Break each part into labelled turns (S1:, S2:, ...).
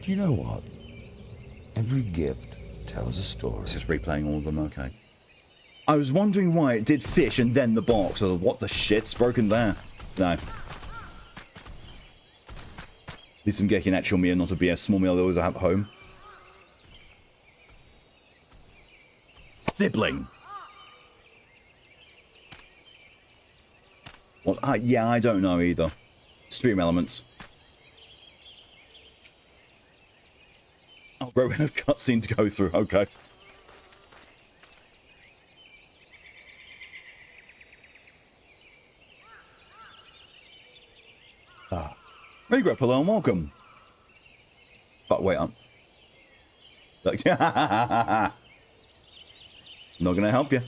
S1: Do you know what? Every gift tells a story.
S2: It's just replaying all of them, okay. I was wondering why it did fish and then the box. So what the shit's broken there? No. At least I'm getting actual meal, not a BS small meal I always have at home. Sibling. What? Yeah, I don't know either. Stream elements. Oh, bro, we have a cutscene to go through. Okay. Hey, Grapple, and welcome. But wait, I'm... Like, not gonna help you.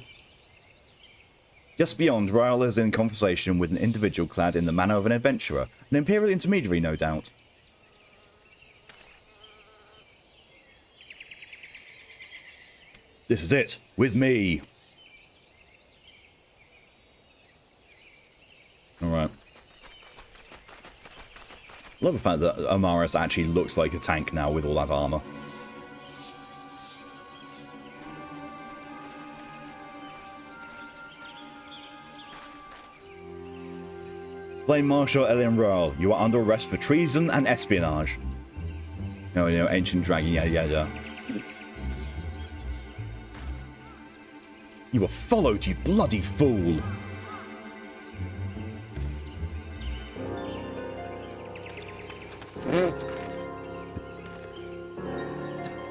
S2: Just beyond, Ryle is in conversation with an individual clad in the manner of an adventurer. An Imperial intermediary, no doubt. This is it. With me. Alright. Love the fact that Amaris actually looks like a tank now with all that armor. Flame Marshal Elian Ryle, you are under arrest for treason and espionage. Oh, you know, ancient dragon, yeah. You were followed, you bloody fool!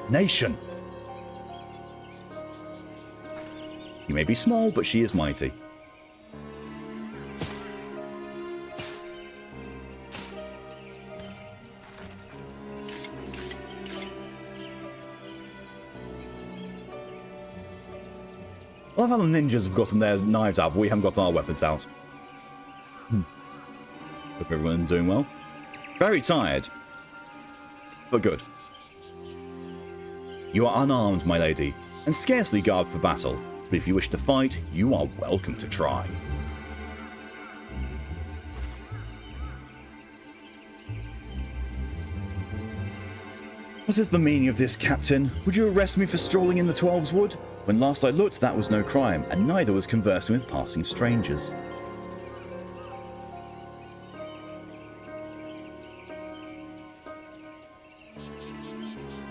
S2: Nation! You may be small, but she is mighty. I love how the ninjas have gotten their knives out, but we haven't got our weapons out. Hope everyone's doing well. Very tired, but good. You are unarmed, my lady, and scarcely garbed for battle, but if you wish to fight, you are welcome to try. What is the meaning of this, Captain? Would you arrest me for strolling in the Twelves Wood? When last I looked, that was no crime, and neither was conversing with passing strangers.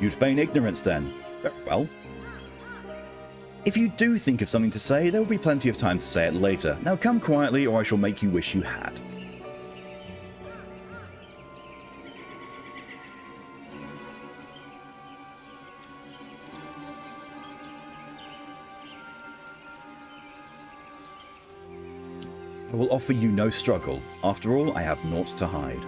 S2: You'd feign ignorance, then. Very well. If you do think of something to say, there will be plenty of time to say it later. Now come quietly, or I shall make you wish you had. I will offer you no struggle. After all, I have naught to hide.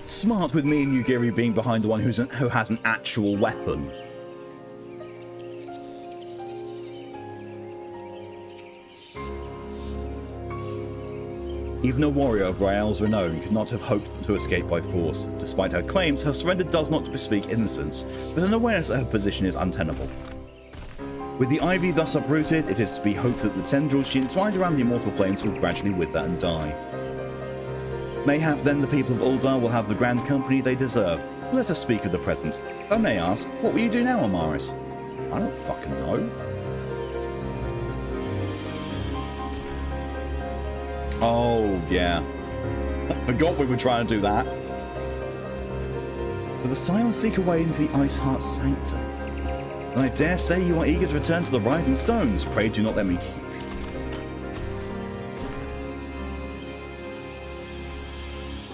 S2: Smart with me and Yugiri being behind the one who has an actual weapon. Even a warrior of Rael's renown could not have hoped to escape by force. Despite her claims, her surrender does not bespeak innocence, but an awareness that her position is untenable. With the ivy thus uprooted, it is to be hoped that the tendrils she entwined around the immortal flames will gradually wither and die. Mayhap then the people of Uldar will have the grand company they deserve. Let us speak of the present. If I may ask, what will you do now, Amaris? I don't fucking know. Oh, yeah. I forgot we were trying to do that. So the Silence seek away into the Ice Heart's sanctum. And I dare say you are eager to return to the Rising Stones. Pray do not let me keep you.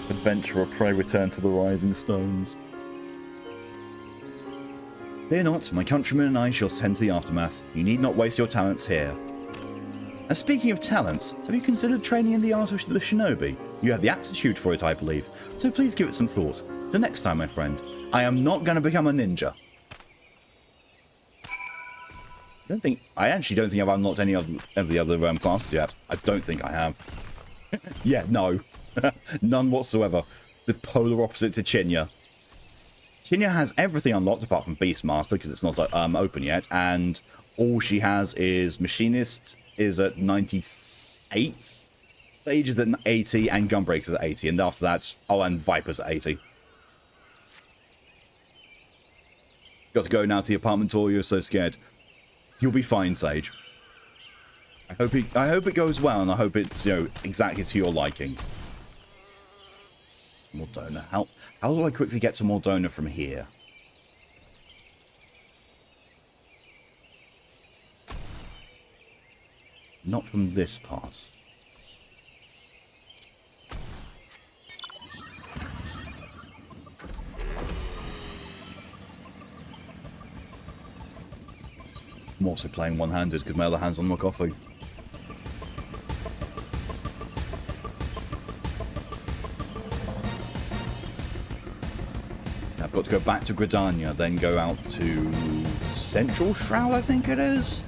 S2: Adventurer, pray return to the Rising Stones. Fear not, my countrymen and I shall tend to the aftermath. You need not waste your talents here. And speaking of talents, have you considered training in the art of the shinobi? You have the aptitude for it, I believe, so please give it some thought. Till next time, my friend, I am not going to become a ninja. I actually don't think I've unlocked any of the other classes yet. I don't think I have. Yeah, no. None whatsoever. The polar opposite to Chinya. Chinya has everything unlocked apart from Beastmaster because it's not open yet, and all she has is Machinist is at 98, Stage is at 80, and Gunbreaker's at 80, and after that, oh, and Viper's at 80. Got to go now to the apartment tour. You're so scared. You'll be fine, Sage. I hope it goes well, and I hope it's, you know, exactly to your liking. Mordona. How do I quickly get to Mordona from here? Not from this part. I'm also playing one-handed because my other hand's on my coffee. I've got to go back to Gridania, then go out to Central Shroud, I think it is.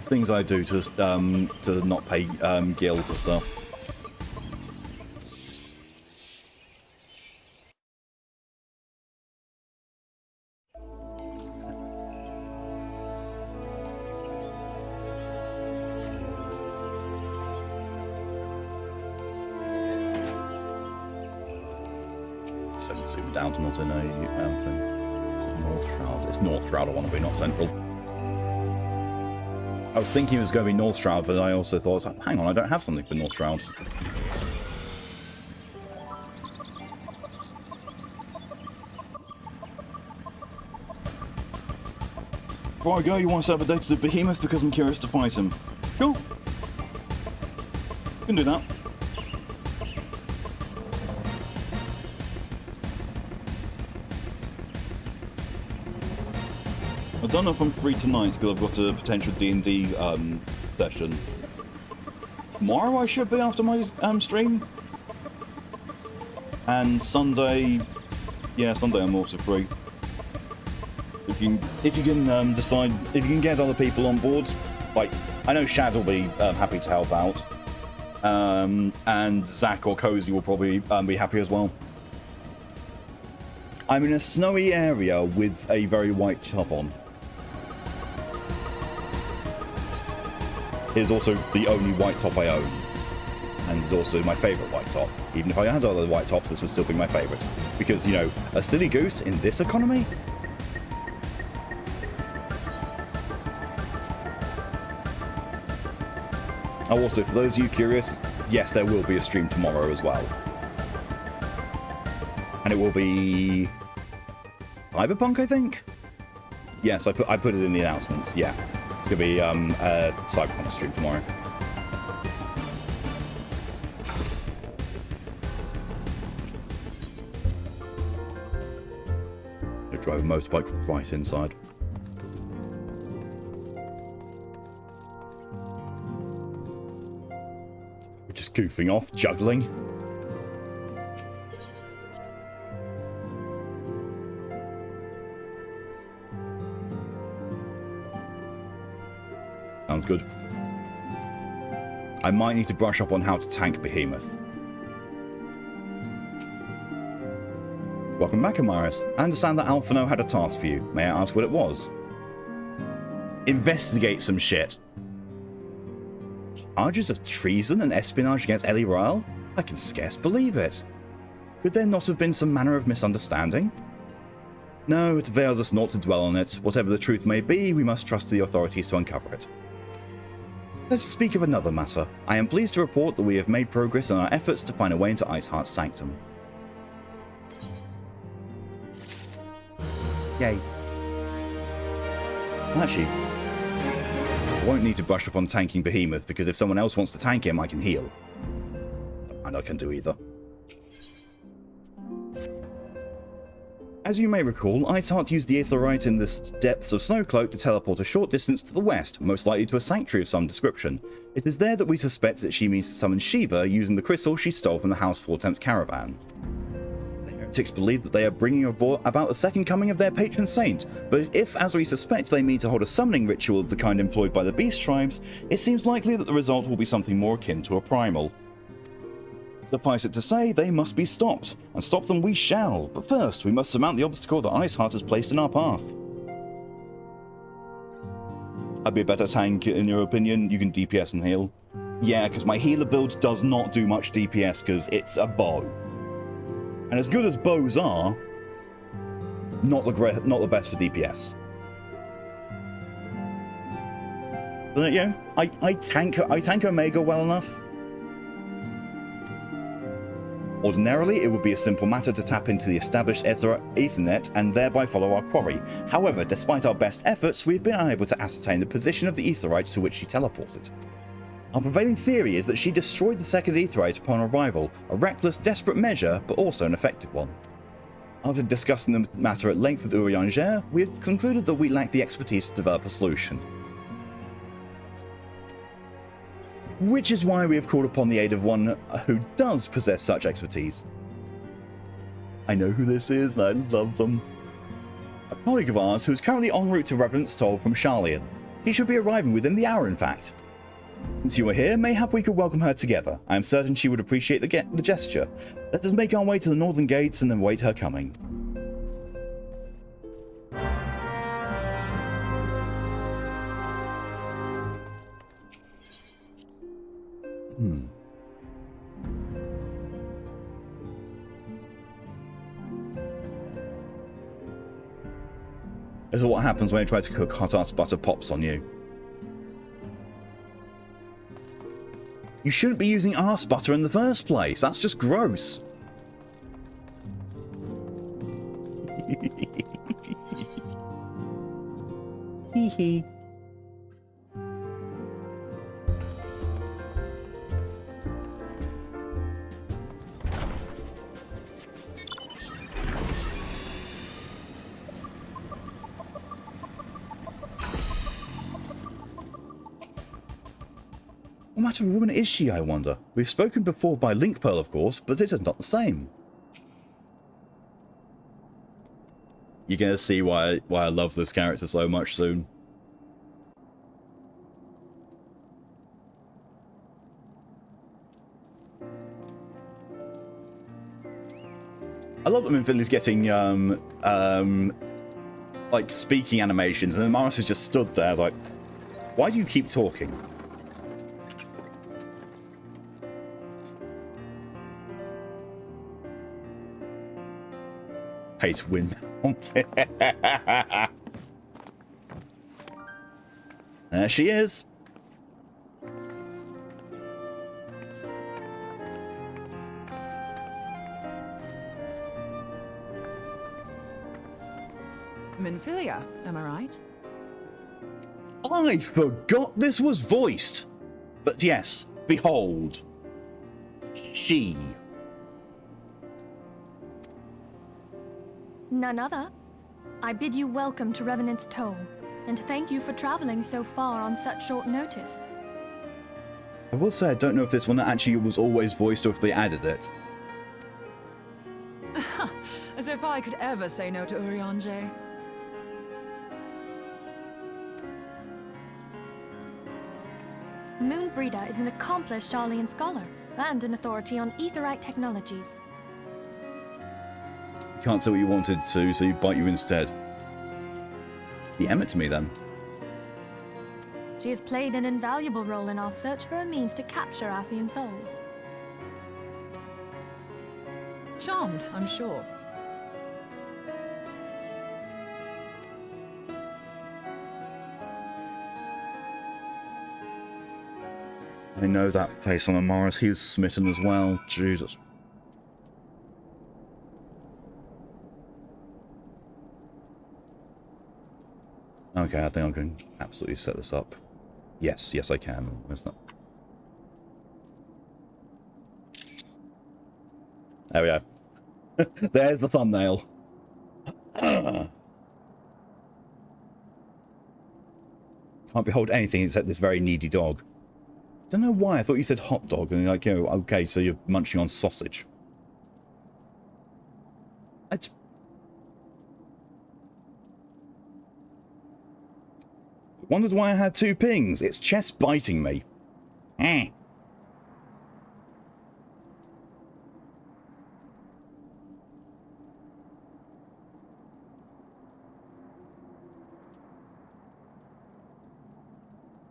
S2: Things I do to not pay Gil for stuff. So zoom down to Montano, North Shroud. It's North Shroud I want to be, not Central. I was thinking it was going to be North Shroud, but I also thought, hang on, I don't have something for North Shroud. Before I go, you want to set up a date to the Behemoth because I'm curious to fight him. Sure. You can do that. I don't know if I'm free tonight because I've got a potential D&D session. Tomorrow I should be after my stream. And Sunday, yeah, Sunday I'm also free. If you can decide, if you can get other people on board, like I know Shad will be happy to help out, and Zach or Cozy will probably be happy as well. I'm in a snowy area with a very white top on. It is also the only white top I own, and is also my favourite white top. Even if I had other white tops, this would still be my favourite. Because, you know, a silly goose in this economy? Oh, also, for those of you curious, yes, there will be a stream tomorrow as well. And it will be Cyberpunk, I think? Yes, I put it in the announcements, yeah. It's going to be a Cyberpunk stream tomorrow. I drove a motorbike right inside. We're just goofing off, juggling. Sounds good. I might need to brush up on how to tank Behemoth. Welcome back, Amaris. I understand that Alphino had a task for you. May I ask what it was? Investigate some shit. Charges of treason and espionage against Ellie Ryle? I can scarce believe it. Could there not have been some manner of misunderstanding? No, it avails us not to dwell on it. Whatever the truth may be, we must trust the authorities to uncover it. Let's speak of another matter. I am pleased to report that we have made progress in our efforts to find a way into Iceheart's sanctum. Yay. Actually, I won't need to brush up on tanking Behemoth, because if someone else wants to tank him, I can heal. And I can do either. As you may recall, Iceheart used the Aetherite in the depths of Snowcloak to teleport a short distance to the west, most likely to a sanctuary of some description. It is there that we suspect that she means to summon Shiva using the crystal she stole from the House Four-Temps caravan. The heretics believe that they are bringing about the second coming of their patron saint, but if, as we suspect, they mean to hold a summoning ritual of the kind employed by the beast tribes, it seems likely that the result will be something more akin to a primal. Suffice it to say, they must be stopped, and stop them we shall, but first we must surmount the obstacle that Iceheart has placed in our path. I'd be a better tank, in your opinion. You can DPS and heal. Yeah, because my healer build does not do much DPS because it's a bow. And as good as bows are, not the best for DPS. But yeah, I tank Omega well enough. Ordinarily, it would be a simple matter to tap into the established Ethernet and thereby follow our quarry. However, despite our best efforts, we've been unable to ascertain the position of the Aetherite to which she teleported. Our prevailing theory is that she destroyed the second Aetherite upon arrival, a reckless, desperate measure, but also an effective one. After discussing the matter at length with Urianger, we have concluded that we lack the expertise to develop a solution. Which is why we have called upon the aid of one who does possess such expertise. I know who this is, I love them. A colleague of ours who is currently en route to Revenant's Toll from Charlian. He should be arriving within the hour, in fact. Since you are here, mayhap we could welcome her together. I am certain she would appreciate the gesture. Let us make our way to the northern gates and await her coming. This is what happens when you try to cook hot ass butter pops on you. You shouldn't be using arse butter in the first place. That's just gross. Hee. What matter of a woman is she, I wonder? We've spoken before by Link Pearl, of course, but it is not the same. You're gonna see why I love this character so much soon. I love that Infinitely's getting like speaking animations, and Maris has just stood there like, why do you keep talking? Hate Wind Mountain. There she is.
S3: Minfilia, am I right?
S2: I forgot this was voiced. But yes, behold. She.
S4: None other. I bid you welcome to Revenant's Toll, and thank you for traveling so far on such short notice.
S2: I will say I don't know if this one actually was always voiced or if they added it.
S3: As if I could ever say no to Urianger.
S4: Moonbreeder is an accomplished Charlian scholar, and an authority on Aetherite technologies.
S2: You can't say what you wanted to, so you bite you instead. DM it to me then.
S4: She has played an invaluable role in our search for a means to capture Ascian souls.
S3: Charmed, I'm sure.
S2: I know that face on Amaris. He was smitten as well. Jesus. Okay, I think I can absolutely set this up. Yes, yes I can. Where's that? There we go. There's the thumbnail. Can't behold anything except this very needy dog. Don't know why I thought you said hot dog, and like, you know, okay, so you're munching on sausage. It's... Wondered why I had 2 pings. It's chest biting me. Eh.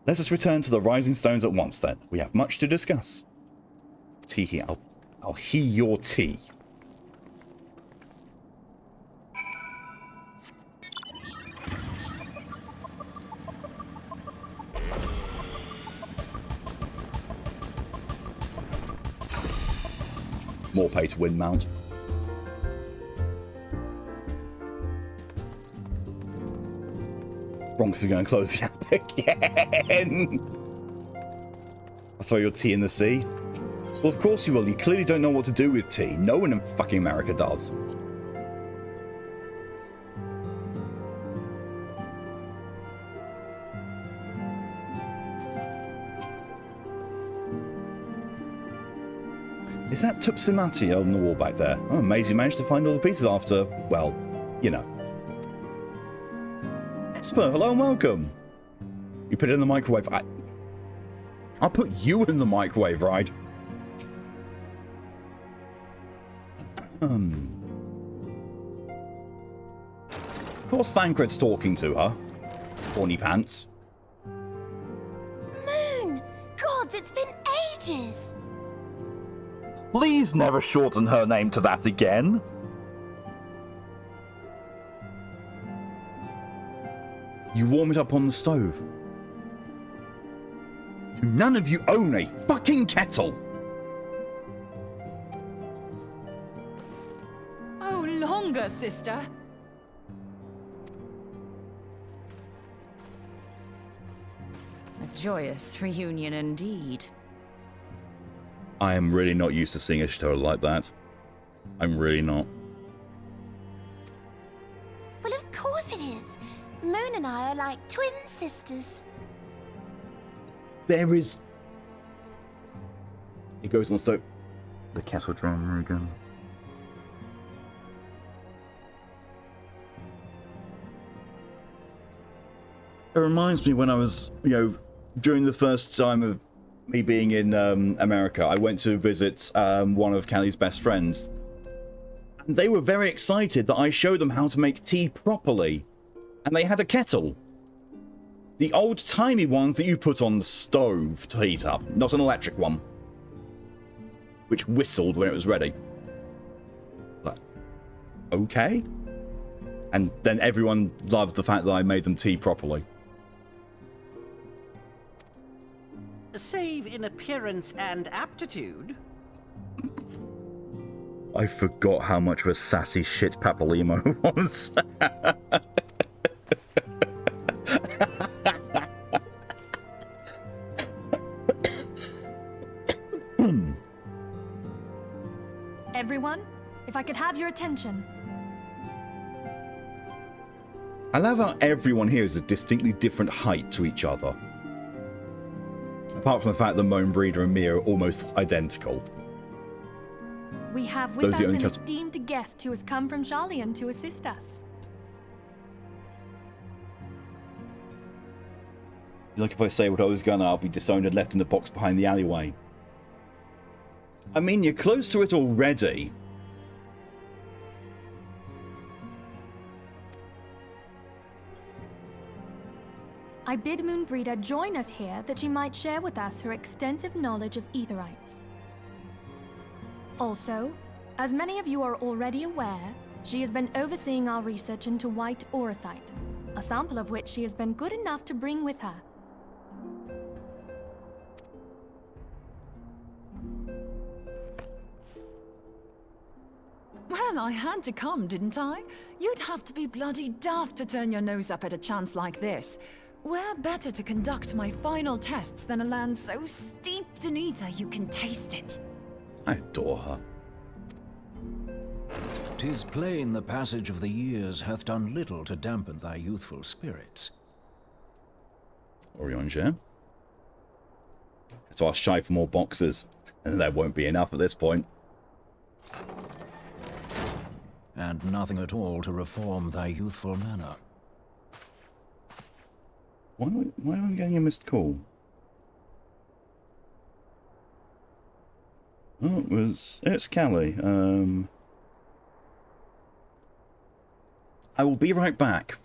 S2: Let us return to the Rising Stones at once, then. We have much to discuss. Tea here. I'll hear your tea. More pay to win mount. Bronx is going to close the app again. I'll throw your tea in the sea. Well, of course you will. You clearly don't know what to do with tea. No one in fucking America does. Is that Tupsimati on the wall back there? Oh, amazing you managed to find all the pieces after, well, you know. Esper, hello and welcome. You put it in the microwave. I'll put you in the microwave, right? Of course Thancred's talking to her. Horny pants.
S5: Moon! Gods, it's been ages!
S2: Please never shorten her name to that again. You warm it up on the stove. None of you own a fucking kettle.
S3: Oh, longer, sister.
S6: A joyous reunion indeed.
S2: I am really not used to seeing Ishtar like that. I'm really not.
S5: Well, of course it is. Moon and I are like twin sisters.
S2: There is... It goes on the stove. The kettle drama again. It reminds me when I was, you know, during the first time of me being in America, I went to visit one of Callie's best friends. And they were very excited that I showed them how to make tea properly. And they had a kettle. The old-timey ones that you put on the stove to heat up, not an electric one. Which whistled when it was ready. Like, okay. And then everyone loved the fact that I made them tea properly.
S7: Save in appearance and aptitude.
S2: I forgot how much of a sassy shit Papalimo was.
S4: Everyone, if I could have your attention.
S2: I love how everyone here is a distinctly different height to each other. Apart from the fact that Moan Breeder and me are almost identical.
S4: We have with
S2: Those
S4: us
S2: are the
S4: an
S2: only
S4: esteemed guest who has come from Sharlayan to assist us.
S2: Like if I say what I was gonna, I'll be disowned and left in the box behind the alleyway. I mean, you're close to it already.
S4: I bid Moonbreeder join us here that she might share with us her extensive knowledge of Aetherites. Also, as many of you are already aware, she has been overseeing our research into white auracite, a sample of which she has been good enough to bring with her.
S3: Well, I had to come, didn't I? You'd have to be bloody daft to turn your nose up at a chance like this. Where better to conduct my final tests than a land so steeped in ether you can taste it?
S2: I adore her.
S8: 'Tis plain the passage of the years hath done little to dampen thy youthful spirits.
S2: Orionja. So I'll shy for more boxes. And there won't be enough at this point.
S8: And nothing at all to reform thy youthful manner.
S2: Why am I getting a missed call? Oh, it's Callie. I will be right back.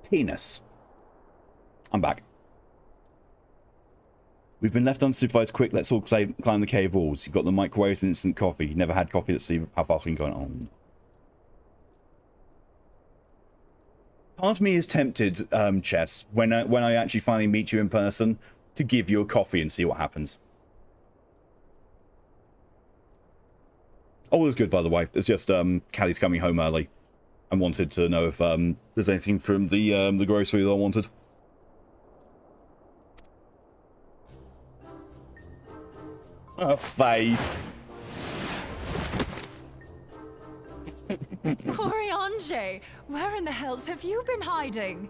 S2: Penis. I'm back. We've been left unsupervised. Quick, let's all climb the cave walls. You've got the microwaves and instant coffee. You never had coffee. Let's see how fast we can go on. Part of me is tempted, Chess, when I actually finally meet you in person, to give you a coffee and see what happens. All is good, by the way. It's just Callie's coming home early. I wanted to know if there's anything from the grocery that I wanted. Her face.
S3: Oriange, where in the hells have you been hiding?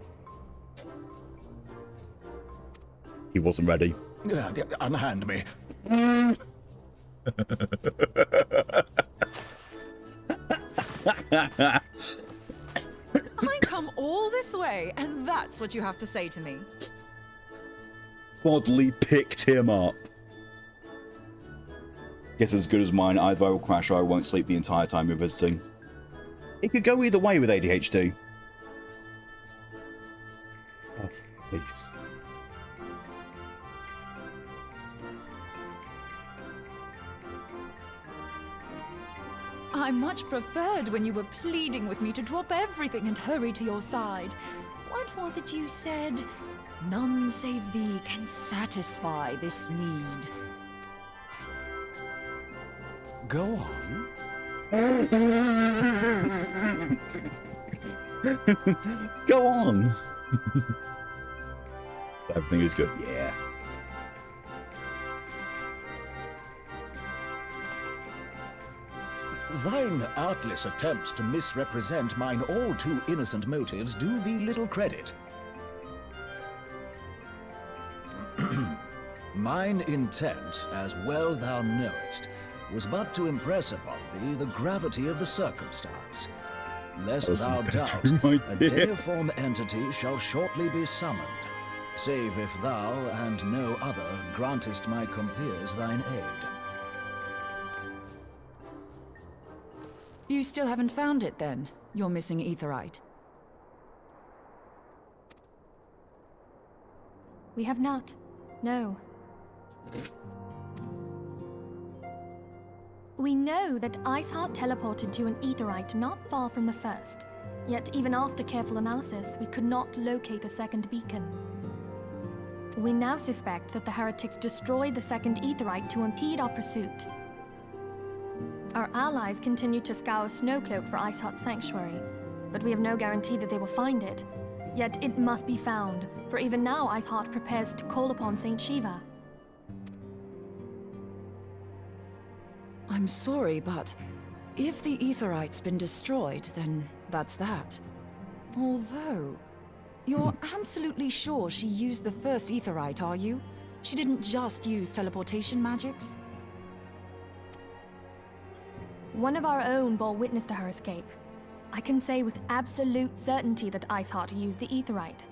S2: He wasn't ready.
S8: Unhand me.
S3: I come all this way, and that's what you have to say to me.
S2: Bodily picked him up. Guess as good as mine. Either I will crash or I won't sleep the entire time you're visiting. It could go either way with ADHD. Oh, please.
S3: I much preferred when you were pleading with me to drop everything and hurry to your side. What was it you said? None save thee can satisfy this need.
S1: Go on.
S2: Go on. Everything is good. Yeah.
S8: Thine artless attempts to misrepresent mine all too innocent motives do thee little credit. Mine intent, as well thou knowest, was but to impress upon thee the gravity of the circumstance. Lest thou doubt, a deiform entity shall shortly be summoned, save if thou and no other grantest my compeers thine aid.
S3: You still haven't found it, then? Your missing aetherite?
S4: We have not. No. We know that Iceheart teleported to an aetherite not far from the first. Yet even after careful analysis, we could not locate the second beacon. We now suspect that the heretics destroyed the second aetherite to impede our pursuit. Our allies continue to scour Snowcloak for Iceheart's sanctuary, but we have no guarantee that they will find it. Yet it must be found, for even now Iceheart prepares to call upon Saint Shiva.
S3: I'm sorry, but if the aetherite's been destroyed, then that's that. Although, you're absolutely sure she used the first aetherite, are you? She didn't just use teleportation magics?
S4: One of our own bore witness to her escape. I can say with absolute certainty that Iceheart used the aetherite.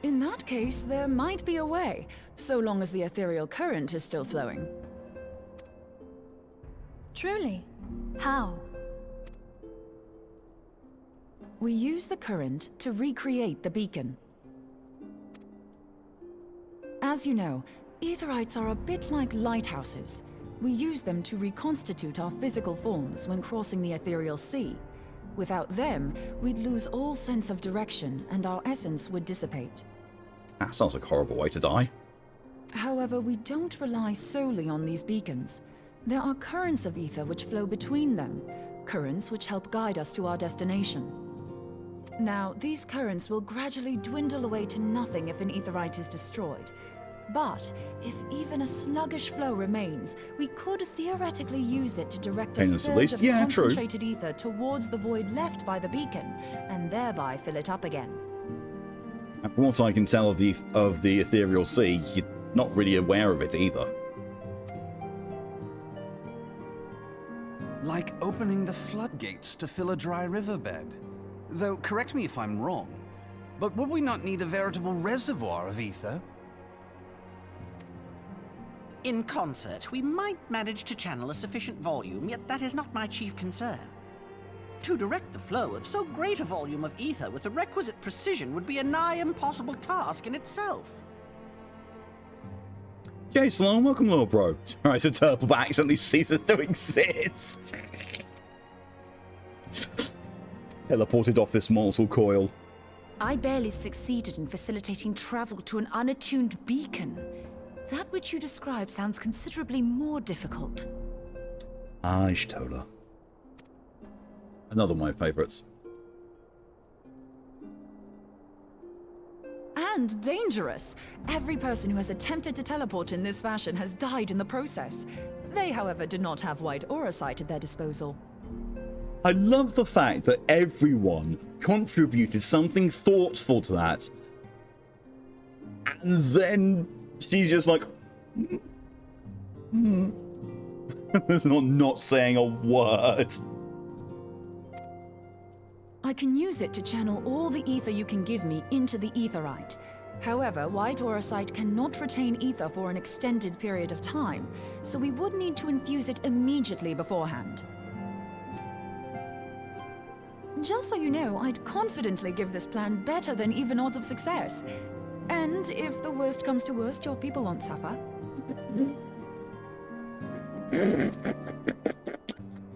S3: In that case, there might be a way, so long as the ethereal current is still flowing.
S4: Truly? How?
S3: We use the current to recreate the beacon. As you know, aetherites are a bit like lighthouses. We use them to reconstitute our physical forms when crossing the ethereal sea. Without them, we'd lose all sense of direction and our essence would dissipate.
S2: That sounds like a horrible way to die.
S3: However, we don't rely solely on these beacons. There are currents of ether which flow between them, currents which help guide us to our destination. Now, these currents will gradually dwindle away to nothing if an aetherite is destroyed. But if even a sluggish flow remains, we could theoretically use it to direct a surge of concentrated ether towards the void left by the beacon, and thereby fill it up again.
S2: And from what I can tell of the ethereal sea, you're not really aware of it either.
S9: Like opening the floodgates to fill a dry riverbed. Though, correct me if I'm wrong, but would we not need a veritable reservoir of ether?
S7: In concert, we might manage to channel a sufficient volume, yet that is not my chief concern. To direct the flow of so great a volume of ether with the requisite precision would be a nigh impossible task in itself.
S2: Jay Sloan, welcome, little bro. Tries to turtle but accidentally ceases to exist. Teleported off this mortal coil.
S6: I barely succeeded in facilitating travel to an unattuned beacon. That which you describe sounds considerably more difficult.
S2: Ah, Ishtola. Another of my favourites.
S3: And dangerous. Every person who has attempted to teleport in this fashion has died in the process. They, however, did not have white aura sight at their disposal.
S2: I love the fact that everyone contributed something thoughtful to that. And then she's just like... not saying a word.
S3: I can use it to channel all the ether you can give me into the etherite. However, white aura sight cannot retain ether for an extended period of time, so we would need to infuse it immediately beforehand. Just so you know, I'd confidently give this plan better than even odds of success. And if the worst comes to worst, your people won't suffer.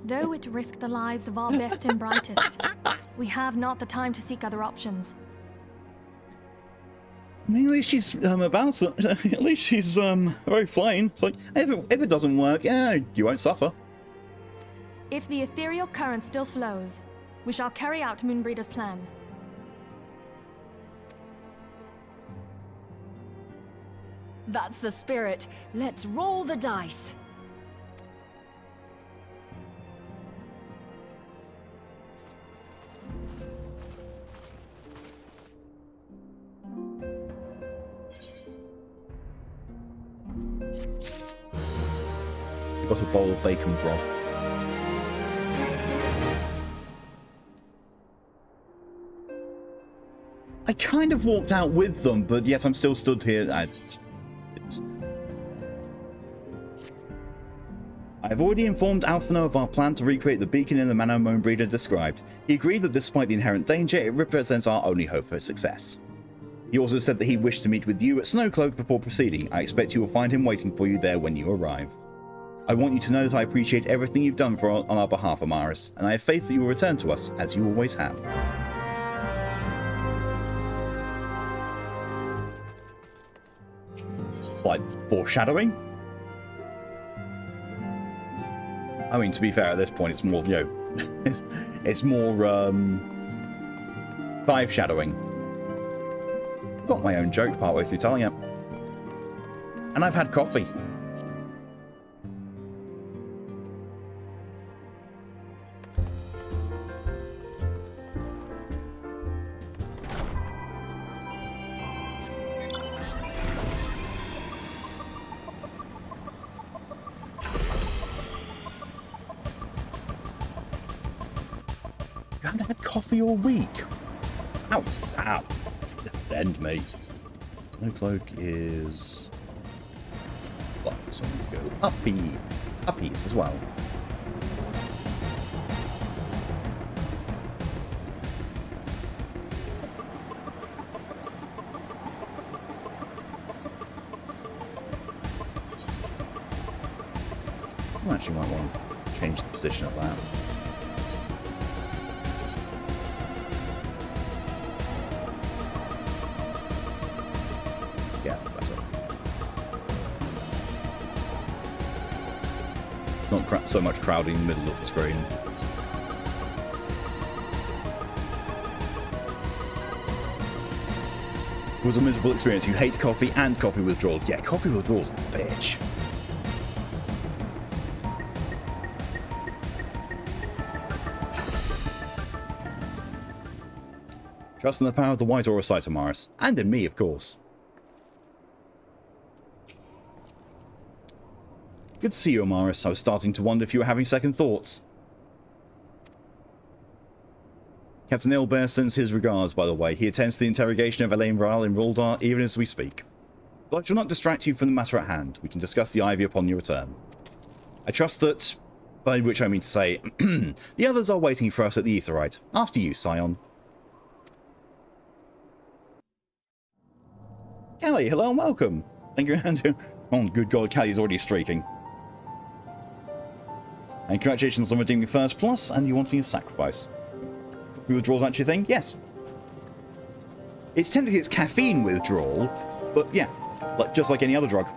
S4: Though it risked the lives of our best and brightest, we have not the time to seek other options.
S2: I mean, at least she's about it. At least she's very plain. It's like, if it doesn't work, yeah, you won't suffer.
S4: If the ethereal current still flows, we shall carry out Moonbreeder's plan.
S3: That's the spirit. Let's roll the dice.
S2: You got a bowl of bacon broth. I kind of walked out with them, but yes, I'm still stood here. I've already informed Alphino of our plan to recreate the beacon in the manner Moonbreeder described. He agreed that despite the inherent danger, it represents our only hope for success. He also said that he wished to meet with you at Snowcloak before proceeding. I expect you will find him waiting for you there when you arrive. I want you to know that I appreciate everything you've done on our behalf, Amaris, and I have faith that you will return to us, as you always have. Like, foreshadowing? I mean, to be fair, at this point, it's more, you know, it's more, vibe shadowing. Got my own joke partway through telling it. And I've had coffee. You haven't had coffee all week. Ow, ow. End me. Snowcloak is... what? So we go uppies as well. I actually might want to change the position of that. Yeah, better. It's not so much crowding in the middle of the screen. It was a miserable experience. You hate coffee and coffee withdrawal. Yeah, coffee withdrawal's a bitch. Trust in the power of the white aura sight, Amaris. And in me, of course. Good to see you, Amaris. I was starting to wonder if you were having second thoughts. Captain Ilbear sends his regards, by the way. He attends to the interrogation of Elaine Ryle in Ruldar even as we speak. But I shall not distract you from the matter at hand. We can discuss the Ivy upon your return. I trust that, by which I mean to say, the others are waiting for us at the Aetheryte. After you, Scion. Callie, hello and welcome. Thank you, Andrew. Oh, good God, Callie's already streaking. And congratulations on redeeming First Plus and you wanting a sacrifice. Withdrawals actually a thing? Yes. It's technically caffeine withdrawal, but yeah, just like any other drug.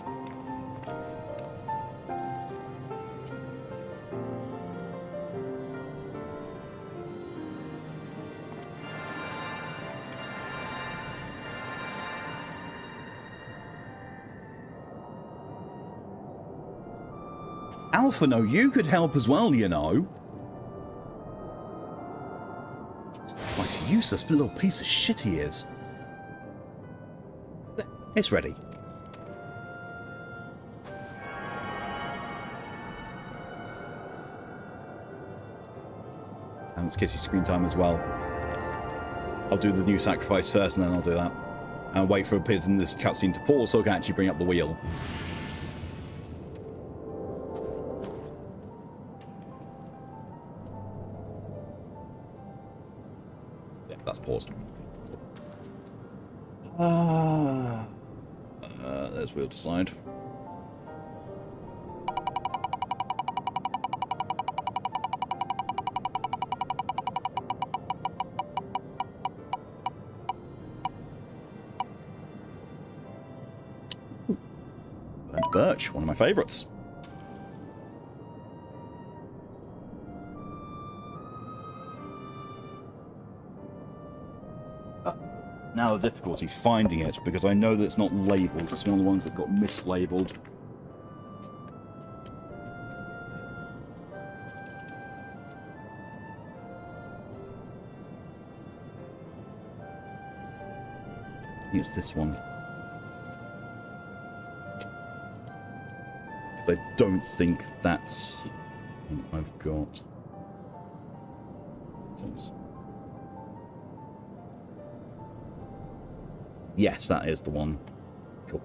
S2: Alpha, no, you could help as well, you know. What a useless little piece of shit he is. It's ready. And let's get you screen time as well. I'll do the new sacrifice first, and then I'll do that. And wait for a bit in this cutscene to pause so I can actually bring up the wheel. Yeah, that's paused. There's wheel to slide. Burnt birch, one of my favourites. Now the difficulty finding it, because I know that it's not labelled. It's one of the ones that got mislabelled. I think it's this one. Because I don't think that's what I've got. Things. Yes, that is the one. Cool.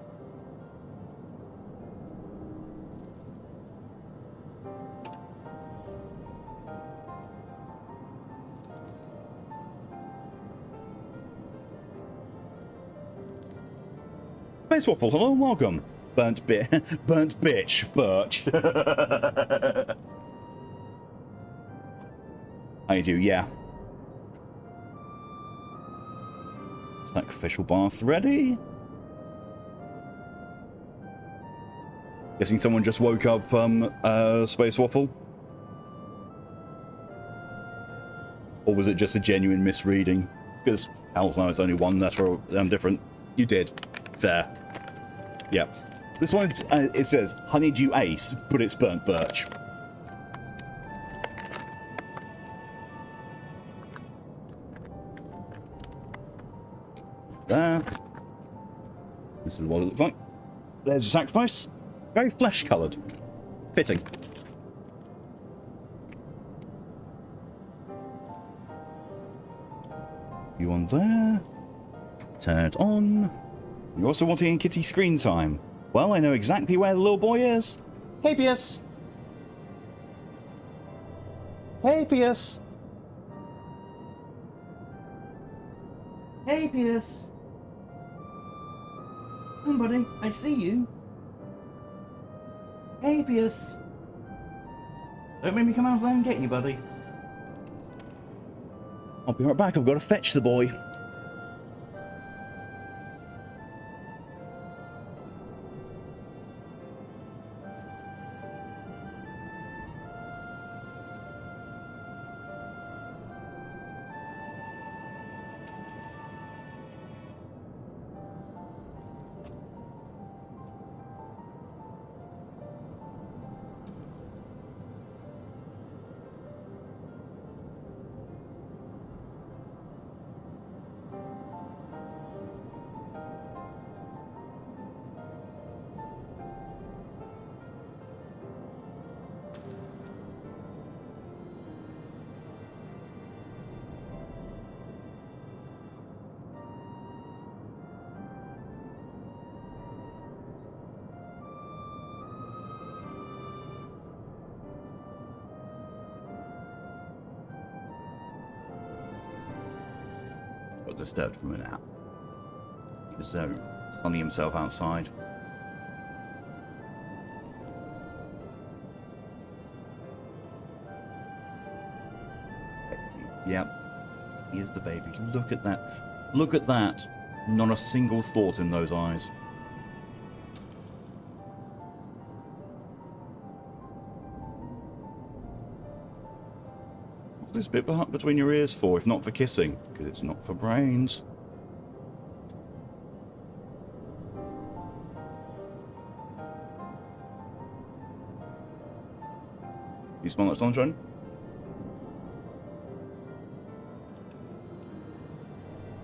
S2: Space Waffle, hello and welcome. Burnt bitch, Birch. I do, yeah. Sacrificial bath ready. Guessing someone just woke up Space Waffle? Or was it just a genuine misreading? Because hell's no, it's only one, that's where I'm different. You did. Fair. Yeah. So this one, it says Honeydew Ace, but it's burnt birch. There. This is what it looks like. There's a sacrifice. Very flesh-coloured. Fitting. You on there. Turn it on. You're also wanting kitty screen time. Well, I know exactly where the little boy is. Hey, Pius. Hey, Pius. Hey, Pius. Come on, buddy. I see you. Hey, Pius. Don't make me come out there and get you, buddy. I'll be right back. I've got to fetch the boy. Got disturbed from a nap. He was sunning himself outside. Yep. He is the baby. Look at that. Look at that. Not a single thought in those eyes. What's this bit between your ears for, if not for kissing? Because it's not for brains. You smell that sunshine?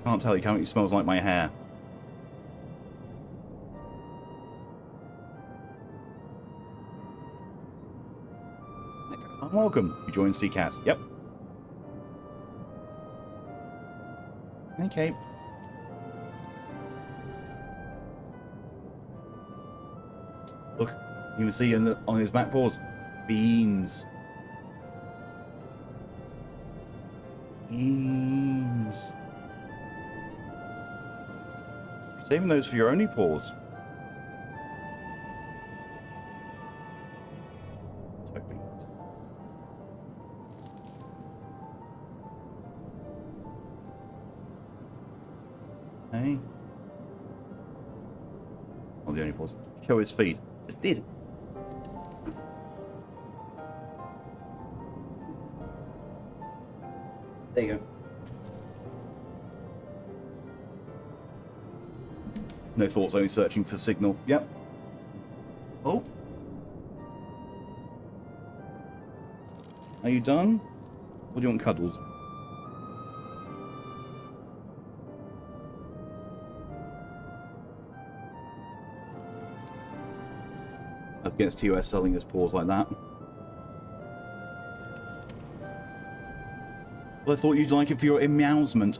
S2: Can't tell, you can't. It smells like my hair. Welcome. You joined Seacat. Yep. Okay. Look, you can see on his back paws, beans. Beans. Saving those for your only paws. Hey. Not the only paws. Show his feet. It did. There you go. No thoughts, only searching for signal. Yep. Oh. Are you done? Or do you want cuddles? As against TOS selling his paws like that. Well, I thought you'd like it for your meowsment.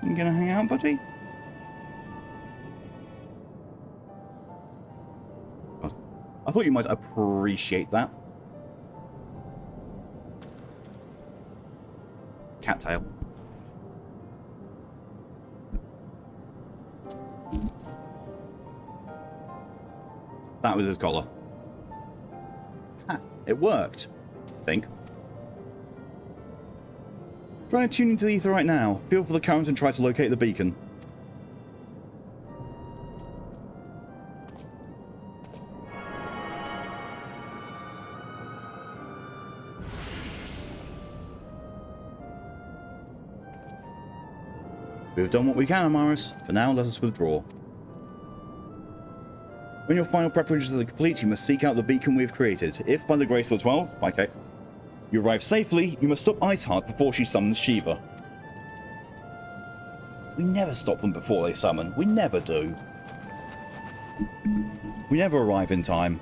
S2: You gonna hang out, buddy? I thought you might appreciate that. Cattail. That was his collar. Ha, it worked, I think. Try to tune into the ether right now. Feel for the current and try to locate the beacon. We've done what we can, Amaris. For now, let us withdraw. When your final preparations are complete, you must seek out the beacon we've created. If, by the grace of the 12, okay, you arrive safely, you must stop Iceheart before she summons Shiva. We never stop them before they summon. We never do. We never arrive in time.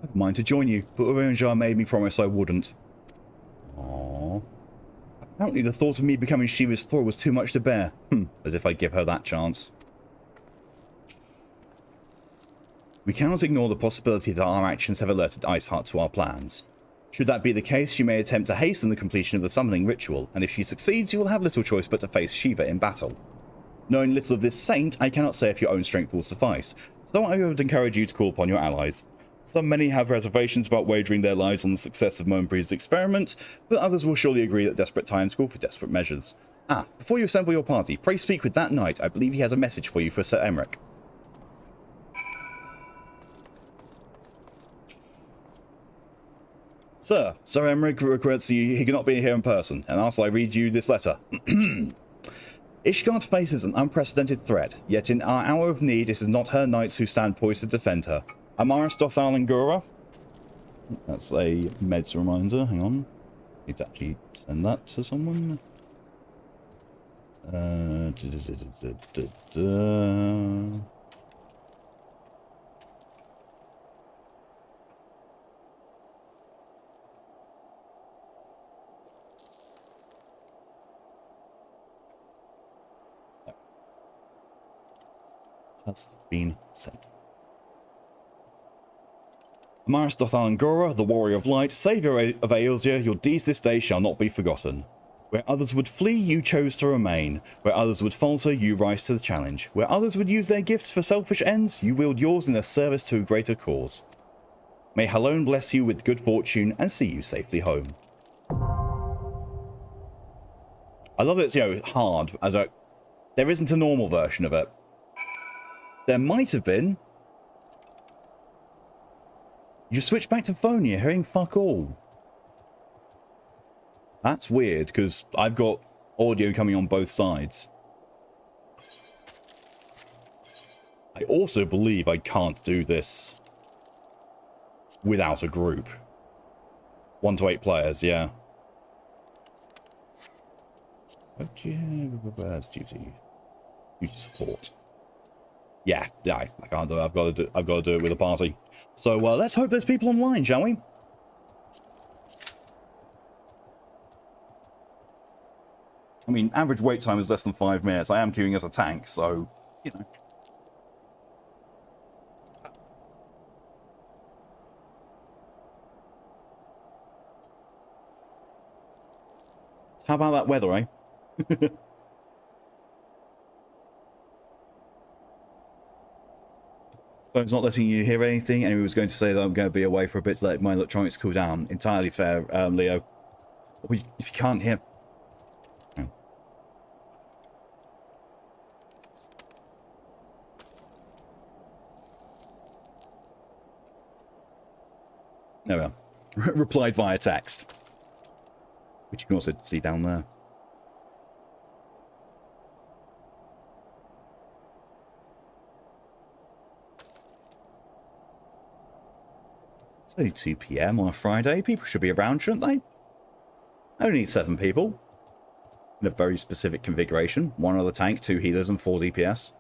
S2: I've mind to join you, but Urianjar made me promise I wouldn't. Aww. Apparently the thought of me becoming Shiva's thrall was too much to bear. As if I'd give her that chance. We cannot ignore the possibility that our actions have alerted Iceheart to our plans. Should that be the case, she may attempt to hasten the completion of the summoning ritual, and if she succeeds, you will have little choice but to face Shiva in battle. Knowing little of this saint, I cannot say if your own strength will suffice, so I would encourage you to call upon your allies. Many have reservations about wagering their lives on the success of Mohnbree's experiment, but others will surely agree that desperate times call for desperate measures. Before you assemble your party, pray speak with that knight. I believe he has a message for you for Sir Emmerich. Sir Emmerich regrets he cannot be here in person, and asks I read you this letter. Ishgard faces an unprecedented threat, yet in our hour of need it is not her knights who stand poised to defend her. Amaris, Dothal, and Gura. That's a meds reminder. Hang on. Need to actually send that to someone. Has been sent. Amaris, Dothal, and Gora, the warrior of light, saviour of Aelzia, your deeds this day shall not be forgotten. Where others would flee, you chose to remain. Where others would falter, you rise to the challenge. Where others would use their gifts for selfish ends, you wield yours in their service to a greater cause. May Halone bless you with good fortune and see you safely home. I love that it's, hard, there isn't a normal version of it. There might have been, You switch back to phone, you're hearing fuck all. That's weird, because I've got audio coming on both sides. I also believe I can't do this without a group. 1 to 8 players, yeah. That's duty. Duty support. Yeah, I can't do it. I've got to do it with a party. So let's hope there's people online, shall we? I mean, average wait time is less than 5 minutes. I am queuing as a tank, so, you know. How about that weather, eh? Phone's not letting you hear anything, and he was going to say that I'm going to be away for a bit to let my electronics cool down. Entirely fair, Leo. If you can't hear... Oh. There we are. Replied via text. Which you can also see down there. It's only 2 PM on a Friday. People should be around, shouldn't they? Only 7 people. In a very specific configuration. 1 other tank, 2 healers, and 4 DPS.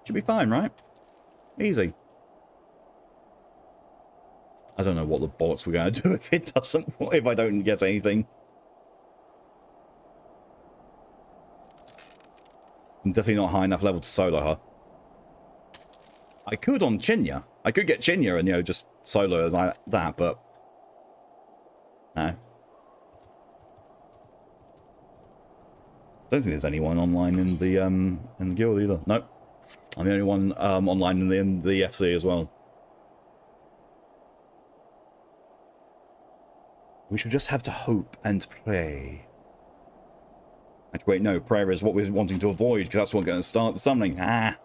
S2: Should be fine, right? Easy. I don't know what the bollocks we're going to do if it doesn't... if I don't get anything. I'm definitely not high enough level to solo her. I could on Chinya. I could get Chinya and, you know, just solo like that, but... no. Don't think there's anyone online in the guild either. Nope. I'm the only one online in the FC as well. We should just have to hope and pray. Actually, wait, no. Prayer is what we're wanting to avoid, because that's what's going to start the summoning. Ah.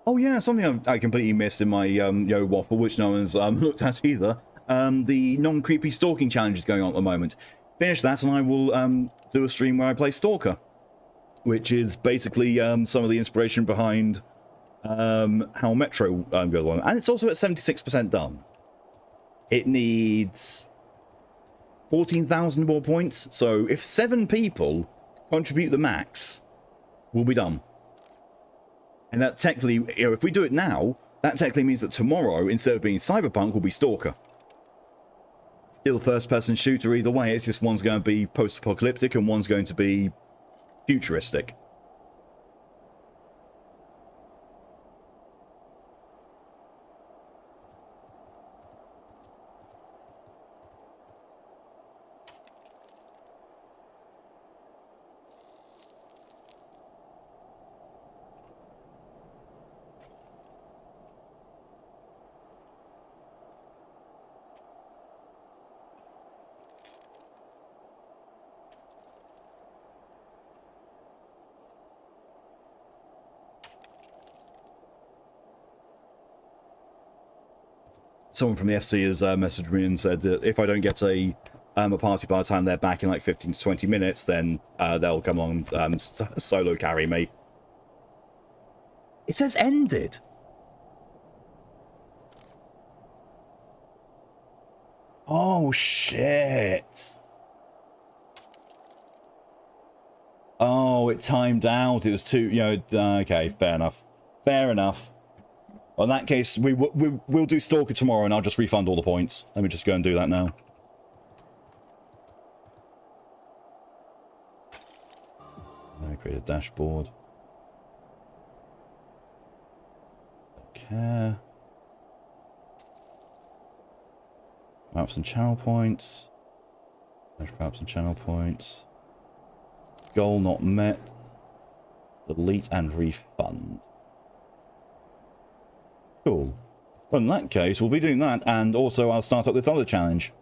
S2: Oh yeah, something I completely missed in my Yo Waffle, which no one's looked at either. The non-creepy stalking challenge is going on at the moment. Finish that and I will do a stream where I play Stalker, which is basically some of the inspiration behind how Metro goes on. And it's also at 76% done. It needs 14,000 more points, so if 7 people contribute the max, we'll be done. And that technically, you know, if we do it now, that technically means that tomorrow, instead of being Cyberpunk, will be Stalker. Still first-person shooter either way, it's just one's going to be post-apocalyptic and one's going to be futuristic. Someone from the FC has messaged me and said that if I don't get a party by the time they're back in like 15 to 20 minutes, then they'll come on solo carry me. It says ended. Oh, shit. Oh, it timed out. It was too, you know, okay, fair enough. Fair enough. Well, in that case, we'll do Stalker tomorrow and I'll just refund all the points. Let me just go and do that now. I create a dashboard. Okay. Maps and channel points. Maps and channel points. Goal not met. Delete and refund. Cool. Well, in that case, we'll be doing that, and also I'll start up this other challenge.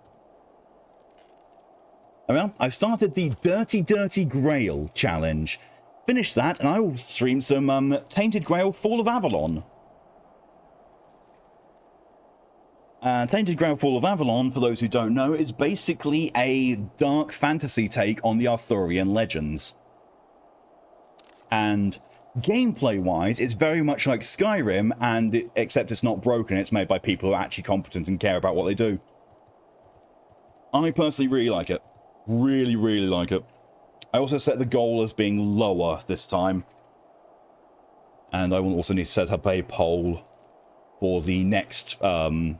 S2: Well, I've started the Dirty Grail challenge. Finished that, and I will stream some Tainted Grail Fall of Avalon. Tainted Grail Fall of Avalon, for those who don't know, is basically a dark fantasy take on the Arthurian legends. And gameplay-wise, it's very much like Skyrim, and except it's not broken, it's made by people who are actually competent and care about what they do. I personally really like it. Really, really like it. I also set the goal as being lower this time. And I will also need to set up a poll for the next thing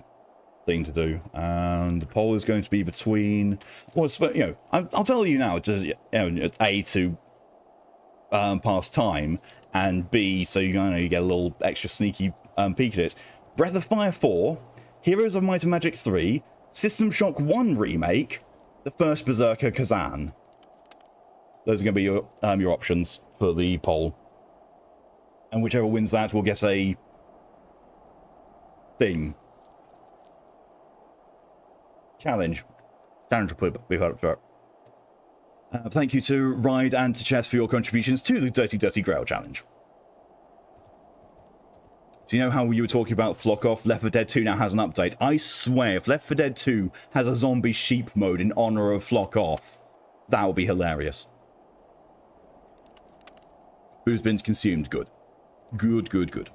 S2: to do. And the poll is going to be between... Well, you know, I'll tell you now, just, you know, it's A, to pass time, and B, so you know you get a little extra sneaky peek at it. Breath of Fire 4, Heroes of Might and Magic 3, System Shock 1 Remake, the first Berserker Kazan. Those are going to be your options for the poll. And whichever wins that will get a thing. Challenge. Challenge will be put up for it. Thank you to Ride and to Chess for your contributions to the Dirty Grail Challenge. Do you know how you were talking about Flock Off? Left 4 Dead 2 now has an update. I swear, if Left 4 Dead 2 has a zombie sheep mode in honor of Flock Off, that would be hilarious. Who's been consumed? Good. Good, good, good.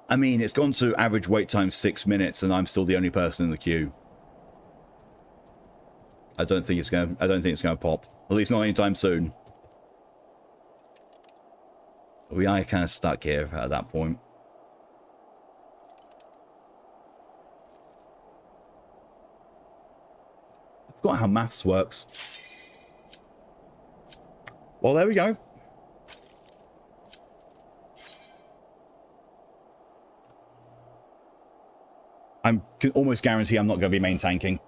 S2: I mean, it's gone to average wait time 6 minutes, and I'm still the only person in the queue. I don't think it's gonna pop. At least not anytime soon. We are kind of stuck here at that point. I forgot how maths works. Well, there we go. I can almost guarantee I'm not going to be main tanking.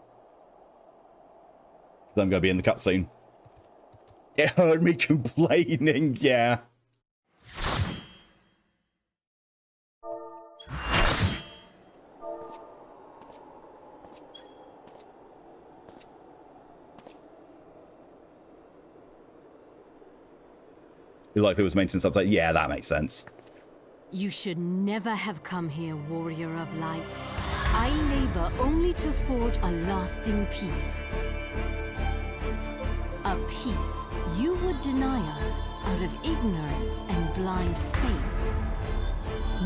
S2: Because I'm going to be in the cutscene. It heard me complaining, yeah. Like there was maintenance update. Yeah, that makes sense.
S10: You should never have come here, warrior of light. I labor only to forge a lasting peace. A peace you would deny us out of ignorance and blind faith.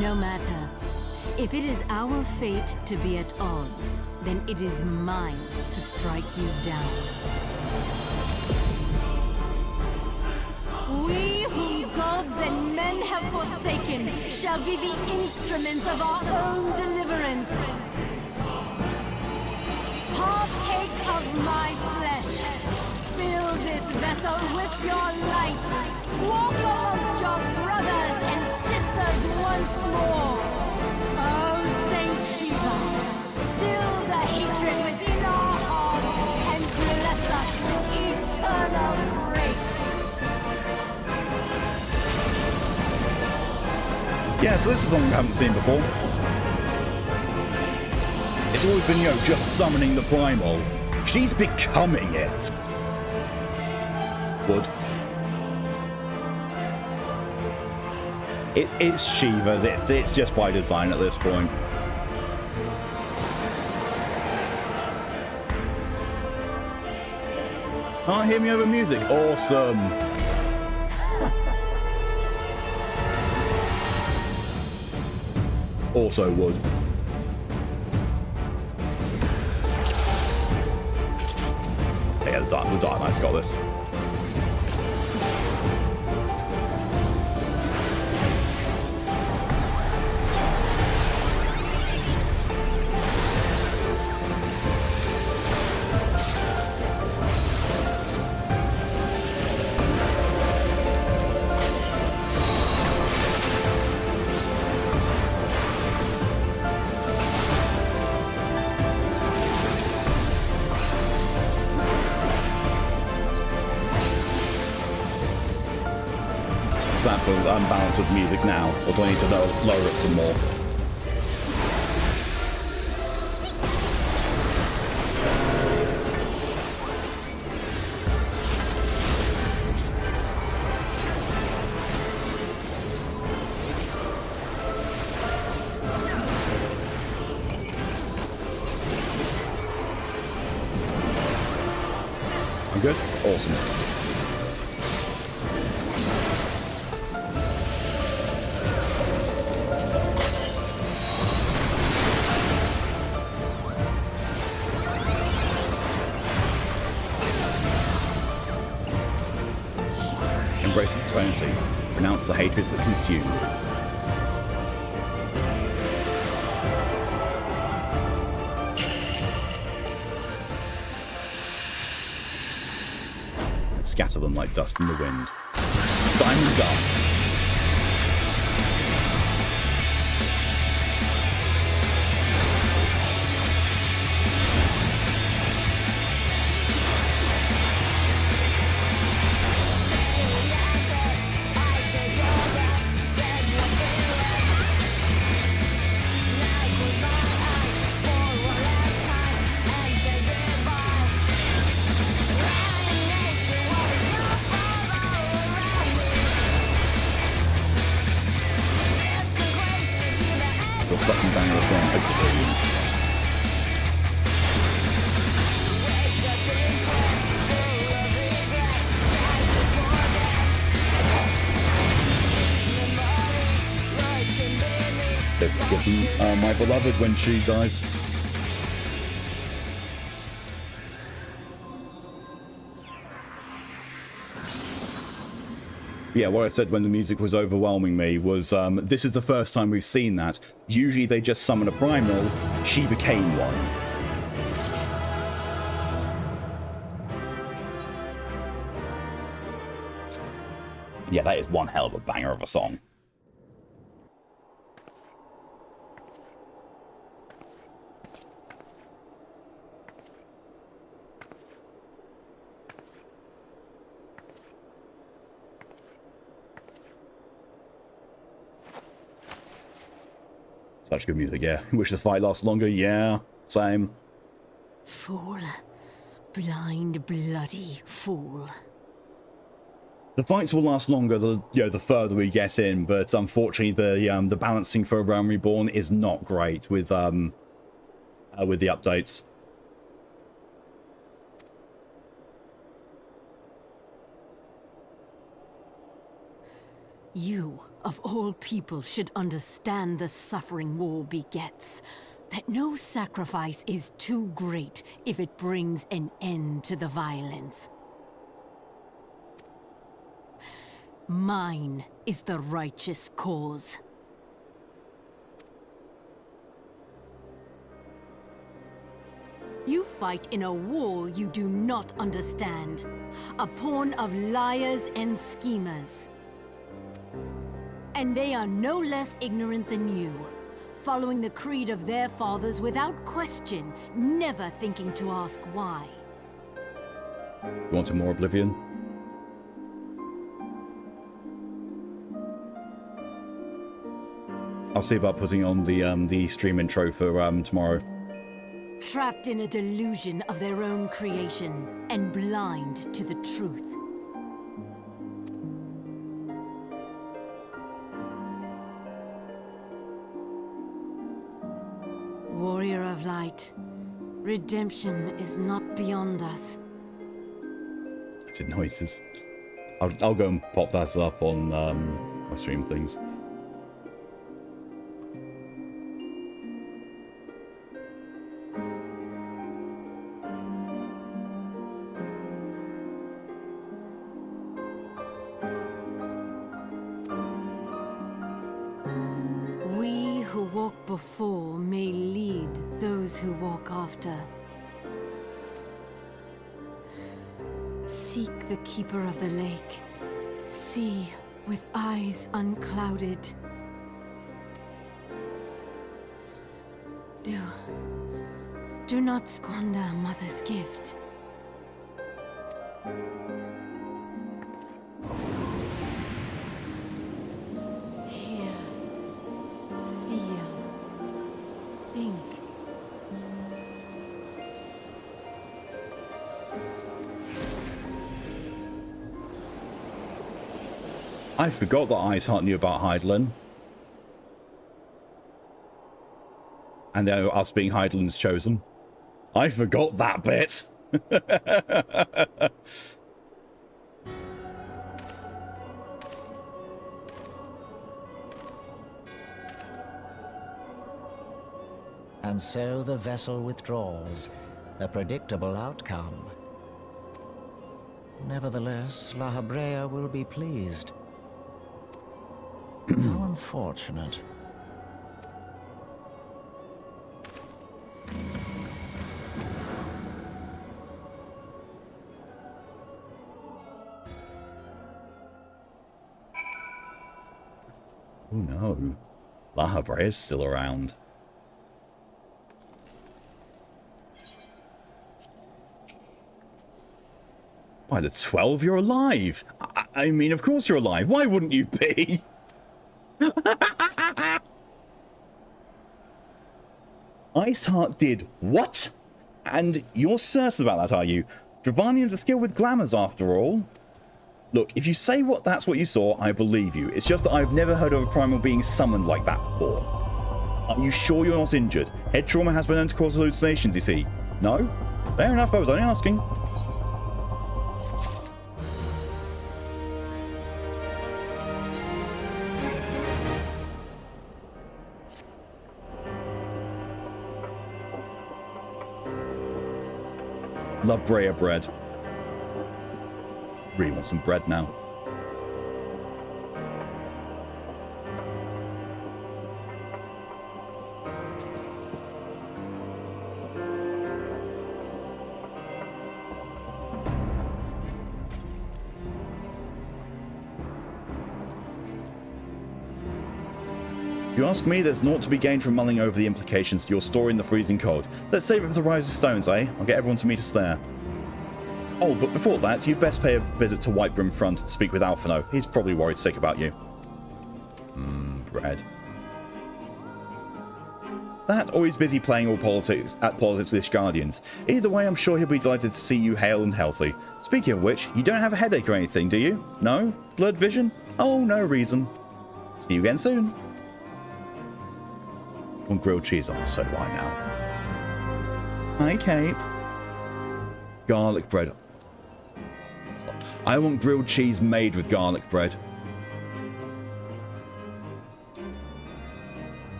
S10: No matter. If it is our fate to be at odds, then it is mine to strike you down. We whom gods and men have forsaken shall be the instruments of our own deliverance. Partake of my flesh. Fill this vessel with your light. Walk amongst your brothers and sisters once more. Oh, Saint Shiva, still the hatred within our hearts and bless us with eternal grace.
S2: Yeah, so this is something I haven't seen before. It's always been, you know, just summoning the primal. She's becoming it. Would. It's Shiva. It's just by design at this point. Can't hear me over music. Awesome. Also would. Yeah, the Dark Knight's got this. How's that for balance with music now? Or do I need to lower it some more? I'm good? Awesome. Embrace its serenity. Renounce the hatreds that consume. And scatter them like dust in the wind. Diamond dust. Fucking banger of a song. Says forgive my beloved when she dies. Yeah, what I said when the music was overwhelming me was, this is the first time we've seen that. Usually they just summon a primal, she became one. Yeah, that is one hell of a banger of a song. Such good music, yeah. Wish the fight lasts longer, yeah. Same.
S10: Fool. Blind, bloody fool.
S2: The fights will last longer the further we get in, but unfortunately the balancing for Realm Reborn is not great with the updates.
S10: You, of all people, should understand the suffering war begets. That no sacrifice is too great if it brings an end to the violence. Mine is the righteous cause. You fight in a war you do not understand. A pawn of liars and schemers. And they are no less ignorant than you, following the creed of their fathers without question, never thinking to ask why.
S2: You want some more Oblivion? I'll see about putting on the stream intro for tomorrow.
S10: Trapped in a delusion of their own creation, and blind to the truth. Warrior of Light, redemption is not beyond us.
S2: I did noises. I'll go and pop that up on my stream things.
S10: We who walk before may lead those who walk after. Seek the Keeper of the Lake. See with eyes unclouded. Do not squander Mother's gift.
S2: I forgot that Iceheart knew about Hydaelyn. And us being Hydaelyn's chosen. I forgot that bit.
S11: And so the vessel withdraws, a predictable outcome. Nevertheless, La Habrea will be pleased. How unfortunate.
S2: Oh no. La Habrea is still around. By the 12, you're alive. I mean, of course you're alive. Why wouldn't you be? Iceheart did what? And you're certain about that, are you? Dravanians are skilled with glamours, after all. Look, if you say that's what you saw, I believe you. It's just that I've never heard of a primal being summoned like that before. Are you sure you're not injured? Head trauma has been known to cause hallucinations, you see. No? Fair enough, I was only asking. La Brea bread. Really want some bread now. If you ask me, there's naught to be gained from mulling over the implications to your story in the freezing cold. Let's save it for the Rise of Stones, eh? I'll get everyone to meet us there. Oh, but before that, you'd best pay a visit to Whitebrim Front and speak with Alphino. He's probably worried sick about you. Bread. That, or he's busy playing all politics with his Guardians. Either way, I'm sure he'll be delighted to see you hale and healthy. Speaking of which, you don't have a headache or anything, do you? No? Blurred vision? Oh, no reason. See you again soon. Want grilled cheese on, so do I now. Hi, Cape. Garlic bread. I want grilled cheese made with garlic bread.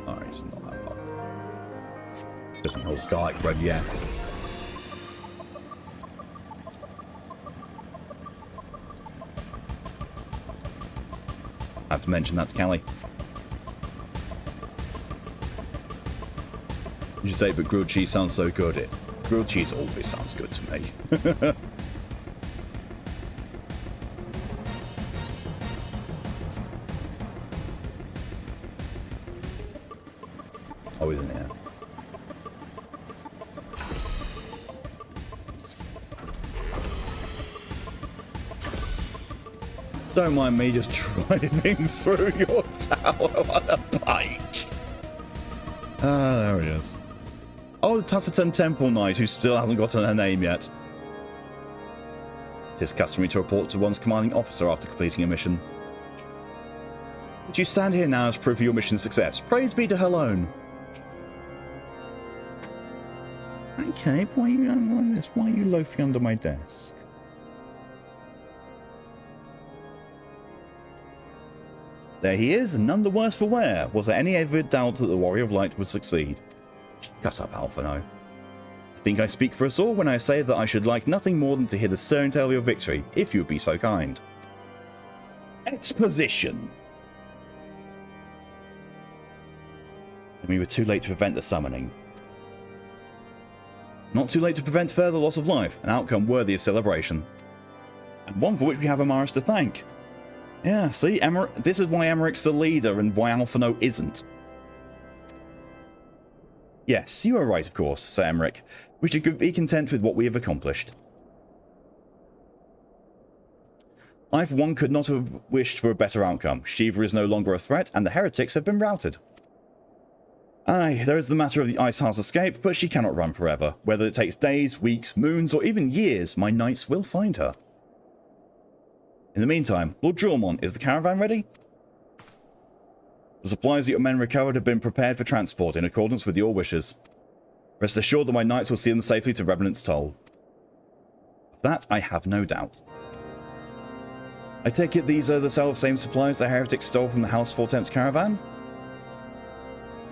S2: Alright, it's not that bad. Doesn't hold garlic bread, yes. I have to mention that to Callie. You say, but grilled cheese sounds so good. Grilled cheese always sounds good to me. Oh, he's in here. Don't mind me just driving through your tower on a bike. Ah, there he is. Oh, the Taciturn Temple Knight, who still hasn't gotten her name yet. It is customary to report to one's commanding officer after completing a mission. But you stand here now as proof of your mission's success. Praise be to her alone. Okay, why are you like this? Why are you loafing under my desk? There he is, and none the worse for wear. Was there any ever doubt that the Warrior of Light would succeed? Shut up, Alphino. I think I speak for us all when I say that I should like nothing more than to hear the stern tale of your victory, if you would be so kind. Exposition! And we were too late to prevent the summoning. Not too late to prevent further loss of life, an outcome worthy of celebration. And one for which we have Amaris to thank. Yeah, see, this is why Emeric's the leader and why Alphino isn't. Yes, you are right, of course, Sir Emmerich. We should be content with what we have accomplished. I, for one, could not have wished for a better outcome. Shiva is no longer a threat, and the heretics have been routed. Aye, there is the matter of the Ice Heart's escape, but she cannot run forever. Whether it takes days, weeks, moons, or even years, my knights will find her. In the meantime, Lord Drillmont, is the caravan ready? The supplies that your men recovered have been prepared for transport in accordance with your wishes. Rest assured that my knights will see them safely to Revenant's Toll. Of that I have no doubt. I take it these are the self-same supplies the heretics stole from the House Four-Temps caravan?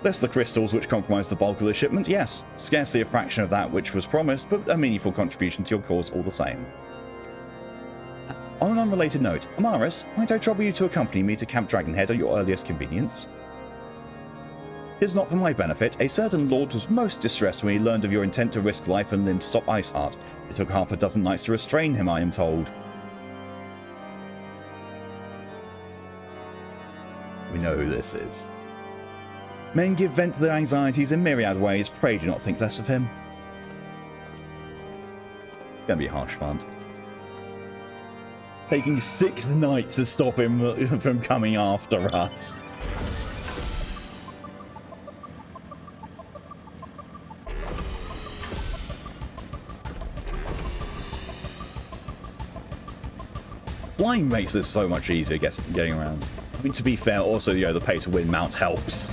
S2: Less the crystals which comprised the bulk of the shipment, yes. Scarcely a fraction of that which was promised, but a meaningful contribution to your cause all the same. On an unrelated note, Amaris, might I trouble you to accompany me to Camp Dragonhead at your earliest convenience? It is not for my benefit. A certain lord was most distressed when he learned of your intent to risk life and limb to stop Iceheart. It took half a dozen knights to restrain him, I am told. We know who this is. Men give vent to their anxieties in myriad ways. Pray do not think less of him. Gonna be harsh fun. Taking 6 knights to stop him from coming after us. Flying makes this so much easier getting around. I mean, to be fair, also, you know, the pay to win mount helps.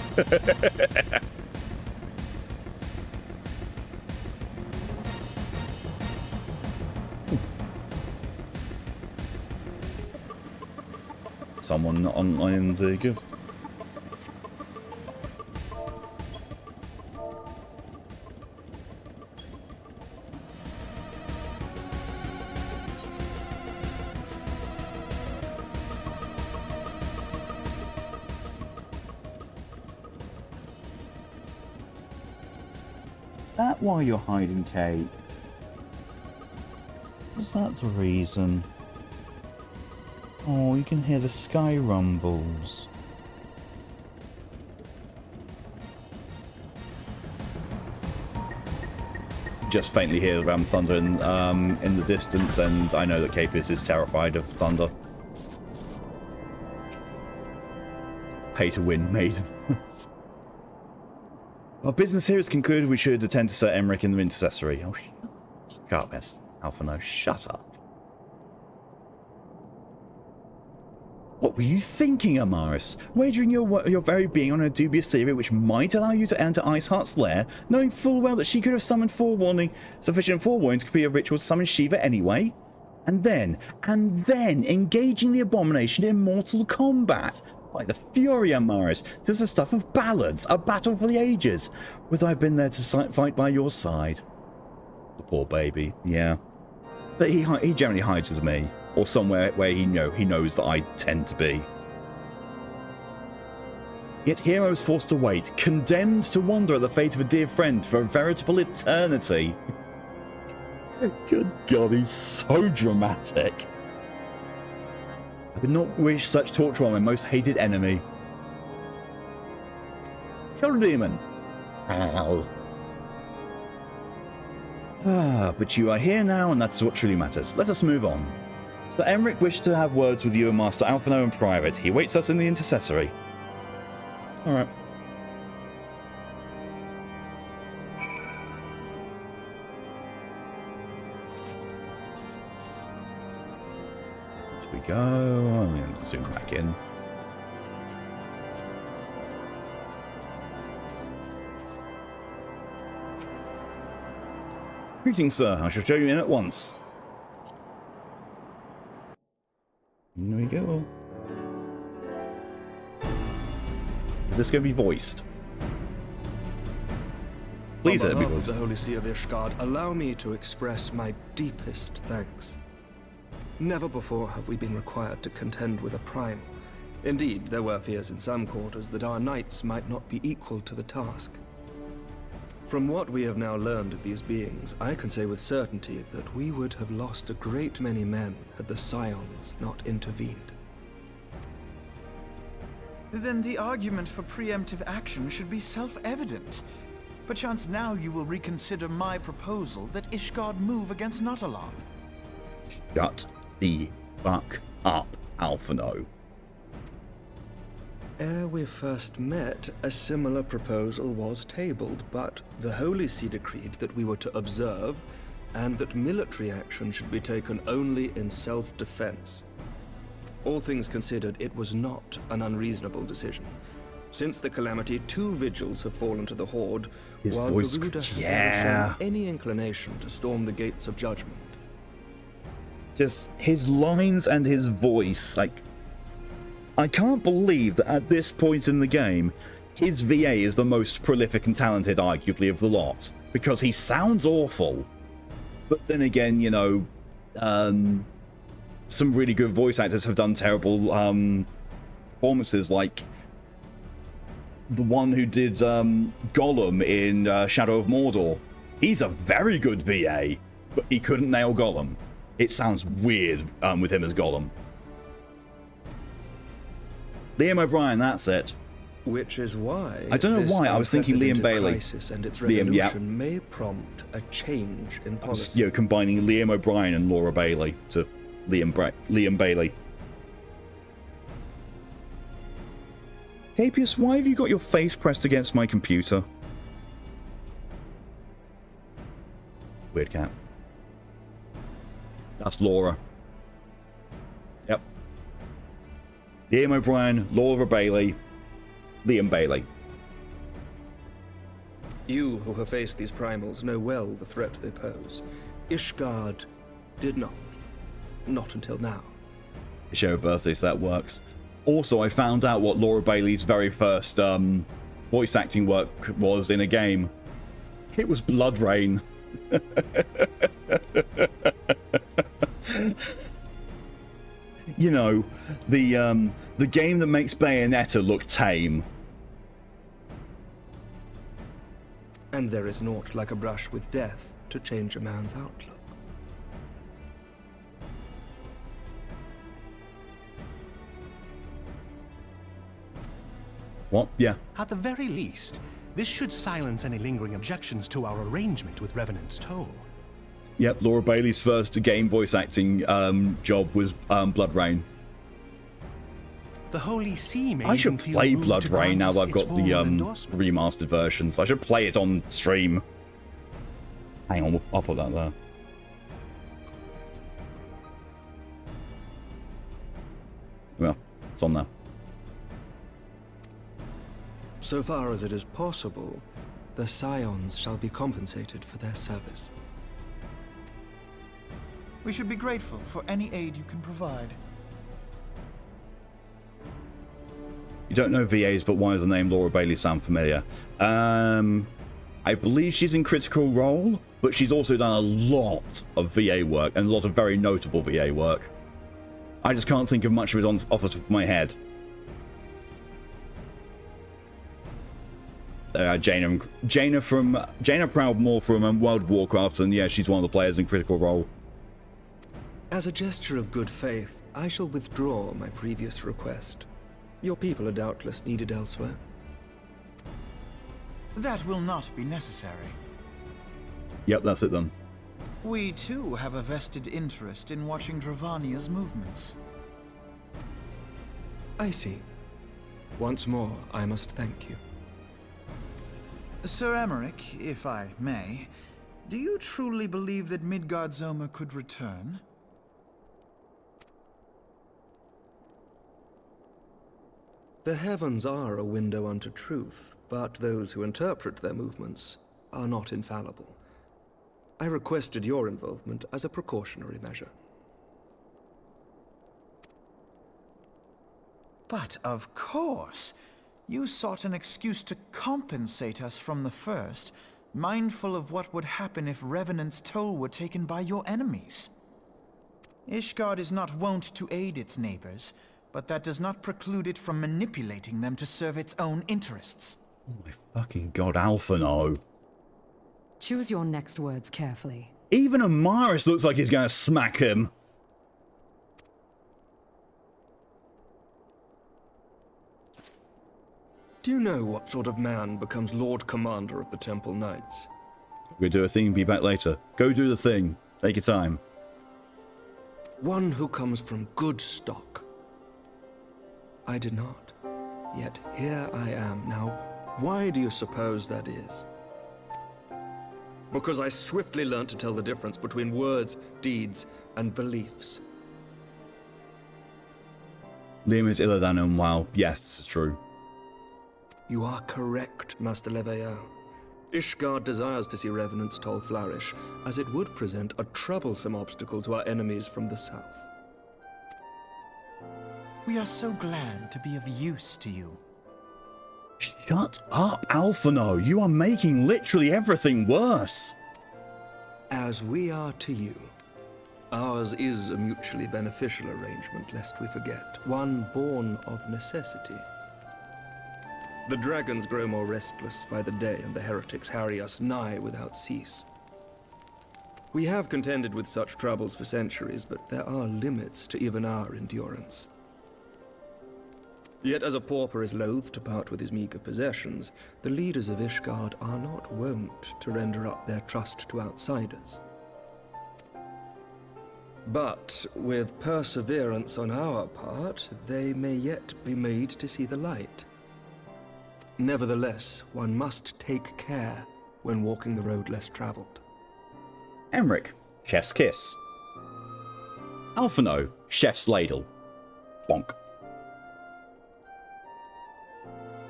S2: Someone on the good. Is that why you're hiding, Kate? Is that the reason? Oh, you can hear the sky rumbles. Just faintly hear thunder in the distance, and I know that Capus is terrified of thunder. Pay to win, maiden. Our business here is concluded. We should attend to Sir Emmerich in the intercessory. Oh, shut up, Miss Alphino. Shut up. What were you thinking, Amaris? Wagering your very being on a dubious theory which might allow you to enter Iceheart's lair, knowing full well that she could have summoned sufficient forewarning to complete a ritual to summon Shiva anyway? And then engaging the abomination in mortal combat. By the fury, Amaris, this is the stuff of ballads, a battle for the ages. Would I have been there to fight by your side? The poor baby, yeah. But he generally hides with me. Or somewhere where he knows that I tend to be. Yet heroes forced to wait, condemned to wonder at the fate of a dear friend for a veritable eternity. Good God, he's so dramatic. I would not wish such torture on my most hated enemy. Shoulder Demon. Ow. But you are here now, and that's what truly matters. Let us move on. Sir Emmerich wished to have words with you and Master Alphino in private. He waits us in the intercessory. Alright. Here we go. I'm going to zoom back in. Greetings, sir. I shall show you in at once. Here we go. Is this going to be voiced? Please,
S12: on
S2: it be
S12: behalf of
S2: voiced.
S12: the Holy See of Ishgard, allow me to express my deepest thanks. Never before have we been required to contend with a primal. Indeed, there were fears in some quarters that our knights might not be equal to the task. From what we have now learned of these beings, I can say with certainty that we would have lost a great many men had the Scions not intervened.
S13: Then the argument for preemptive action should be self-evident. Perchance now you will reconsider my proposal that Ishgard move against Natalan.
S2: Shut the fuck up, Alphino.
S12: Ere we first met, a similar proposal was tabled, but the Holy See decreed that we were to observe, and that military action should be taken only in self-defense. All things considered, it was not an unreasonable decision. Since the calamity, 2 vigils have fallen to the Horde, while Garuda has never shown any inclination to storm the gates of judgment.
S2: Just his lines and his voice, like, I can't believe that at this point in the game, his VA is the most prolific and talented, arguably, of the lot. Because he sounds awful. But then again, you know, some really good voice actors have done terrible performances, like the one who did Gollum in Shadow of Mordor. He's a very good VA, but he couldn't nail Gollum. It sounds weird with him as Gollum. Liam O'Brien, that's it.
S12: Which is why
S2: I don't know why I was thinking Liam Bailey.
S12: Crisis and its resolution may prompt a change in policy.
S2: You know, combining Liam O'Brien and Laura Bailey to Liam Bailey. Capius, why have you got your face pressed against my computer? Weird cat. That's Laura. Yep. Liam O'Brien, Laura Bailey, Liam Bailey.
S12: You who have faced these primals know well the threat they pose. Ishgard did not. Not until now.
S2: Share a birthday, so that works. Also, I found out what Laura Bailey's very first voice acting work was in a game. It was Blood Rain. You know, the game that makes Bayonetta look tame.
S12: And there is naught like a brush with death to change a man's outlook.
S2: What? Yeah.
S14: At the very least, this should silence any lingering objections to our arrangement with Revenant's Toll.
S2: Yep, Laura Bailey's first game voice acting job was Blood Rain.
S14: The Holy See may
S2: I should play Blood Rain now that I've got the remastered versions. I should play it on stream. Hang on, I'll put that there. Well, it's on there.
S12: So far as it is possible, the Scions shall be compensated for their service.
S13: We should be grateful for any aid you can provide.
S2: You don't know VAs, but why does the name Laura Bailey sound familiar? I believe she's in Critical Role, but she's also done a lot of VA work, and a lot of very notable VA work. I just can't think of much of it off the top of my head. Jaina Proudmore from World of Warcraft, and yeah, she's one of the players in Critical Role.
S12: As a gesture of good faith, I shall withdraw my previous request. Your people are doubtless needed elsewhere.
S13: That will not be necessary.
S2: Yep, that's it then.
S13: We too have a vested interest in watching Dravania's movements.
S12: I see. Once more, I must thank you.
S13: Sir Emmerich, if I may, do you truly believe that Midgard-Zoma could return?
S12: The heavens are a window unto truth, but those who interpret their movements are not infallible. I requested your involvement as a precautionary measure.
S13: But of course! You sought an excuse to compensate us from the first, mindful of what would happen if Revenant's Toll were taken by your enemies. Ishgard is not wont to aid its neighbors, but that does not preclude it from manipulating them to serve its own interests.
S2: Oh my fucking god, Alphino.
S6: Choose your next words carefully.
S2: Even Amaris looks like he's going to smack him.
S12: Do you know what sort of man becomes Lord Commander of the Temple Knights?
S2: We'll do a thing and be back later. Go do the thing. Take your time.
S12: One who comes from good stock. I did not. Yet here I am now. Why do you suppose that is? Because I swiftly learnt to tell the difference between words, deeds, and beliefs.
S2: Liam is Illidan and wow, yes, this is true.
S12: You are correct, Master Leveilleur. Ishgard desires to see Revenant's toll flourish, as it would present a troublesome obstacle to our enemies from the south.
S13: We are so glad to be of use to you.
S2: Shut up, Alphino. You are making literally everything worse.
S12: As we are to you. Ours is a mutually beneficial arrangement, lest we forget. One born of necessity. The dragons grow more restless by the day, and the heretics harry us nigh without cease. We have contended with such troubles for centuries, but there are limits to even our endurance. Yet as a pauper is loath to part with his meager possessions, the leaders of Ishgard are not wont to render up their trust to outsiders. But with perseverance on our part, they may yet be made to see the light. Nevertheless, one must take care when walking the road less traveled.
S2: Emmerich, Chef's Kiss. Alphino, Chef's Ladle. Bonk.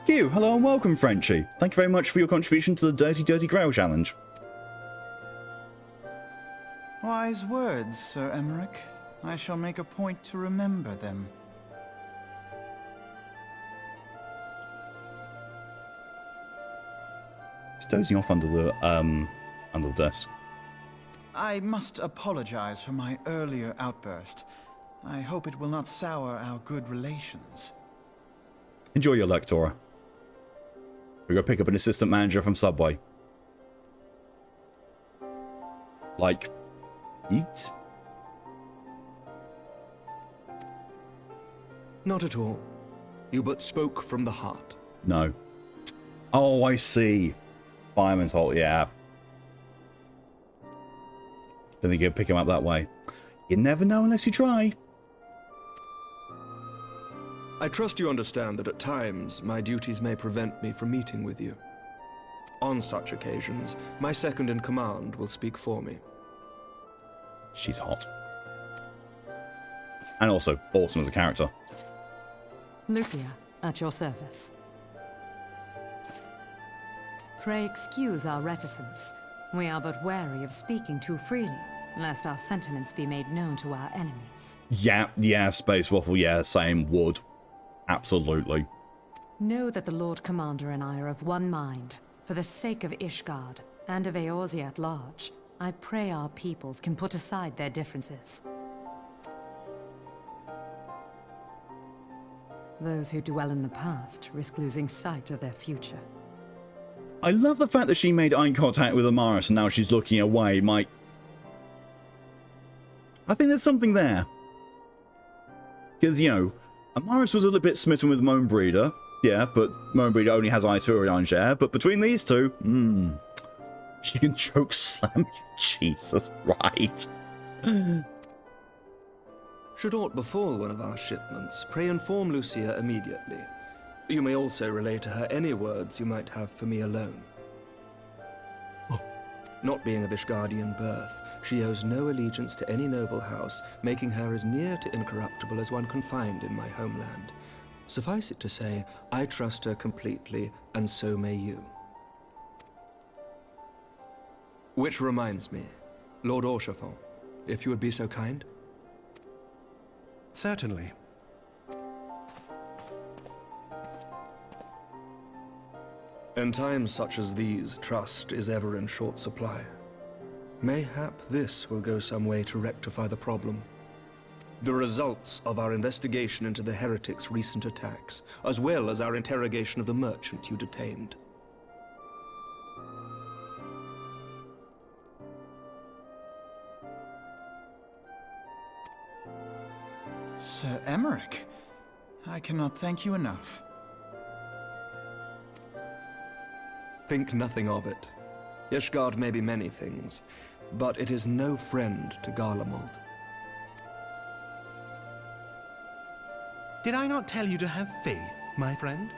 S2: Hugh, hello and welcome, Frenchie. Thank you very much for your contribution to the Dirty Dirty Grail Challenge.
S13: Wise words, Sir Emmerich. I shall make a point to remember them.
S2: He's dozing off under the desk.
S13: I must apologize for my earlier outburst. I hope it will not sour our good relations.
S2: Enjoy your lectora. We go pick up an assistant manager from Subway. Like, eat?
S12: Not at all. You but spoke from the heart.
S2: No. Oh, I see. Fireman's Holt, yeah. Don't think you'll pick him up that way. You never know unless you try.
S12: I trust you understand that at times my duties may prevent me from meeting with you. On such occasions, my second in command will speak for me.
S2: She's hot. And also awesome as a character.
S15: Lucia, at your service. Pray excuse our reticence. We are but wary of speaking too freely, lest our sentiments be made known to our enemies.
S2: Yeah, Space Waffle, yeah, same, would. Absolutely.
S15: Know that the Lord Commander and I are of one mind. For the sake of Ishgard, and of Eorzea at large, I pray our peoples can put aside their differences. Those who dwell in the past risk losing sight of their future.
S2: I love the fact that she made eye contact with Amaris and now she's looking away. I think there's something there. Because, you know, Amaris was a little bit smitten with Moanbreeder. Yeah, but Moanbreeder only has eyes for Urianger. But between these two, she can choke slam you. Jesus, right.
S12: Should aught befall one of our shipments, pray inform Lucia immediately. You may also relay to her any words you might have for me alone. Not being of Ishgardian birth, she owes no allegiance to any noble house, making her as near to incorruptible as one can find in my homeland. Suffice it to say, I trust her completely, and so may you. Which reminds me, Lord Orchefort, if you would be so kind?
S14: Certainly.
S12: In times such as these, trust is ever in short supply. Mayhap this will go some way to rectify the problem. The results of our investigation into the heretics' recent attacks, as well as our interrogation of the merchant you detained.
S13: Sir Emmerich, I cannot thank you enough.
S12: Think nothing of it. Ishgard may be many things, but it is no friend to Garlemald.
S14: Did I not tell you to have faith? my friend?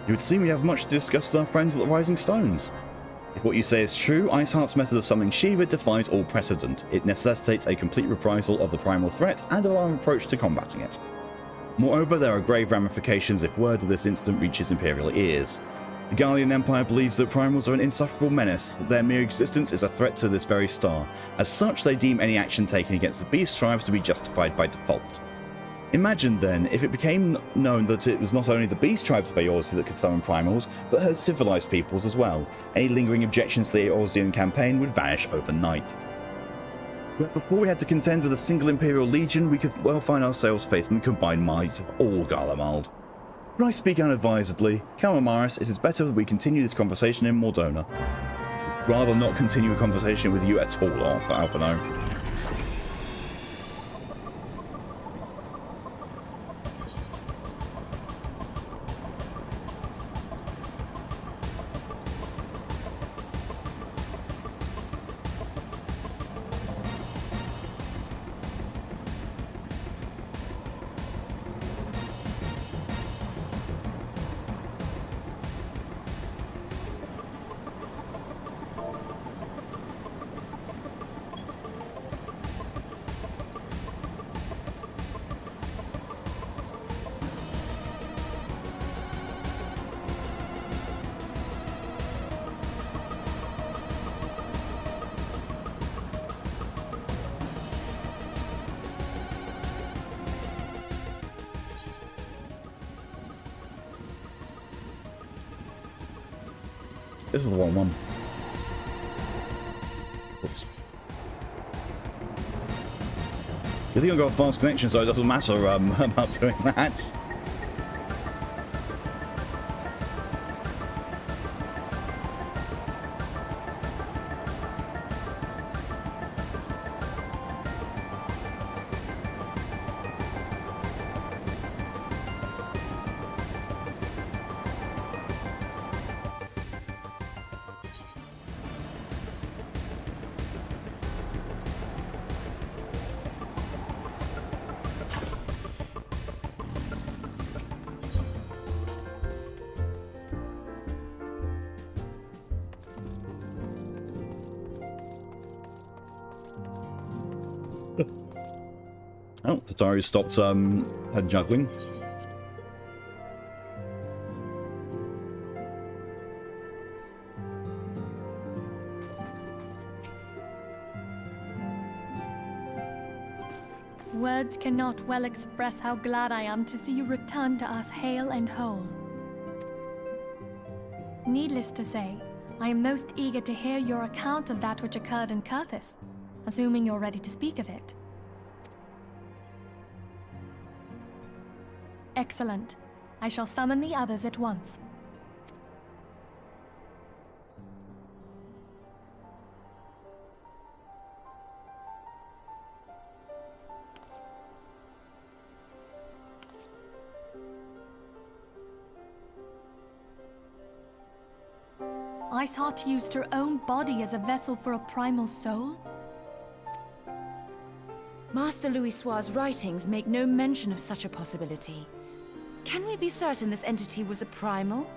S2: You would seem we have much to discuss with our friends at the Rising Stones. If what you say is true, Iceheart's method of summoning Shiva defies all precedent. It necessitates a complete reprisal of the primal threat and a alarm approach to combating it. Moreover, there are grave ramifications if word of this incident reaches Imperial ears. The Gallian Empire believes that primals are an insufferable menace, that their mere existence is a threat to this very star. As such, they deem any action taken against the beast tribes to be justified by default. Imagine, then, if it became known that it was not only the beast tribes of Eorzea that could summon primals, but her civilized peoples as well. Any lingering objections to the Eorzean campaign would vanish overnight. But before we had to contend with a single Imperial Legion, we could well find ourselves facing the combined might of all Garlemald. When I speak unadvisedly, Calamaris, it is better that we continue this conversation in Mordona. I'd rather not continue a conversation with you at all, Alphino. This is the wrong one. Oops. I think I've got a fast connection, so it doesn't matter about doing that. Oh, the diary stopped head juggling.
S4: Words cannot well express how glad I am to see you return to us hale and whole. Needless to say, I am most eager to hear your account of that which occurred in Kurthis, assuming you're ready to speak of it. Excellent. I shall summon the others at once. Iceheart used her own body as a vessel for a primal soul?
S6: Master Louisoix's writings make no mention of such a possibility. Can we be certain this entity was a primal?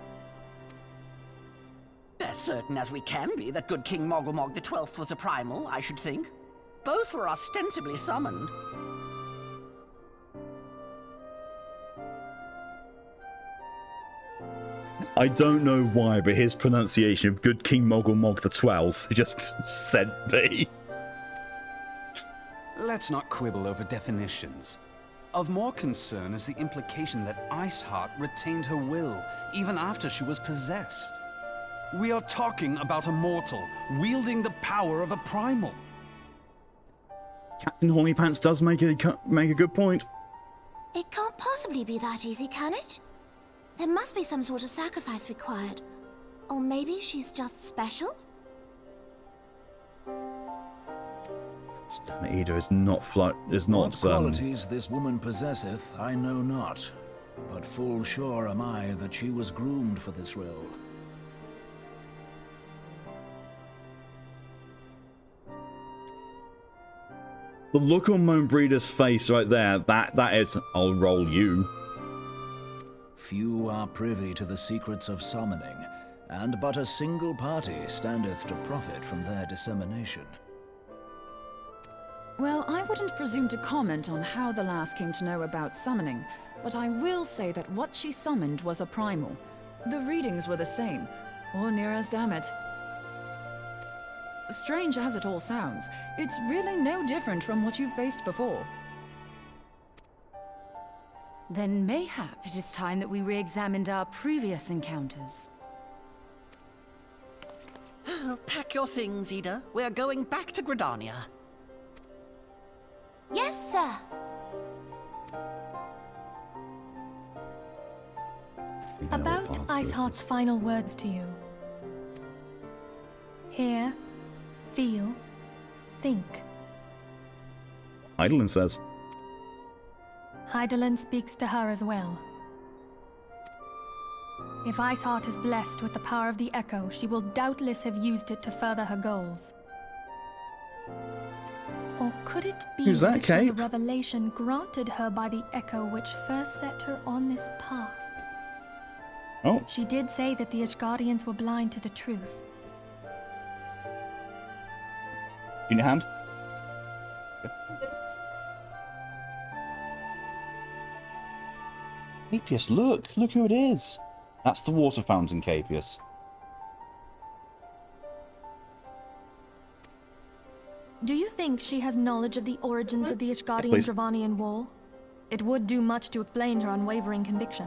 S7: As certain as we can be that good King Mogulmog XII was a primal, I should think. Both were ostensibly summoned.
S2: I don't know why, but his pronunciation of good King Mogulmog XII just sent me.
S9: Let's not quibble over definitions. Of more concern is the implication that Iceheart retained her will, even after she was possessed. We are talking about a mortal, wielding the power of a primal.
S2: Captain Hornypants does make a good point.
S5: It can't possibly be that easy, can it? There must be some sort of sacrifice required. Or maybe she's just special?
S2: Damn it, Ida is not
S8: What qualities this woman possesseth, I know not, but full sure am I that she was groomed for this role.
S2: The look on Moanbreeder's face right there, that is, I'll roll you.
S8: Few are privy to the secrets of summoning, and but a single party standeth to profit from their dissemination.
S3: Well, I wouldn't presume to comment on how the lass came to know about summoning, but I will say that what she summoned was a primal. The readings were the same, or near as damn it. Strange as it all sounds, it's really no different from what you've faced before.
S6: Then mayhap it is time that we re-examined our previous encounters.
S7: Pack your things, Ida. We're going back to Gridania.
S5: Yes, sir.
S4: About Iceheart's final words to you. Hear, feel, think.
S2: Heidelin says.
S4: Heidelin speaks to her as well. If Iceheart is blessed with the power of the Echo, she will doubtless have used it to further her goals. Or could it be
S2: Who's that,
S4: it was a
S2: Kate?
S4: revelation granted her by the Echo which first set her on this path?
S2: Oh.
S4: She did say that the Ishgardians were blind to the truth.
S2: In your hand? Capius, look who it is. That's the water fountain, Capius.
S4: Do you think she has knowledge of the origins of the
S2: please.
S4: Ishgardian-Dravanian War? It would do much to explain her unwavering conviction.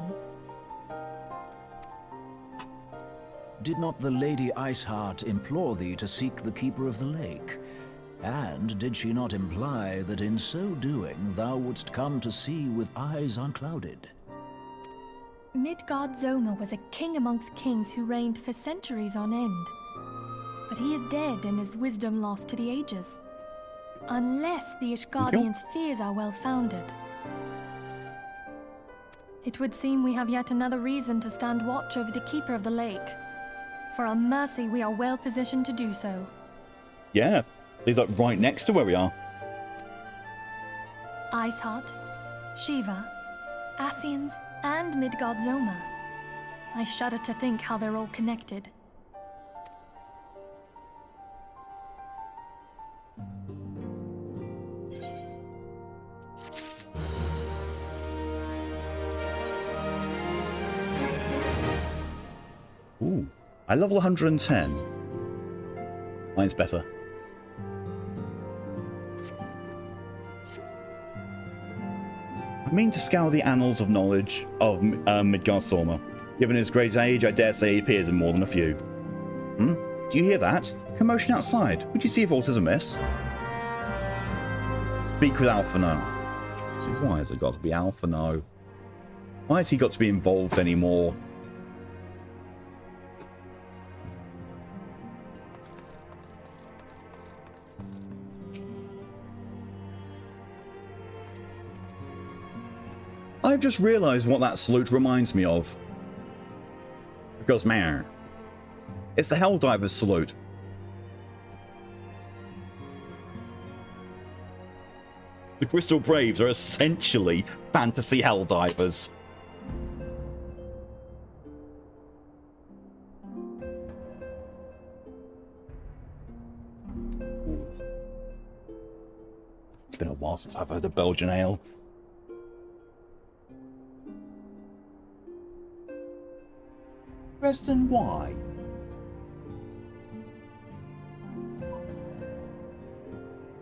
S8: Did not the Lady Iceheart implore thee to seek the Keeper of the Lake? And did she not imply that in so doing thou wouldst come to see with eyes unclouded?
S4: Midgard Zoma was a king amongst kings who reigned for centuries on end. But he is dead and his wisdom lost to the ages. Unless the Ishgardians' fears are well founded. It would seem we have yet another reason to stand watch over the Keeper of the Lake. For a mercy, we are well positioned to do so.
S2: Yeah, he's like right next to where we are.
S4: Iceheart, Shiva, Ascians, and Midgard Zoma. I shudder to think how they're all connected.
S2: Ooh, I level 110. Mine's better. I mean to scour the annals of knowledge of Midgard Sorma. Given his great age, I dare say he appears in more than a few. Hmm? Do you hear that? Commotion outside. Would you see if aught is amiss? Speak with Alphino. Why has it got to be Alphino? Why has he got to be involved anymore? I've just realised what that salute reminds me of. Because, man, it's the Helldiver's salute. The Crystal Braves are essentially fantasy Helldivers. It's been a while since I've heard a Belgian ale. Dresden, why?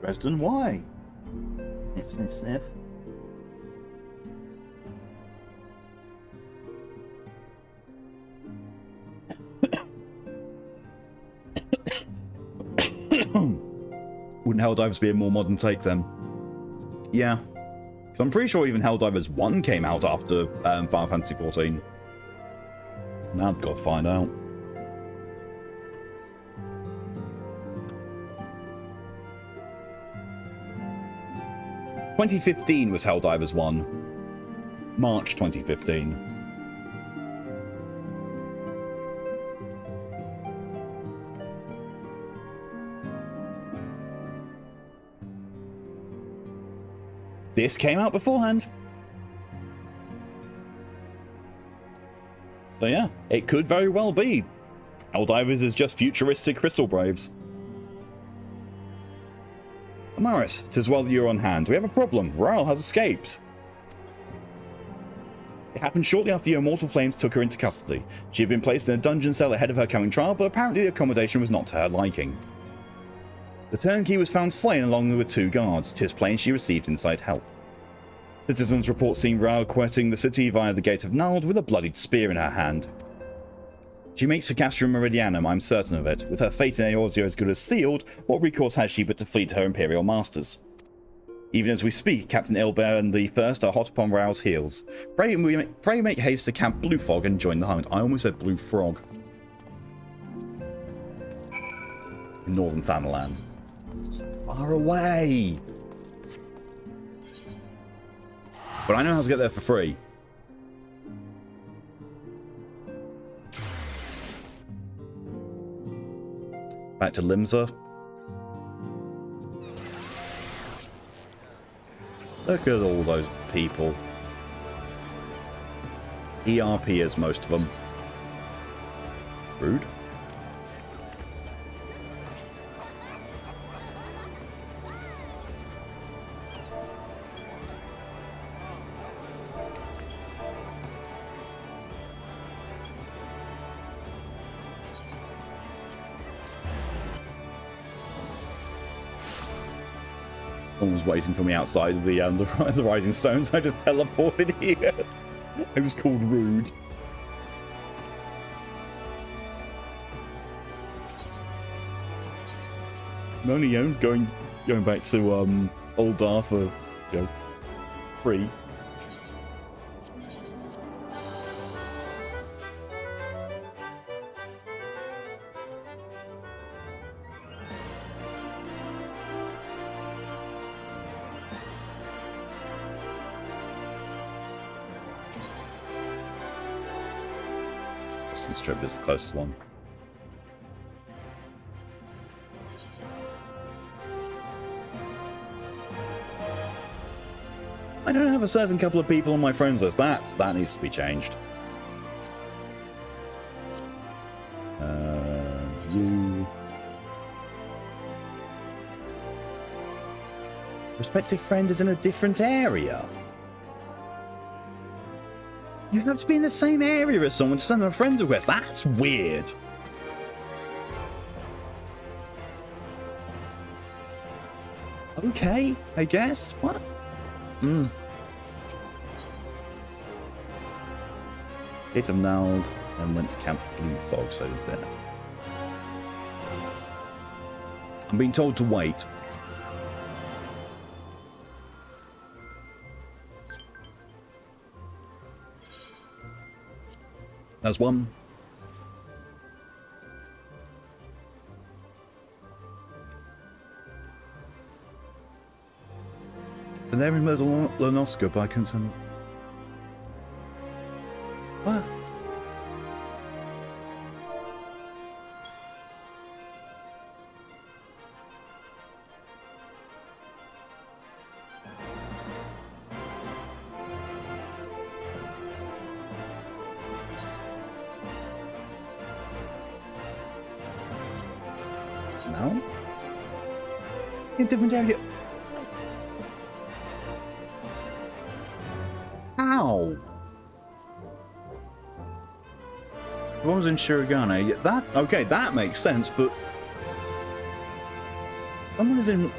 S2: Dresden, why? Sniff, sniff, sniff. Wouldn't Helldivers be a more modern take then? Yeah. So I'm pretty sure even Helldivers 1 came out after Final Fantasy XIV. Now I've got to find out. 2015 was Helldivers 1. March 2015. This came out beforehand. So yeah, it could very well be. Helldivers is just futuristic Crystal Braves. Amaris, 'tis well that you're on hand. We have a problem. Rael has escaped. It happened shortly after your immortal flames took her into custody. She had been placed in a dungeon cell ahead of her coming trial, but apparently the accommodation was not to her liking. The turnkey was found slain along with 2 guards. 'Tis plain she received inside help. Citizens report seeing Rael quitting the city via the Gate of Nald with a bloodied spear in her hand. She makes for Castrum Meridianum, I'm certain of it. With her fate in Eorzea as good as sealed, what recourse has she but to flee to her Imperial masters? Even as we speak, Captain Ilbear the First are hot upon Rael's heels. Pray make haste to Camp Blue Fog and join the hunt. I almost said Blue Frog. In Northern Thanalan. It's far away. But I know how to get there for free. Back to Limsa. Look at all those people. ERP is most of them. Rude. Someone was waiting for me outside of the Rising Stones. I just teleported here. It was called rude. I'm only going back to Uldar for free. Strip is the closest one. I don't have a certain couple of people on my friends list. That needs to be changed. You. Prospective friend is in a different area. You have to be in the same area as someone to send them a friend request. That's weird. Okay, I guess. What? Gate of Nald and went to Camp Blue Fog, so there. I'm being told to wait. That's one. And they're in Lanoska, but I couldn't send. What? No? In a different area. Ow! The one was in Shirogane. Yeah, okay, that makes sense, but someone is in.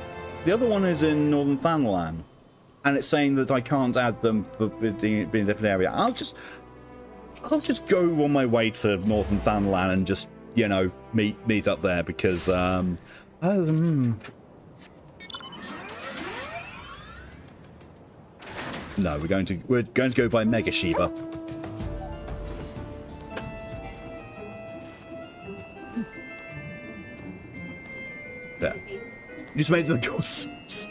S2: The other one is in Northern Thanalan, and it's saying that I can't add them for being in a different area. I'll just go on my way to Northern Thanalan and just, you know, meet up there because no, we're going to go by Mega Shiba. There. You just made it to the ghosts.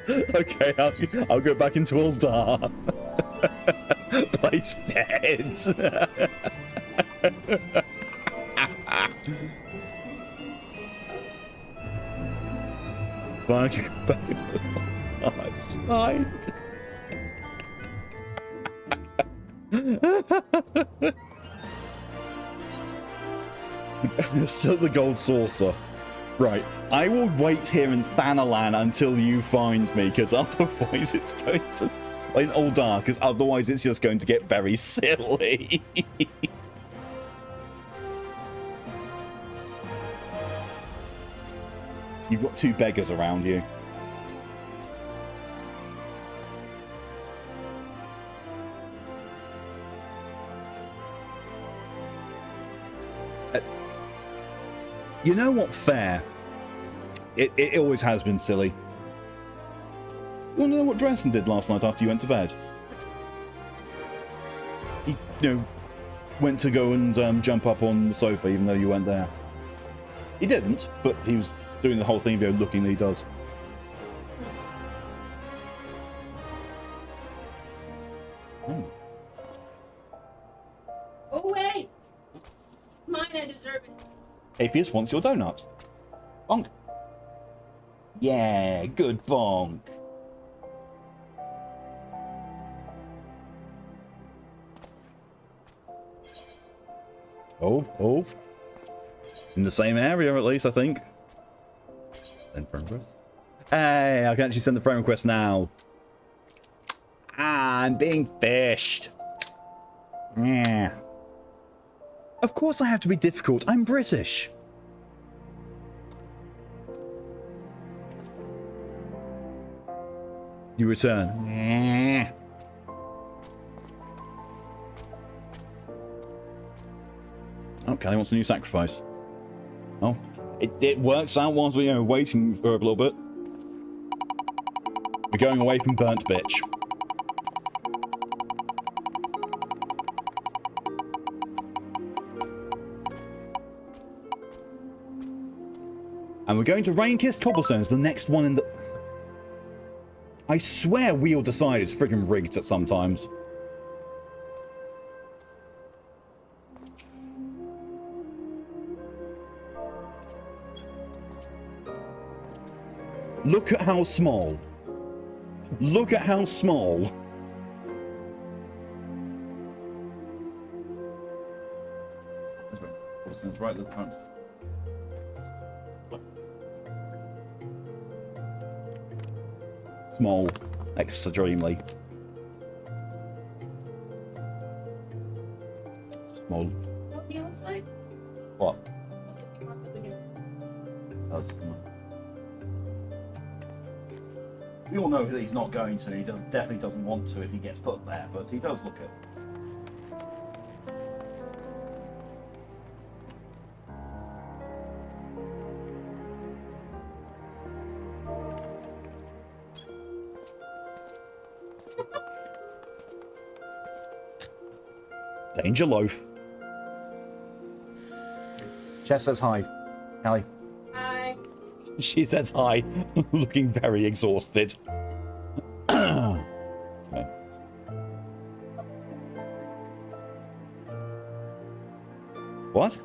S2: Okay, I'll go back into Uldar. Place dead. It's fine, I can go back into Uldar. It's fine. Still the gold saucer. Right, I will wait here in Thanalan until you find me, because otherwise it's going to... in Uldar, because otherwise it's just going to get very silly. You've got two beggars around you. You know what? Fair. It always has been silly. You want to know what Dresden did last night after you went to bed? He, went to go and jump up on the sofa even though you weren't there. He didn't, but he was doing the whole thing looking that he does.
S10: Oh, wait! Mine, I deserve it.
S2: Apius wants your donut. Bonk. Yeah, good bonk. Oh. In the same area, at least, I think. Send friend request. Hey, I can actually send the friend request now. Ah, I'm being fished. Yeah. Of course I have to be difficult. I'm British. You return. Yeah. Oh, Callie wants a new sacrifice. Oh, it works out whilst we're waiting for a little bit. We're going away from burnt bitch. And we're going to Rain-Kissed Cobblestones, the next one in the... I swear Wheel Decide is friggin' rigged at sometimes. Look at how small. Look at how small. Cobblestone's right at the front. Small, extremely small.
S10: What he looks like?
S2: What? That's, we all know that he's not going to. He definitely doesn't want to if he gets put there, but he does look it. Danger Loaf. Jess says hi. Callie.
S10: Hi.
S2: She says hi, looking very exhausted. Okay. What?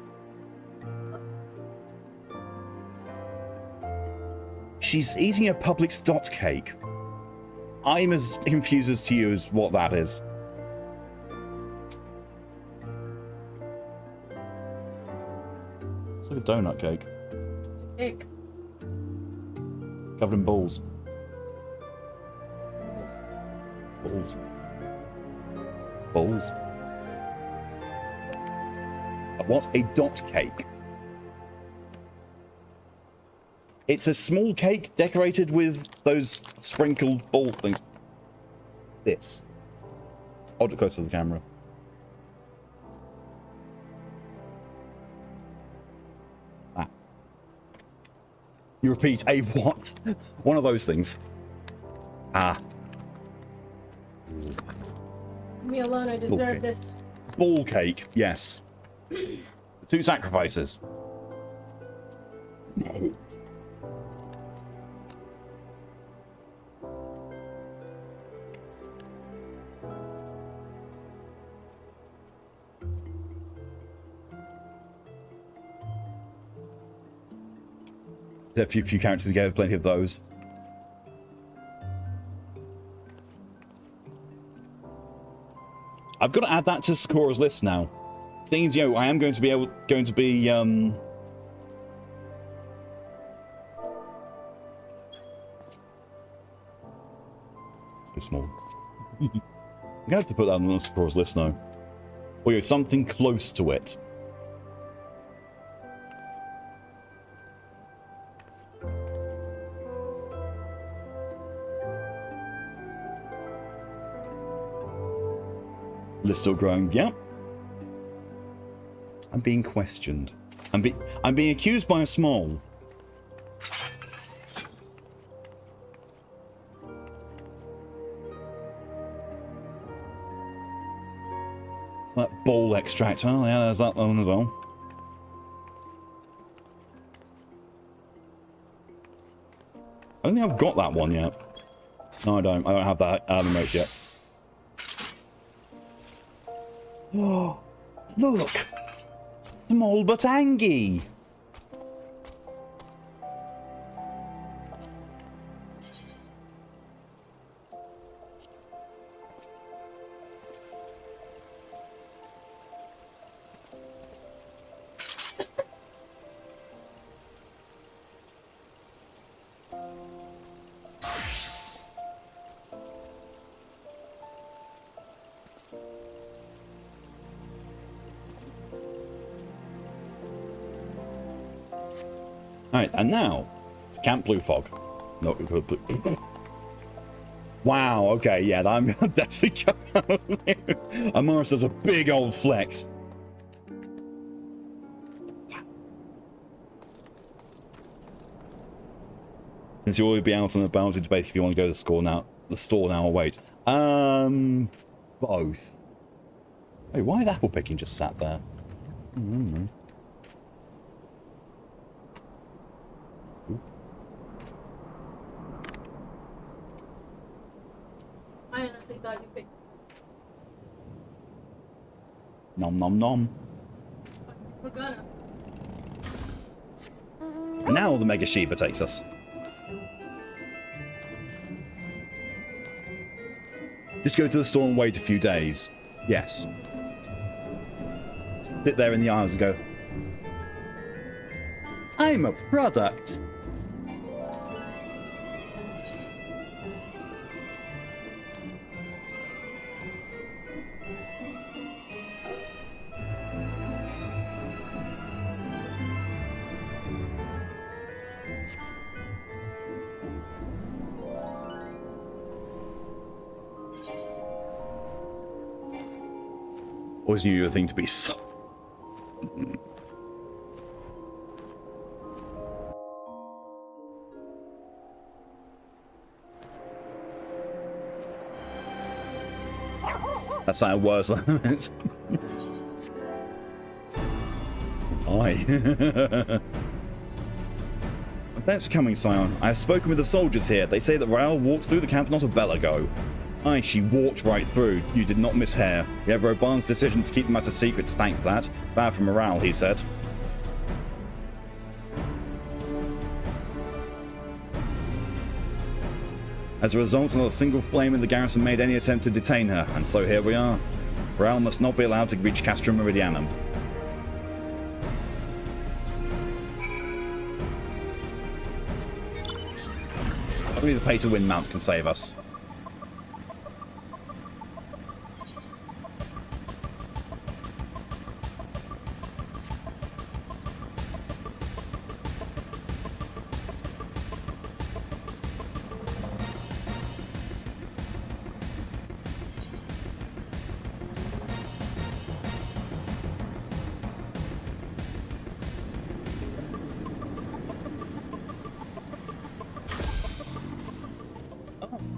S2: She's eating a Publix dot cake. I'm as confused as to you as what that is. It's like a donut cake.
S10: It's a cake.
S2: Covered in balls. Balls. Balls. What? A dot cake? It's a small cake decorated with those sprinkled ball things. This. Hold it close to the camera. Ah. You repeat, a what? One of those things. Ah.
S10: Leave me alone, I deserve
S2: Okay.
S10: this.
S2: Ball cake, yes. The two sacrifices. No. There are a few characters together, plenty of those. I've got to add that to Sakura's list now. Things, you know, I am going to be It's too small. I'm gonna have to put that on Sakura's list now. Or, you know, something close to it. List still growing. Yep. I'm being questioned. I'm being accused by a small. It's like bowl extract. Oh yeah, there's that one as well. I don't think I've got that one yet. No, I don't. I don't have that remote yet. Oh, look! Small but angy! Alright, and now, Camp Blue Fog. No, wow, okay, yeah, I'm definitely going. Amaris does a big old flex. Since you'll always be out and about, it's basically if you want to go to the store now or wait. Both. Wait, why is apple picking just sat there? I don't know. Nom nom nom.
S10: We're gonna.
S2: Now the Mega Sheba takes us. Just go to the store and wait a few days. Yes. Sit there in the aisles and go, I'm a product. Always knew you were a thing to be so. That sounded worse than it. Aye. Thanks for coming, Scion. I have spoken with the soldiers here. They say that Rael walks through the camp, not a Belago. Aye, she walked right through. You did not miss her. You have Roban's decision to keep the matter secret to thank for that. Bad for morale, he said. As a result, not a single flame in the garrison made any attempt to detain her, and so here we are. Rael must not be allowed to reach Castrum Meridianum. Only the pay-to-win mount can save us.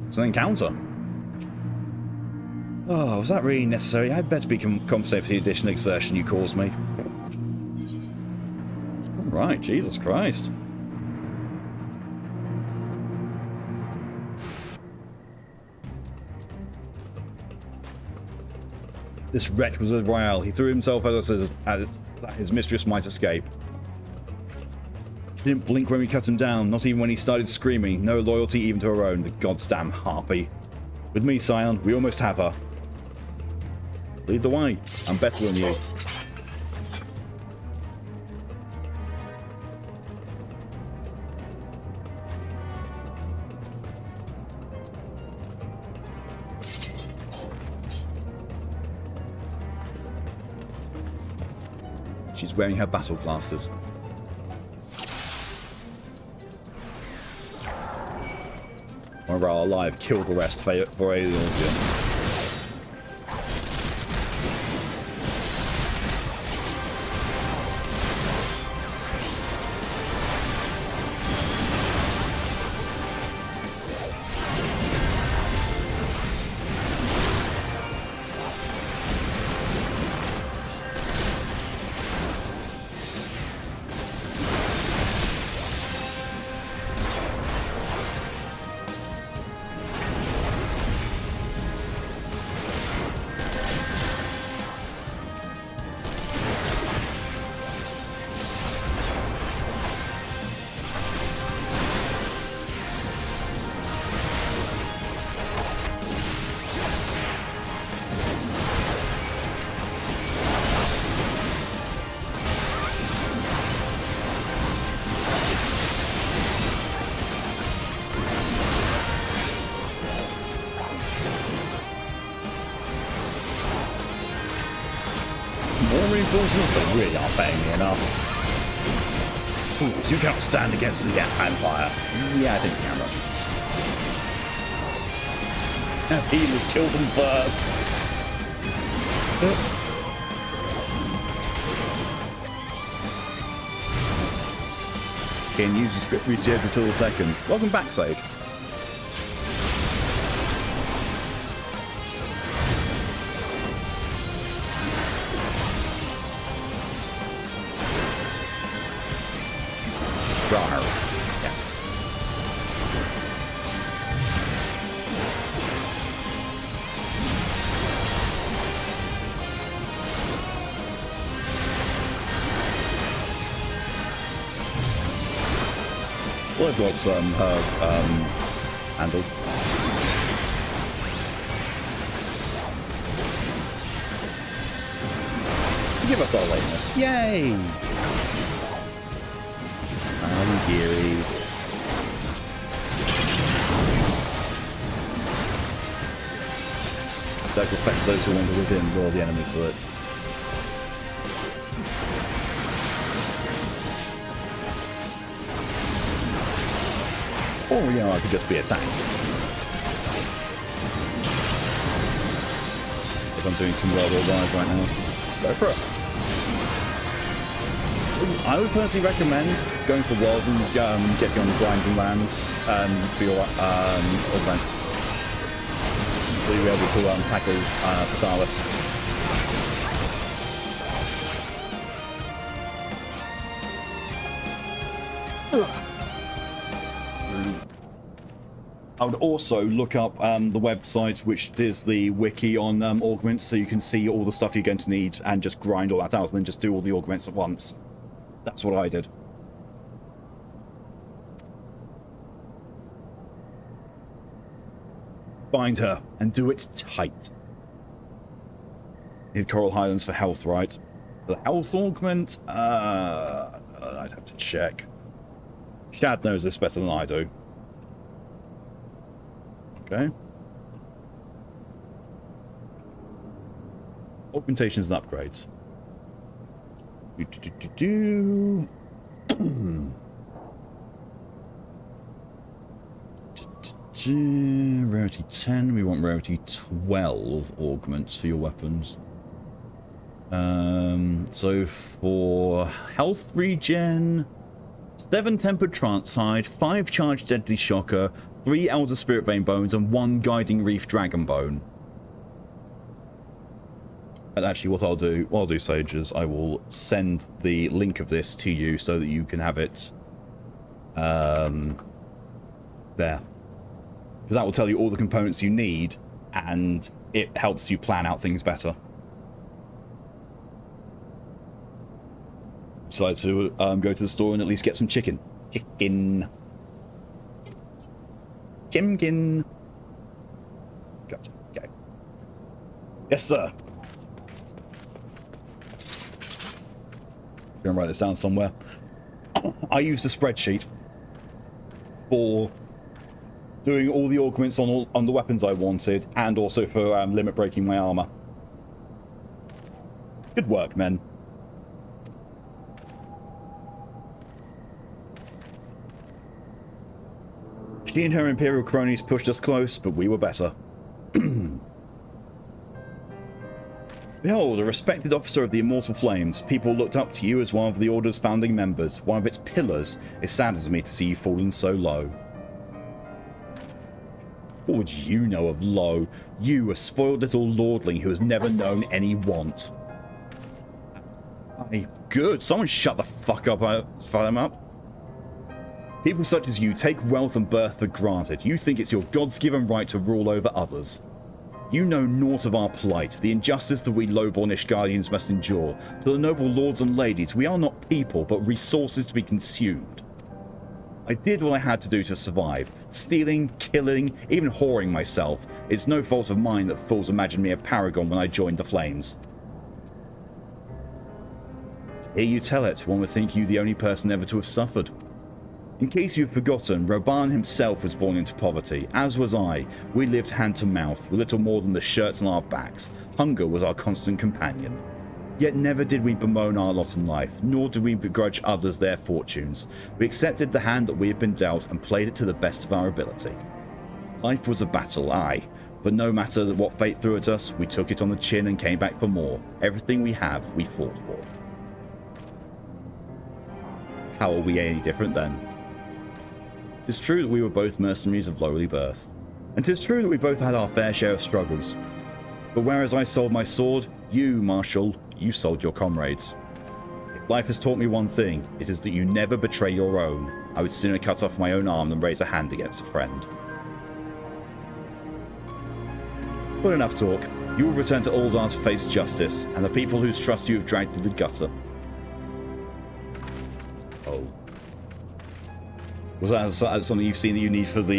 S2: It's an encounter. Oh, was that really necessary? I'd better be compensated for the additional exertion you caused me. Alright, Jesus Christ. This wretch was a royale. He threw himself at us that his mistress might escape. She didn't blink when we cut him down, not even when he started screaming. No loyalty even to her own, the goddamn harpy. With me, Scion, we almost have her. Lead the way. I'm better than you. She's wearing her battle glasses. One of our alive killed the rest for Eorzea. Reinforcements that really aren't paying me enough. Ooh, you cannot stand against the Empire. Yeah, I think you can. Healers killed them first. Can use the script research until the second. Welcome back, Sage. Yes. Well, I've got her handle. Give us our lateness. Yay! Geary. That affects those who wander within, roll the enemy to it. Or, you know, I could just be attacked. If I'm doing some world war guys right now. Go for it. I would personally recommend going for World and getting on the grinding lands for your events. So you'll be able to tackle Fatalis. I would also look up the website, which is the wiki on augments, so you can see all the stuff you're going to need and just grind all that out and then just do all the augments at once. That's what I did. Bind her and do it tight. Need Coral Highlands for health, right? The health augment? I'd have to check. Shad knows this better than I do. Okay. Augmentations and upgrades. Rarity 10. We want rarity 12 augments for your weapons. So for health regen, 7 tempered trance hide, 5 charged deadly shocker, 3 elder spirit vein bones, and 1 guiding reef dragon bone. And actually, what I'll do, Sage, is I will send the link of this to you so that you can have it there. Because that will tell you all the components you need, and it helps you plan out things better. Decided to go to the store and at least get some chicken. Chimkin. Gotcha. Okay. Yes, sir. Gonna write this down somewhere. I used a spreadsheet for doing all the augments on the weapons I wanted, and also for limit breaking my armor. Good work, men. She and her Imperial cronies pushed us close, but we were better. Behold, a respected officer of the Immortal Flames. People looked up to you as one of the Order's founding members, one of its pillars. It saddens me to see you falling so low. What would you know of low? You, a spoiled little lordling who has never known any want. Good. Someone shut the fuck up. Fire them up. People such as you take wealth and birth for granted. You think it's your God's-given right to rule over others. You know naught of our plight, the injustice that we lowborn Ishgardians must endure. To the noble lords and ladies, we are not people, but resources to be consumed. I did what I had to do to survive. Stealing, killing, even whoring myself. It's no fault of mine that fools imagined me a paragon when I joined the Flames. To hear you tell it, one would think you the only person ever to have suffered. In case you've forgotten, Roban himself was born into poverty, as was I. We lived hand to mouth, with little more than the shirts on our backs. Hunger was our constant companion. Yet never did we bemoan our lot in life, nor did we begrudge others their fortunes. We accepted the hand that we had been dealt and played it to the best of our ability. Life was a battle, aye, but no matter what fate threw at us, we took it on the chin and came back for more. Everything we have, we fought for. How are we any different then? 'Tis true that we were both mercenaries of lowly birth, and 'tis true that we both had our fair share of struggles. But whereas I sold my sword, you, Marshal, you sold your comrades. If life has taught me one thing, it is that you never betray your own. I would sooner cut off my own arm than raise a hand against a friend. But enough talk. You will return to Ul'dah to face justice, and the people whose trust you have dragged through the gutter. Oh. Was that something you've seen that you need for the,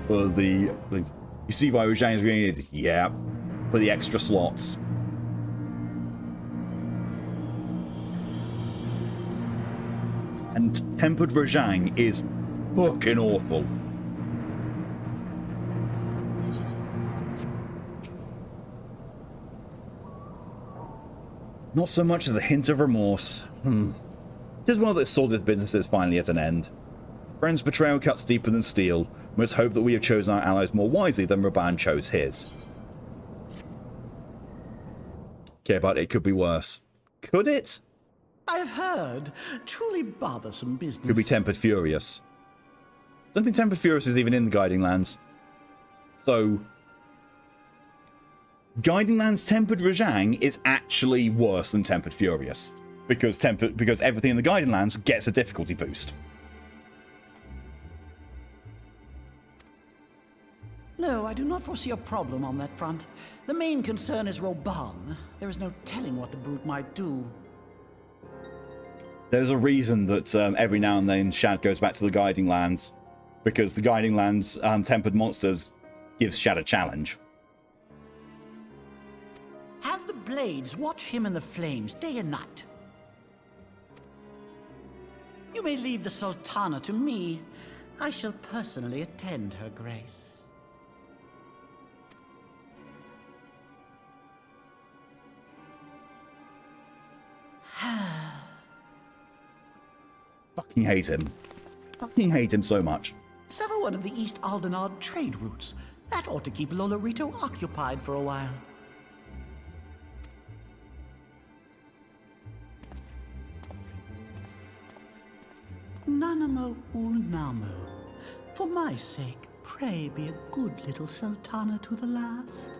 S2: you see why Rajang is being, yeah, for the extra slots. And Tempered Rajang is fucking awful. Not so much as a hint of remorse. It is one of the sordid businesses finally at an end. Friend's betrayal cuts deeper than steel. We must hope that we have chosen our allies more wisely than Raban chose his. Okay, but it could be worse. Could it?
S7: I have heard. Truly bothersome business.
S2: Could be Tempered Furious. Don't think Tempered Furious is even in the Guiding Lands. So, Guiding Lands Tempered Rajang is actually worse than Tempered Furious. Because everything in the Guiding Lands gets a difficulty boost.
S7: No, I do not foresee a problem on that front. The main concern is Roban. There is no telling what the brute might do.
S2: There's a reason that every now and then Shad goes back to the Guiding Lands. Because the Guiding Lands Tempered Monsters gives Shad a challenge.
S7: Have the Blades watch him in the flames day and night. You may leave the Sultana to me. I shall personally attend her grace.
S2: Fucking hate him. Fucking hate him so much.
S7: Sever one of the East Aldenard trade routes. That ought to keep Lolorito occupied for a while. Nanamo Ulnamo. For my sake, pray be a good little Sultana to the last.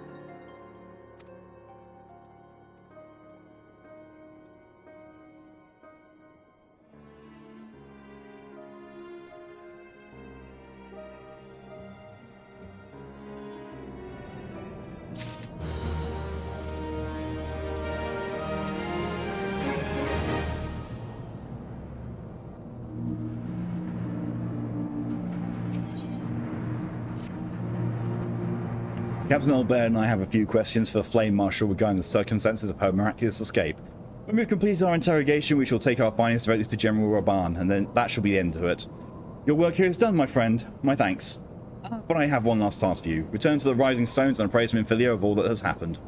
S2: Captain Albert and I have a few questions for Flame Marshal regarding the circumstances of her miraculous escape. When we've completed our interrogation, we shall take our findings directly to General Raban, and then that shall be the end of it. Your work here is done, my friend. My thanks. But I have one last task for you. Return to the Rising Stones and appraise Minfilia of all that has happened.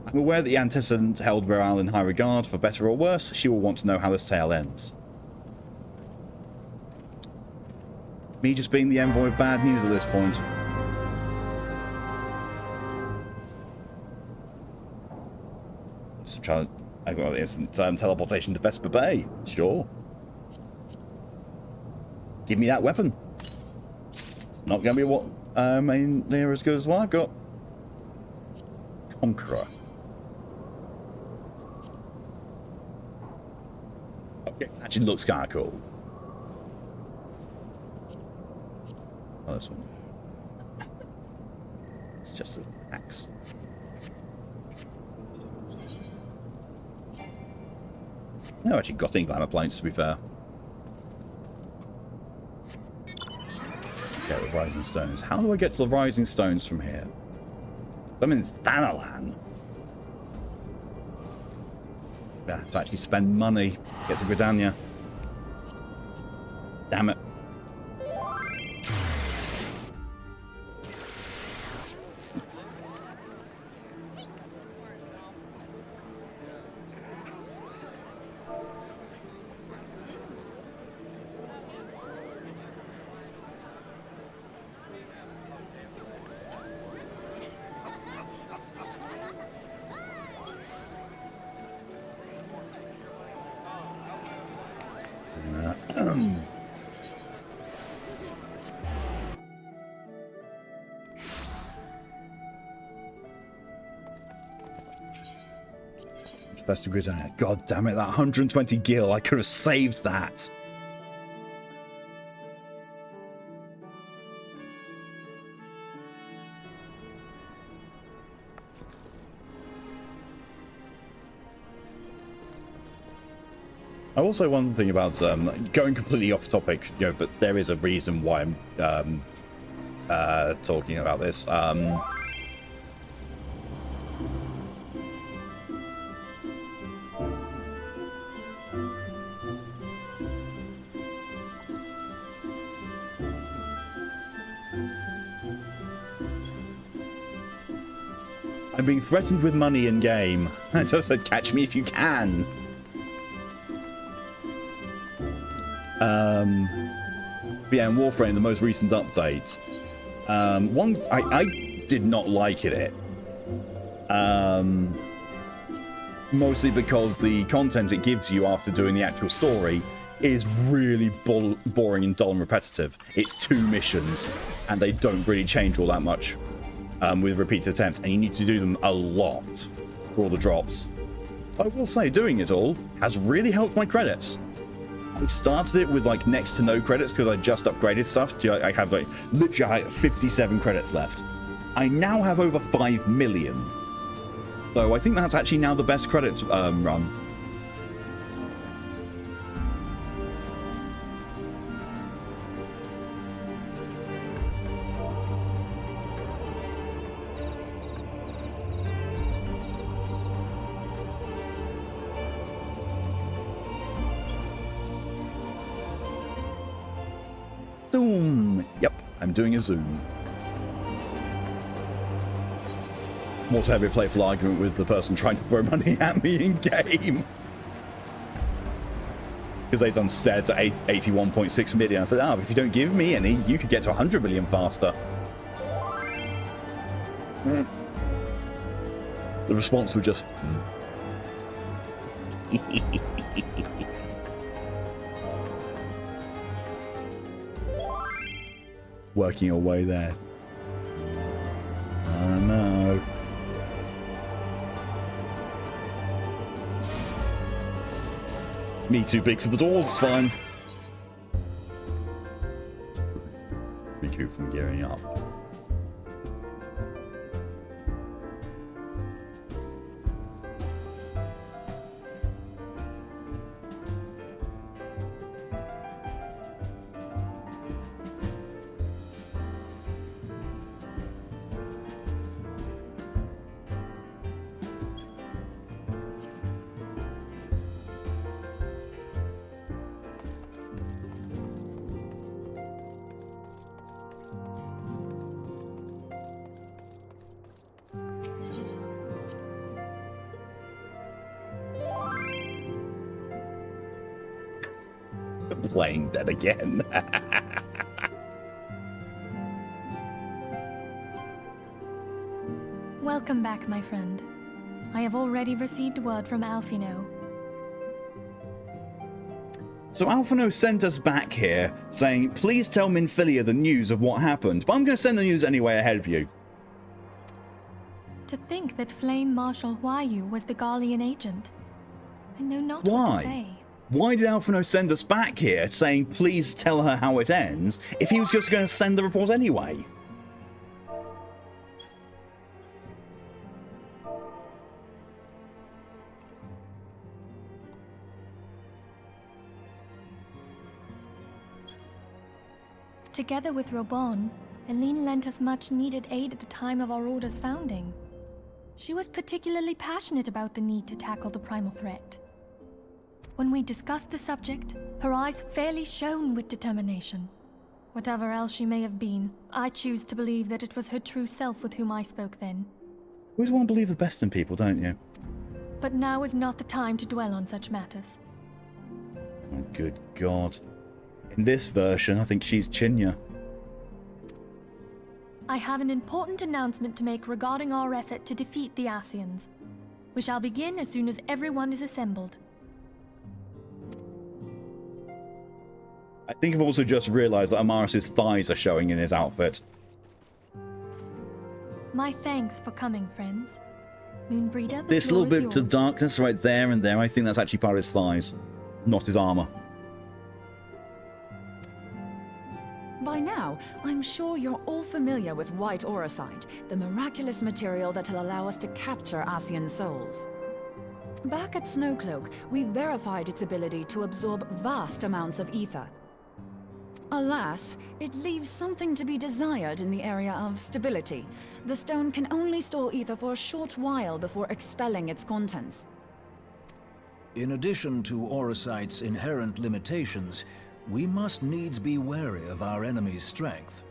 S2: I'm aware that the antecedent held Viral in high regard. For better or worse, she will want to know how this tale ends. Me just being the envoy of bad news at this point. I got instant teleportation to Vesper Bay. Sure. Give me that weapon. It's not going to be what near as good as what I've got. Conqueror. Okay, actually looks kind of cool. Oh, this one. It's just an axe. No, actually got any glamour plates, to be fair. Get the Rising Stones. How do I get to the Rising Stones from here? I'm in Thanalan. I have to actually spend money to get to Gridania. Damn it. Best of Gridania. God damn it, that 120 gil, I could have saved that. Also, one thing about going completely off topic, you know, but there is a reason why I'm talking about this. I'm being threatened with money in game. I just said, catch me if you can. But yeah, in Warframe, the most recent update, I did not like it. Mostly because the content it gives you after doing the actual story is really boring and dull and repetitive. It's 2 missions, and they don't really change all that much. With repeated attempts, and you need to do them a lot for all the drops. I will say, doing it all has really helped my credits. I started it with like next to no credits because I just upgraded stuff. I have like literally 57 credits left. I now have over 5 million. So I think that's actually now the best credits run. Zoom. Yep, I'm doing a zoom. I'm also having a playful argument with the person trying to throw money at me in game. Because they've done steads at 81.6 million. I said, oh, if you don't give me any, you could get to 100 million faster. The response was just... Working your way there. I don't know. Me too big for the doors, it's fine. Recoup from gearing up. Playing dead again.
S4: Welcome back, my friend. I have already received word from Alphino.
S2: So Alphino sent us back here, saying, please tell Minfilia the news of what happened, but I'm going to send the news anyway ahead of you.
S4: To think that Flame Marshal Huayu was the Garlean agent. I know not what
S2: Why?
S4: to say.
S2: Why did Alphino send us back here, saying, please tell her how it ends, if he was just going to send the report anyway?
S4: Together with Robon, Eline lent us much-needed aid at the time of our Order's founding. She was particularly passionate about the need to tackle the primal threat. When we discussed the subject, her eyes fairly shone with determination. Whatever else she may have been, I choose to believe that it was her true self with whom I spoke then.
S2: You always want to believe the best in people, don't you?
S4: But now is not the time to dwell on such matters.
S2: Oh, good God. In this version, I think she's Chinya.
S4: I have an important announcement to make regarding our effort to defeat the Ascians. We shall begin as soon as everyone is assembled.
S2: I think I've also just realised that Amaris' thighs are showing in his outfit.
S4: My thanks for coming, friends. Moonbreeder, the
S2: This
S4: floor
S2: little
S4: is
S2: bit of
S4: yours.
S2: darkness right there and there, I think that's actually part of his thighs, not his armour.
S3: By now, I'm sure you're all familiar with white auracite, the miraculous material that'll allow us to capture Ascian souls. Back at Snowcloak, we verified its ability to absorb vast amounts of ether. Alas, it leaves something to be desired in the area of stability. The stone can only store ether for a short while before expelling its contents.
S8: In addition to auracite's inherent limitations, we must needs be wary of our enemy's strength.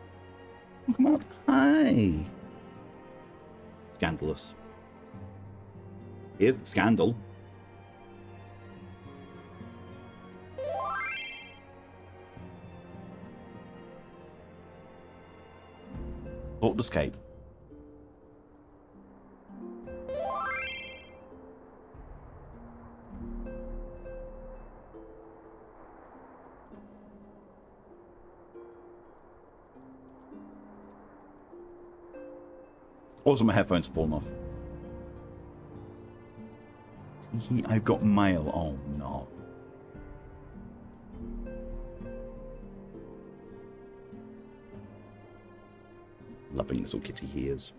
S2: Hey. Scandalous. Here's the scandal. Thought to escape. Also, my headphones have fallen off. I've got mail. Oh, no. Loving little kitty ears.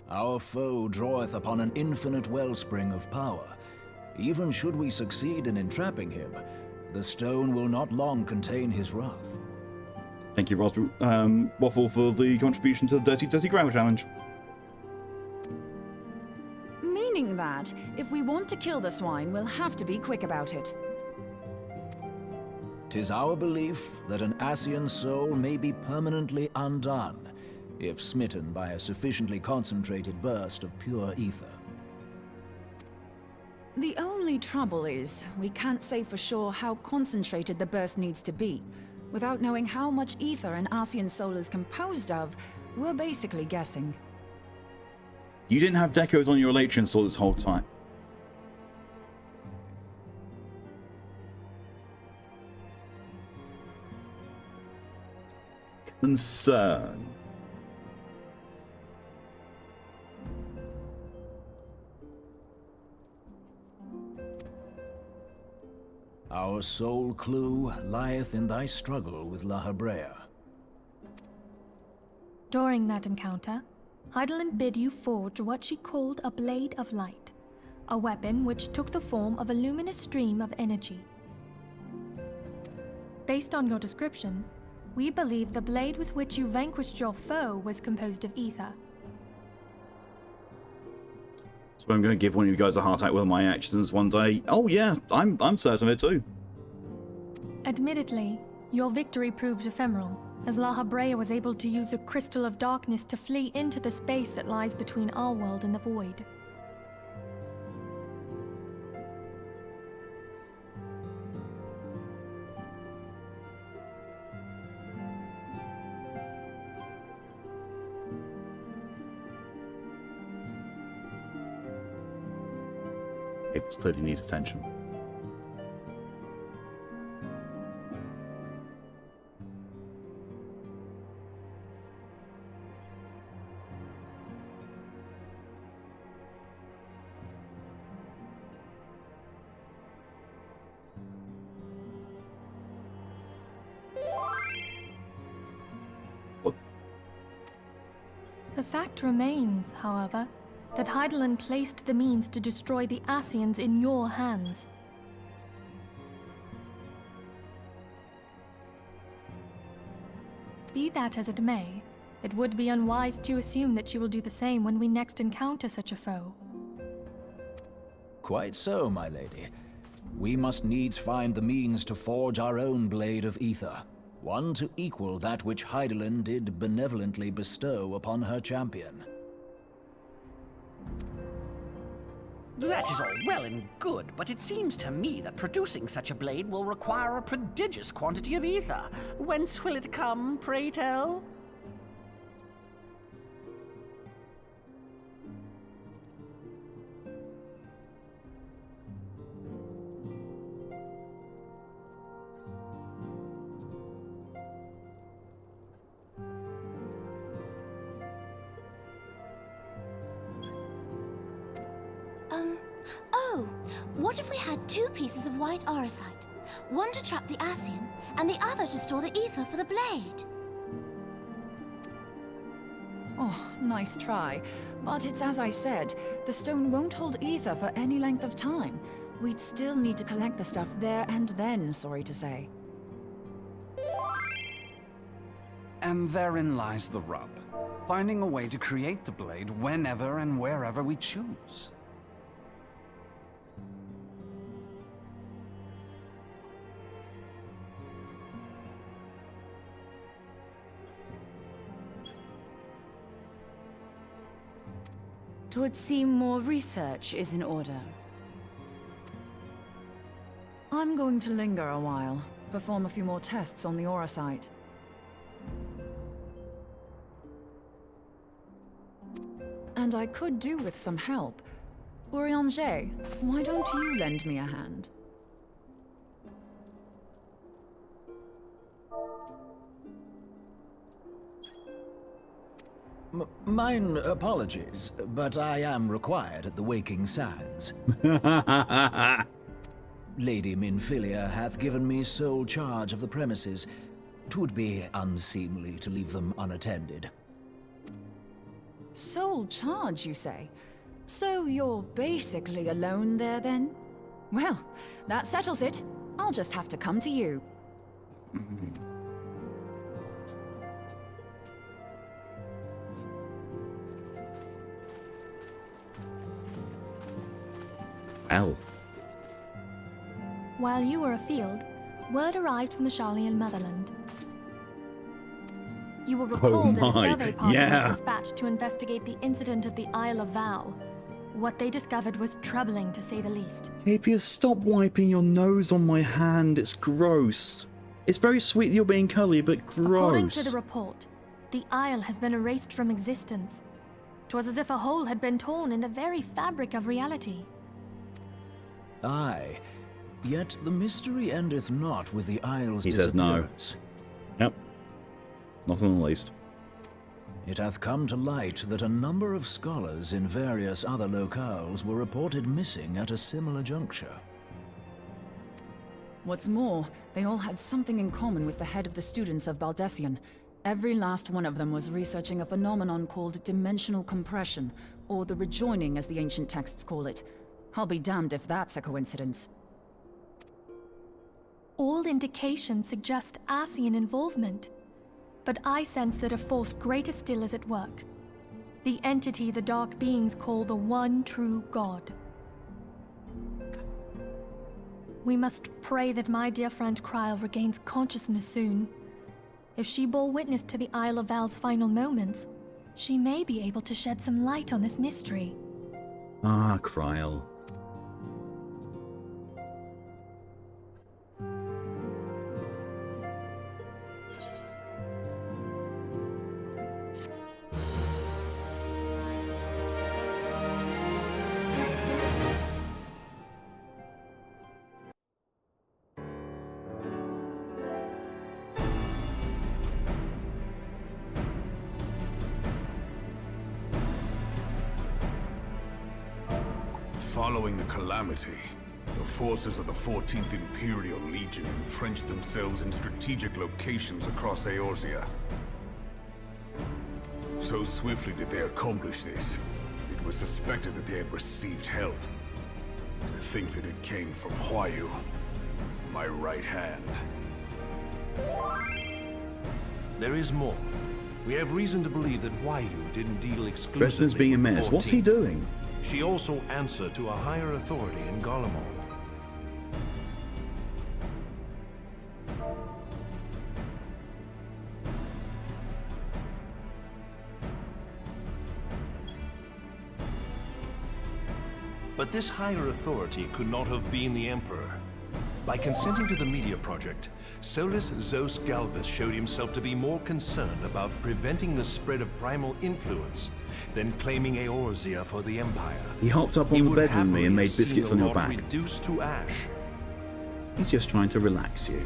S8: Our foe draweth upon an infinite wellspring of power. Even should we succeed in entrapping him, the stone will not long contain his wrath.
S2: Thank you, Waffle, for the contribution to the Dirty Dirty Grammar Challenge.
S3: Meaning that, if we want to kill the swine, we'll have to be quick about it.
S8: 'Tis our belief that an Ascian soul may be permanently undone, if smitten by a sufficiently concentrated burst of pure ether.
S3: The only trouble is, we can't say for sure how concentrated the burst needs to be. Without knowing how much ether an Ascian soul is composed of, we're basically guessing.
S2: You didn't have decos on your Elytrian sword this whole time. Concern.
S8: Our sole clue lieth in thy struggle with La Habrea.
S4: During that encounter, Heidelin bid you forge what she called a Blade of Light, a weapon which took the form of a luminous stream of energy. Based on your description, we believe the blade with which you vanquished your foe was composed of ether.
S2: So I'm going to give one of you guys a heart attack with my actions one day. Oh yeah, I'm certain of it too.
S4: Admittedly, your victory proved ephemeral, as La Habrea was able to use a crystal of darkness to flee into the space that lies between our world and the void.
S2: It clearly needs attention.
S4: The fact remains, however, that Hydaelyn placed the means to destroy the Ascians in your hands. Be that as it may, it would be unwise to assume that she will do the same when we next encounter such a foe.
S8: Quite so, my lady. We must needs find the means to forge our own blade of ether, one to equal that which Hydaelyn did benevolently bestow upon her champion.
S7: That is all well and good, but it seems to me that producing such a blade will require a prodigious quantity of ether. Whence will it come, pray tell?
S5: Oh, what if we had two pieces of white orosite? One to trap the Ascian, and the other to store the ether for the blade.
S3: Oh, nice try. But it's as I said, the stone won't hold ether for any length of time. We'd still need to collect the stuff there and then, sorry to say.
S9: And therein lies the rub. Finding a way to create the blade whenever and wherever we choose.
S6: It would seem more research is in order.
S3: I'm going to linger a while, perform a few more tests on the orosite. And I could do with some help. Urianger, why don't you lend me a hand?
S8: Mine apologies, but I am required at the Waking Sands. Lady Minfilia hath given me sole charge of the premises. 'Twould be unseemly to leave them unattended.
S3: Sole charge, you say? So you're basically alone there, then? Well, that settles it. I'll just have to come to you.
S2: Ow.
S4: While you were afield, word arrived from the Sharlayan motherland. You will recall that a survey party was dispatched to investigate the incident at the Isle of Val. What they discovered was troubling, to say the least.
S2: Capia, stop wiping your nose on my hand. It's gross. It's very sweet that you're being cuddly, but gross.
S4: According to the report, the Isle has been erased from existence. 'Twas as if a hole had been torn in the very fabric of reality.
S8: Aye, yet the mystery endeth not with the Isle's
S2: He says no.
S8: disappearance.
S2: Yep. Not in the least.
S8: It hath come to light that a number of scholars in various other locales were reported missing at a similar juncture.
S3: What's more, they all had something in common with the head of the students of Baldessian. Every last one of them was researching a phenomenon called dimensional compression, or the rejoining as the ancient texts call it. I'll be damned if that's a coincidence.
S4: All indications suggest Ascian involvement. But I sense that a force greater still is at work. The entity the Dark Beings call the One True God. We must pray that my dear friend Kryl regains consciousness soon. If she bore witness to the Isle of Val's final moments, she may be able to shed some light on this mystery.
S2: Ah, Kryl.
S16: Following the calamity, the forces of the 14th Imperial Legion entrenched themselves in strategic locations across Eorzea. So swiftly did they accomplish this, it was suspected that they had received help. To think that it came from Huayu, my right hand.
S17: There is more. We have reason to believe that Huayu didn't deal exclusively
S2: Preston's being a
S17: with the
S2: mess. What's he
S17: 14th.
S2: doing?
S17: She also answered to a higher authority in Garlemald. But this higher authority could not have been the Emperor. By consenting to the media project, Solus Zos Galvus showed himself to be more concerned about preventing the spread of primal influence than claiming Eorzea for the Empire.
S2: He hopped up on the bed with me and made biscuits on your back.
S17: Reduced to ash.
S2: He's just trying to relax you.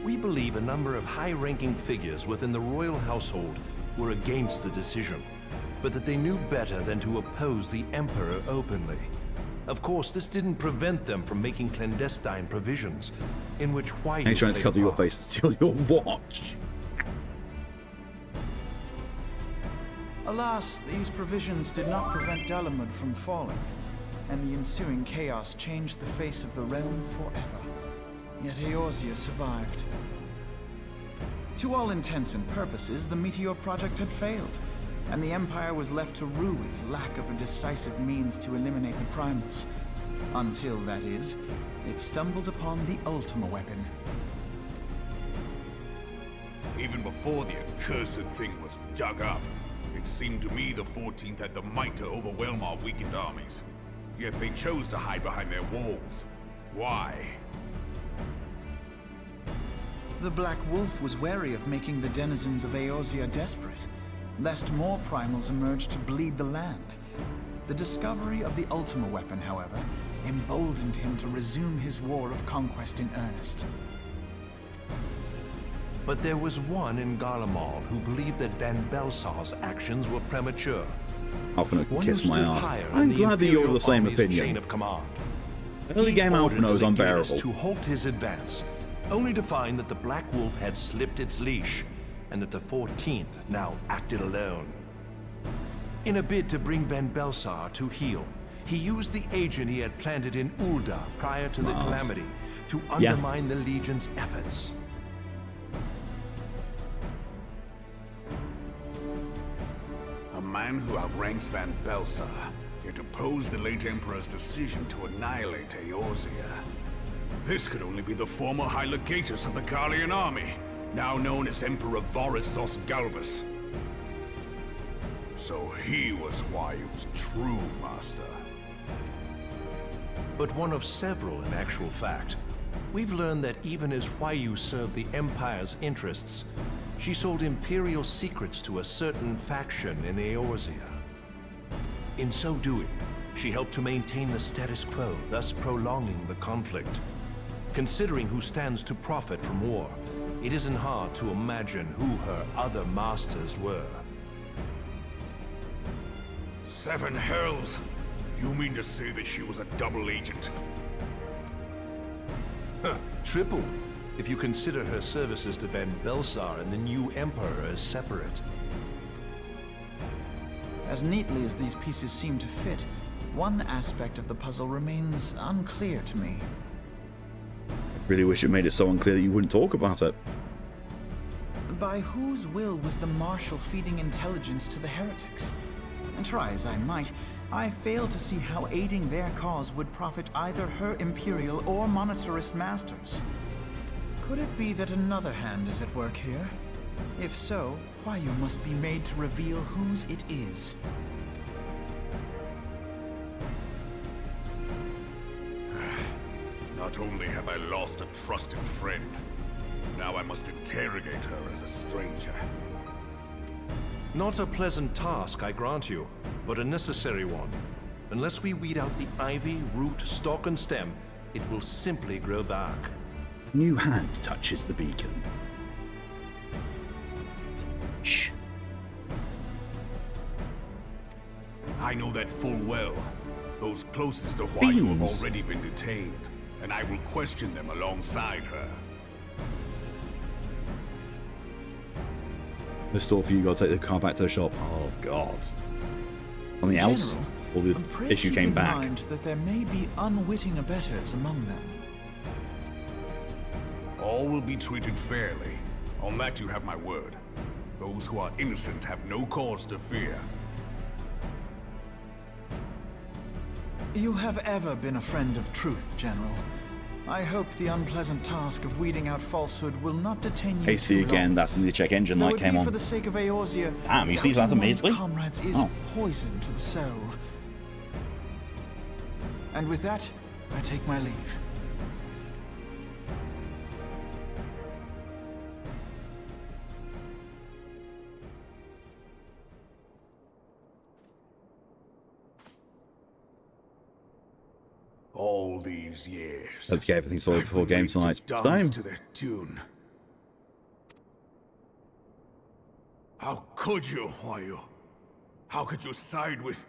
S17: We believe a number of high-ranking figures within the royal household were against the decision, but that they knew better than to oppose the Emperor openly. Of course, this didn't prevent them from making clandestine provisions, in which Huayu
S2: He's trying to
S17: played
S2: cover
S17: a
S2: your
S17: part.
S2: face and steal your watch.
S13: Alas, these provisions did not prevent Dalamud from falling, and the ensuing chaos changed the face of the realm forever. Yet Eorzea survived. To all intents and purposes, the Meteor Project had failed, and the Empire was left to rue its lack of a decisive means to eliminate the primals. Until, that is, it stumbled upon the Ultima weapon.
S16: Even before the accursed thing was dug up, it seemed to me the 14th had the might to overwhelm our weakened armies. Yet they chose to hide behind their walls. Why?
S13: The Black Wolf was wary of making the denizens of Eorzea desperate, lest more primals emerge to bleed the land. The discovery of the Ultima weapon, however, emboldened him to resume his war of conquest in earnest.
S17: But there was one in Garlemald who believed that Van Belsar's actions were premature.
S2: Alpha
S17: One
S2: kiss
S17: who
S2: my
S17: stood
S2: ass.
S17: higher in
S2: I'm
S17: the
S2: glad that you're of
S17: Imperial
S2: the same
S17: Army's
S2: opinion.
S17: chain of command.
S2: Early game
S17: He ordered
S2: Alpha is
S17: the
S2: unbearable.
S17: legators to halt his advance, only to find that the Black Wolf had slipped its leash, and that the 14th now acted alone. In a bid to bring Van Belsar to heel, he used the agent he had planted in Ul'dah prior to the calamity to undermine the Legion's efforts.
S16: A man who outranks Van Belsar, yet opposed the late Emperor's decision to annihilate Eorzea. This could only be the former High Legatus of the Garlean army, now known as Emperor Voris Zos Galvus. So he was Huayu's true master.
S17: But one of several in actual fact. We've learned that even as Huayu served the Empire's interests, she sold Imperial secrets to a certain faction in Eorzea. In so doing, she helped to maintain the status quo, thus prolonging the conflict. Considering who stands to profit from war, it isn't hard to imagine who her other masters were.
S16: 7 hells! You mean to say that she was a double agent?
S17: Triple, if you consider her services to Van Belsar and the new Emperor as separate.
S13: As neatly as these pieces seem to fit, one aspect of the puzzle remains unclear to me.
S2: I really wish it made it so unclear that you wouldn't talk about it.
S13: By whose will was the Marshal feeding intelligence to the heretics? And try as I might, I fail to see how aiding their cause would profit either her Imperial or monetarist masters. Could it be that another hand is at work here? If so, Huayu must be made to reveal whose it is.
S16: Not only have I lost a trusted friend, now I must interrogate her as a stranger.
S17: Not a pleasant task, I grant you, but a necessary one. Unless we weed out the ivy, root, stalk, and stem, it will simply grow back.
S2: A new hand touches the beacon. Shh.
S16: I know that full well. Those closest to Huayu have already been detained, and I will question them alongside her.
S2: The store for you, gotta take the car back to the shop. Oh god. Something else? Or the issue came back?
S13: Keep in mind that there may be unwitting abettors among them.
S16: All will be treated fairly. On that you have my word. Those who are innocent have no cause to fear.
S13: You have ever been a friend of truth, General. I hope the unpleasant task of weeding out falsehood will not detain you.
S2: Hey, see again. That's the check engine light came on.
S13: For the sake of Eorzea,
S2: damn, you see that amazingly?
S13: Comrades is poison to the soul. And with that, I take my leave.
S16: All these years.
S2: Let's get everything sorted before game tonight.
S16: Dance to their tune. How could you, Huayu? How could you side with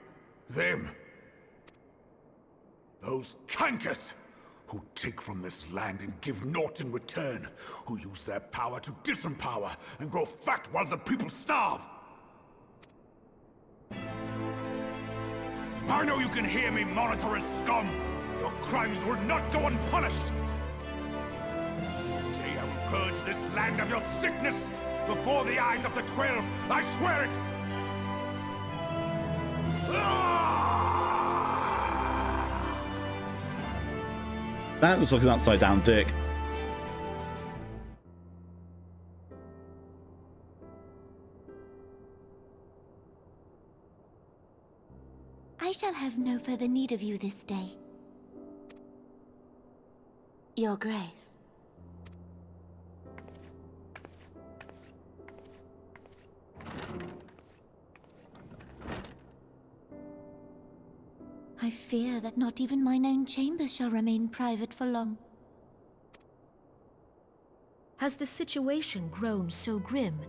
S16: them? Those cankers who take from this land and give naught in return, who use their power to disempower and grow fat while the people starve. I know you can hear me, monitor scum. Your crimes will not go unpunished. Today I will purge this land of your sickness before the eyes of the 12. I swear it.
S2: That looks like an upside down dick.
S5: I shall have no further need of you this day. Your Grace. I fear that not even mine own chambers shall remain private for long.
S18: Has the situation grown so grim?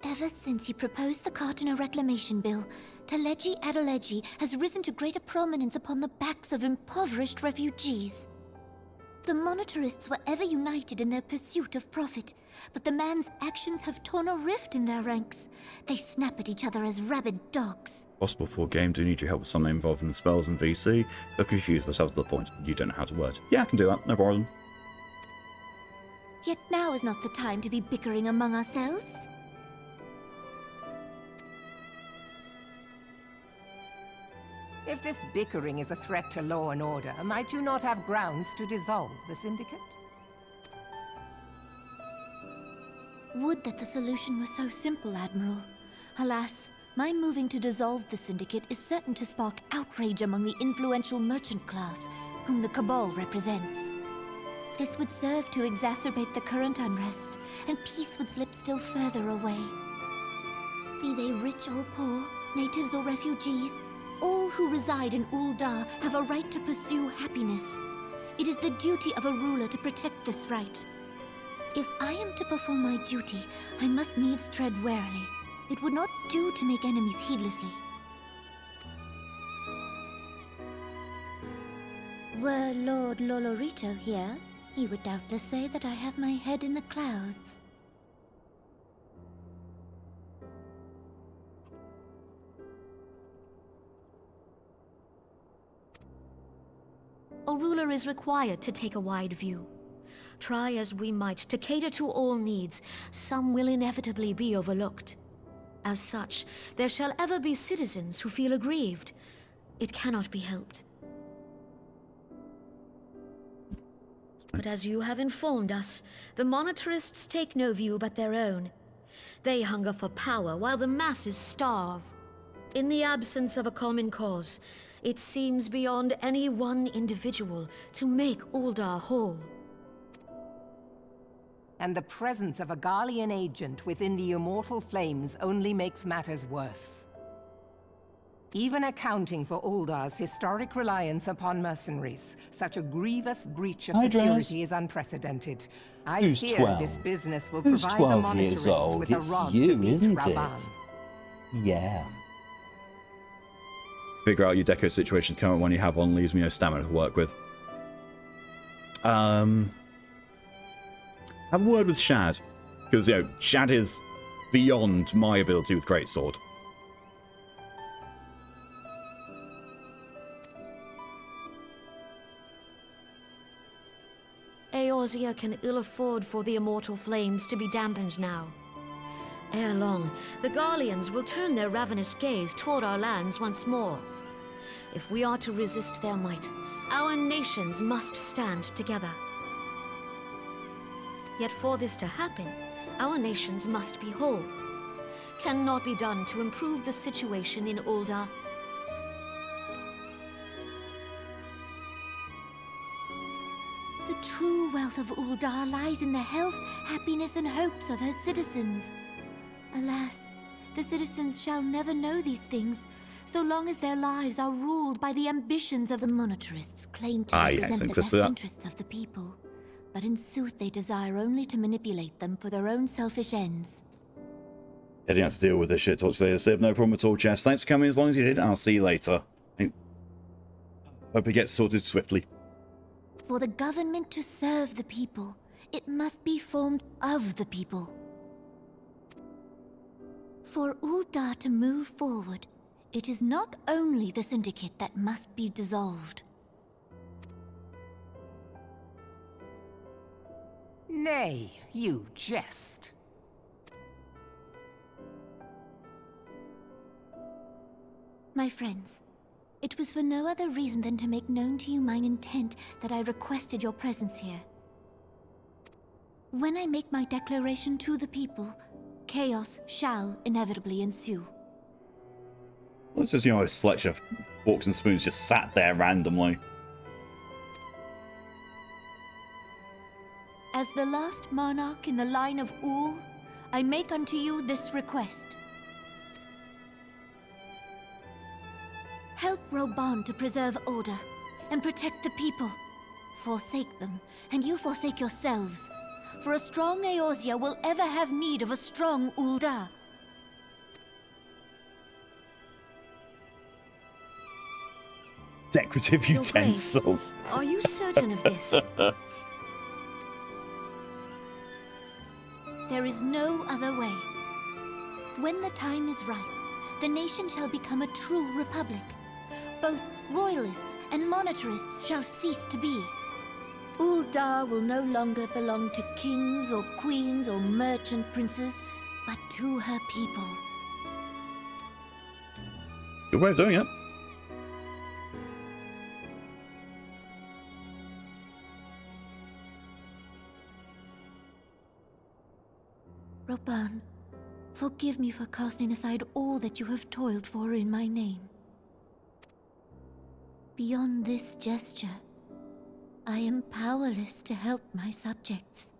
S5: Ever since he proposed the Cartiner Reclamation Bill, Teleji Adeleji has risen to greater prominence upon the backs of impoverished refugees. The monetarists were ever united in their pursuit of profit, but the man's actions have torn a rift in their ranks. They snap at each other as rabid dogs.
S2: Possible for a game, do need your help with something involved in the spells and VC. I've confused myself to the point you don't know how to word. Yeah, I can do that, no problem.
S5: Yet now is not the time to be bickering among ourselves.
S19: If this bickering is a threat to law and order, might you not have grounds to dissolve the Syndicate?
S5: Would that the solution were so simple, Admiral. Alas, my moving to dissolve the Syndicate is certain to spark outrage among the influential merchant class, whom the Cabal represents. This would serve to exacerbate the current unrest, and peace would slip still further away. Be they rich or poor, natives or refugees, all who reside in Ul'dah have a right to pursue happiness. It is the duty of a ruler to protect this right. If I am to perform my duty, I must needs tread warily. It would not do to make enemies heedlessly. Were Lord Lolorito here, he would doubtless say that I have my head in the clouds.
S18: A ruler is required to take a wide view. Try as we might to cater to all needs, some will inevitably be overlooked. As such, there shall ever be citizens who feel aggrieved. It cannot be helped. But as you have informed us, the monetarists take no view but their own. They hunger for power while the masses starve. In the absence of a common cause, it seems beyond any one individual to make Uldar whole.
S19: And the presence of a Garlean agent within the Immortal Flames only makes matters worse. Even accounting for Uldar's historic reliance upon mercenaries, such a grievous breach of security is unprecedented. I fear this business will provide the monetarists with a rod to beat Raban.
S1: Yeah.
S2: Figure out your deco situation. Current one you have on leaves me no stamina to work with. Have a word with Shad, because you know Shad is beyond my ability with greatsword.
S18: Eorzea can ill afford for the Immortal Flames to be dampened now. Ere long, the Garleans will turn their ravenous gaze toward our lands once more. If we are to resist their might, our nations must stand together. Yet for this to happen, our nations must be whole. Cannot be done to improve the situation in Uldar.
S5: The true wealth of Uldar lies in the health, happiness, and hopes of her citizens. Alas, the citizens shall never know these things, so long as their lives are ruled by the ambitions of the monetarists claim to represent the best interests of the people. But in sooth they desire only to manipulate them for their own selfish ends.
S2: Heading out to deal with this shit. Talk to you later, Sib. No problem at all, Jess. Thanks for coming as long as you did. I'll see you later. Hope it gets sorted swiftly.
S5: For the government to serve the people, it must be formed of the people. For Uldar to move forward, it is not only the Syndicate that must be dissolved.
S19: Nay, you jest.
S5: My friends, it was for no other reason than to make known to you mine intent that I requested your presence here. When I make my declaration to the people, chaos shall inevitably ensue.
S2: Let's just, you know, a selection of forks and spoons just sat there randomly.
S5: As the last monarch in the line of Ul, I make unto you this request. Help Roban to preserve order and protect the people. Forsake them, and you forsake yourselves. For a strong Eorzea will ever have need of a strong Uldar.
S2: Decorative utensils.
S18: Are you certain of this?
S5: There is no other way. When the time is ripe, the nation shall become a true republic. Both royalists and monetarists shall cease to be. Uldar will no longer belong to kings or queens or merchant princes, but to her people.
S2: Good way of doing it.
S5: Roban, forgive me for casting aside all that you have toiled for in my name. Beyond this gesture, I am powerless to help my subjects.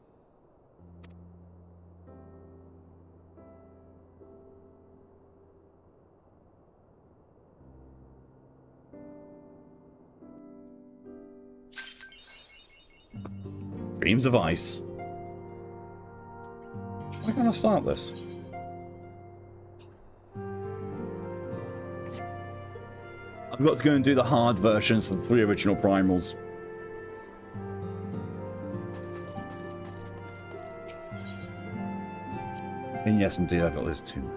S2: Dreams of Ice. Why can't I start this? I've got to go and do the hard versions of the 3 original primals. And yes, indeed, I've got this too.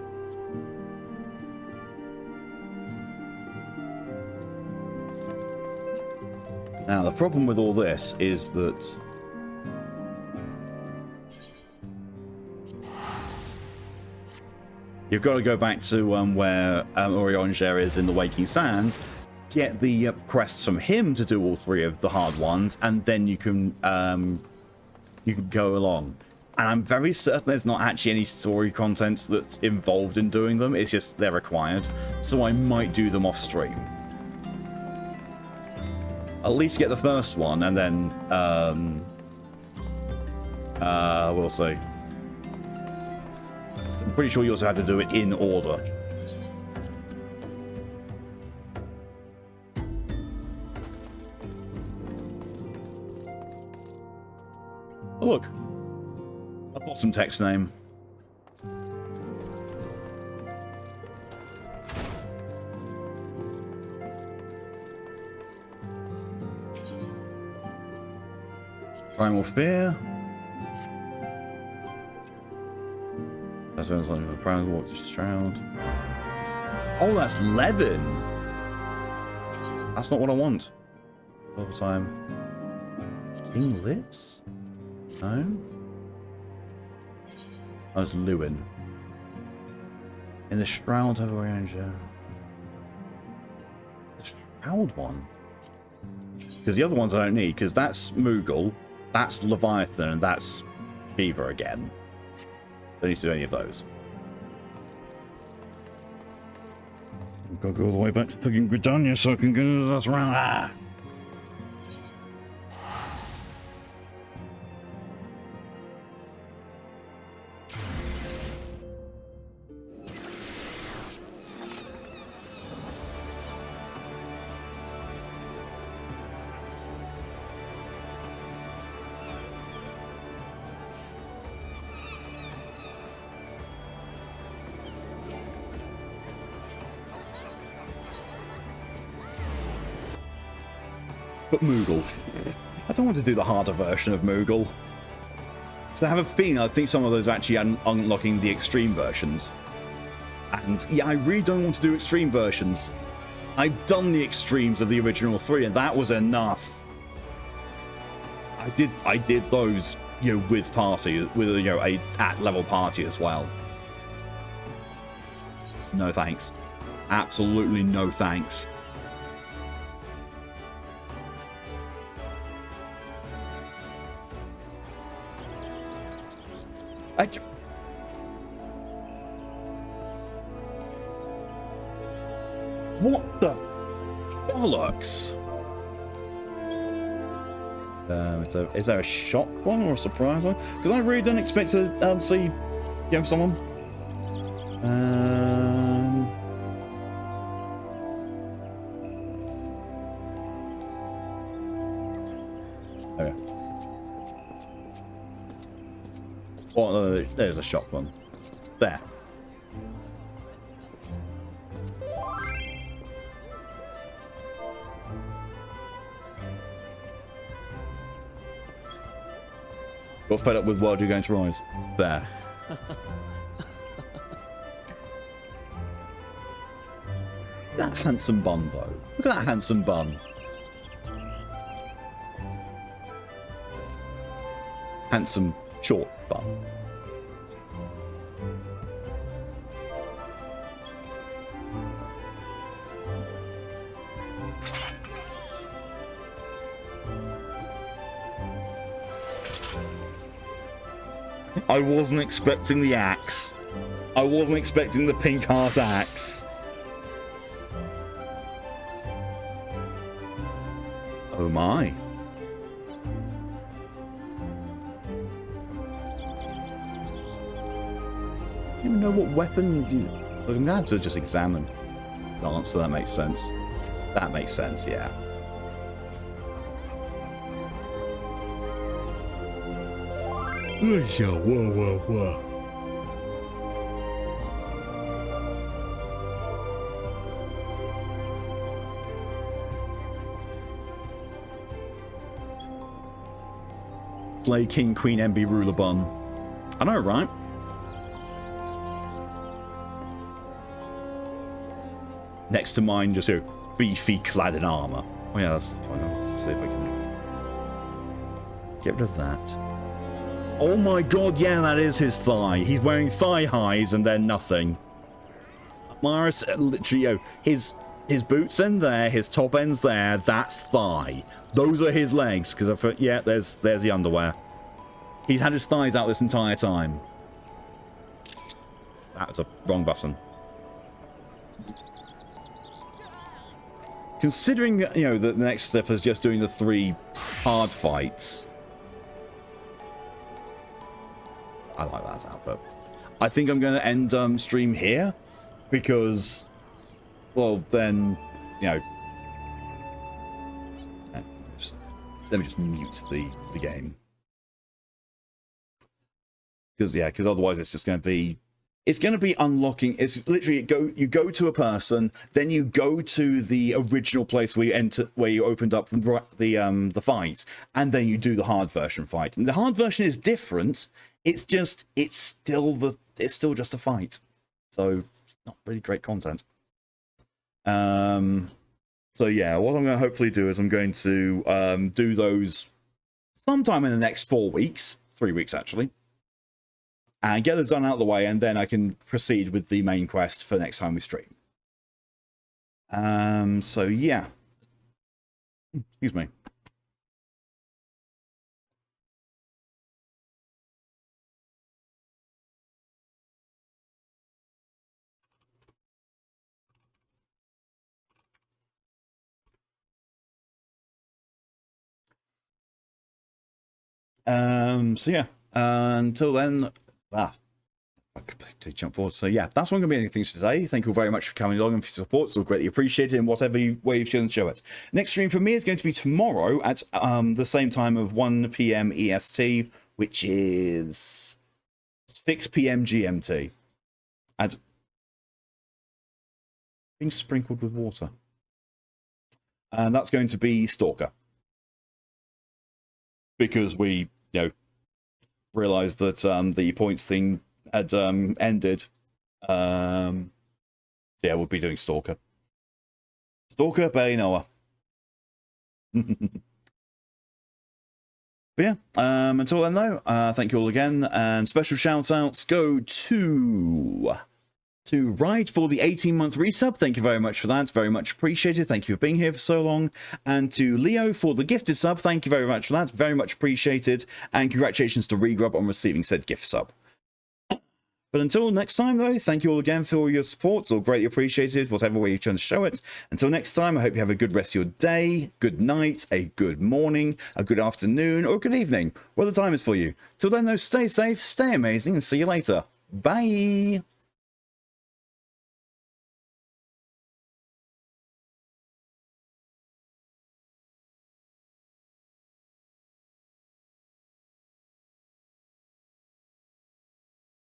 S2: Now, the problem with all this is that you've got to go back to where Oriongere is in the Waking Sands, get the quests from him to do all 3 of the hard ones, and then you can go along. And I'm very certain there's not actually any story content that's involved in doing them. It's just they're required. So I might do them off stream. At least get the first one, and then we'll see. I'm pretty sure you also have to do it in order. Oh, look. A bottom text name. Primal Fear. That's when it's like the Primal Walk to Shroud. Oh, that's Levin. That's not what I want. All the time. King Lips? No. That was Lewin. In the Shroud of Ranger. The Shroud one? Because the other ones I don't need, because that's Moogle, that's Leviathan, and that's Shiva again. Don't need to do any of those. I've got to go all the way back to fucking Gridania so I can go to this round. Ah! But Moogle. I don't want to do the harder version of Moogle. So I have a feeling I think some of those are actually unlocking the extreme versions. And yeah, I really don't want to do extreme versions. I've done the extremes of the original 3 and that was enough. I did those, you know, with party, with, you know, a at-level party as well. No thanks. Absolutely no thanks. What the bollocks? Is there a shock one or a surprise one? Because I really don't expect to see, you know, someone. Okay. Oh, no, there's a shock one. There. Got fed up with World You're Going to Rise. There. Look at that handsome bun, though. Look at that handsome bun. Handsome, short bun. I wasn't expecting the axe. I wasn't expecting the pink heart axe. Oh my. I don't even know what weapons you... I'm going to have to just examine the answer. That makes sense. That makes sense, yeah. Whoa. Slay King Queen MB Ruler Bun. I know, right? Next to mine, just a beefy clad in armor. Oh yeah, that's the point. Let's see if I can get rid of that. Oh my god, yeah, that is his thigh. He's wearing thigh highs and then nothing. Maris, literally, you know, his his boots end there, his top end's there, that's thigh. Those are his legs, because I thought, yeah, there's the underwear. He's had his thighs out this entire time. That's a wrong button. Considering, you know, that the next step is just doing the 3 hard fights. I like that outfit. I think I'm going to end stream here because, well, then, you know, let me just mute the game. Because, yeah, because otherwise it's just going to be, it's going to be unlocking. It's literally you go to a person, then you go to the original place where you enter, where you opened up the fight, and then you do the hard version fight. And the hard version is different. It's still just a fight. So it's not really great content. So yeah, what I'm going to hopefully do is I'm going to do those sometime in the next 4 weeks, 3 weeks actually. And get those done out of the way, and then I can proceed with the main quest for next time we stream. So yeah. Excuse me. So yeah. Until then. I completely jump forward. So yeah, that's not going to be anything today. Thank you very much for coming along and for your support. It's all greatly appreciated in whatever way you've chosen to show it. Next stream for me is going to be tomorrow at the same time of 1 PM EST, which is 6 PM GMT. And being sprinkled with water. And that's going to be Stalker. Because we, you know, realized that the points thing had ended. So yeah, we'll be doing Stalker. Stalker, Bay Noah. But yeah, until then though, thank you all again, and special shout outs go to Ride for the 18-month resub. Thank you very much for that. Very much appreciated. Thank you for being here for so long. And to Leo for the gifted sub. Thank you very much for that. Very much appreciated. And congratulations to Regrub on receiving said gift sub. But until next time, though, thank you all again for all your support. It's all greatly appreciated, whatever way you're trying to show it. Until next time, I hope you have a good rest of your day, good night, a good morning, a good afternoon, or good evening, whatever the time is for you. Till then, though, stay safe, stay amazing, and see you later. Bye!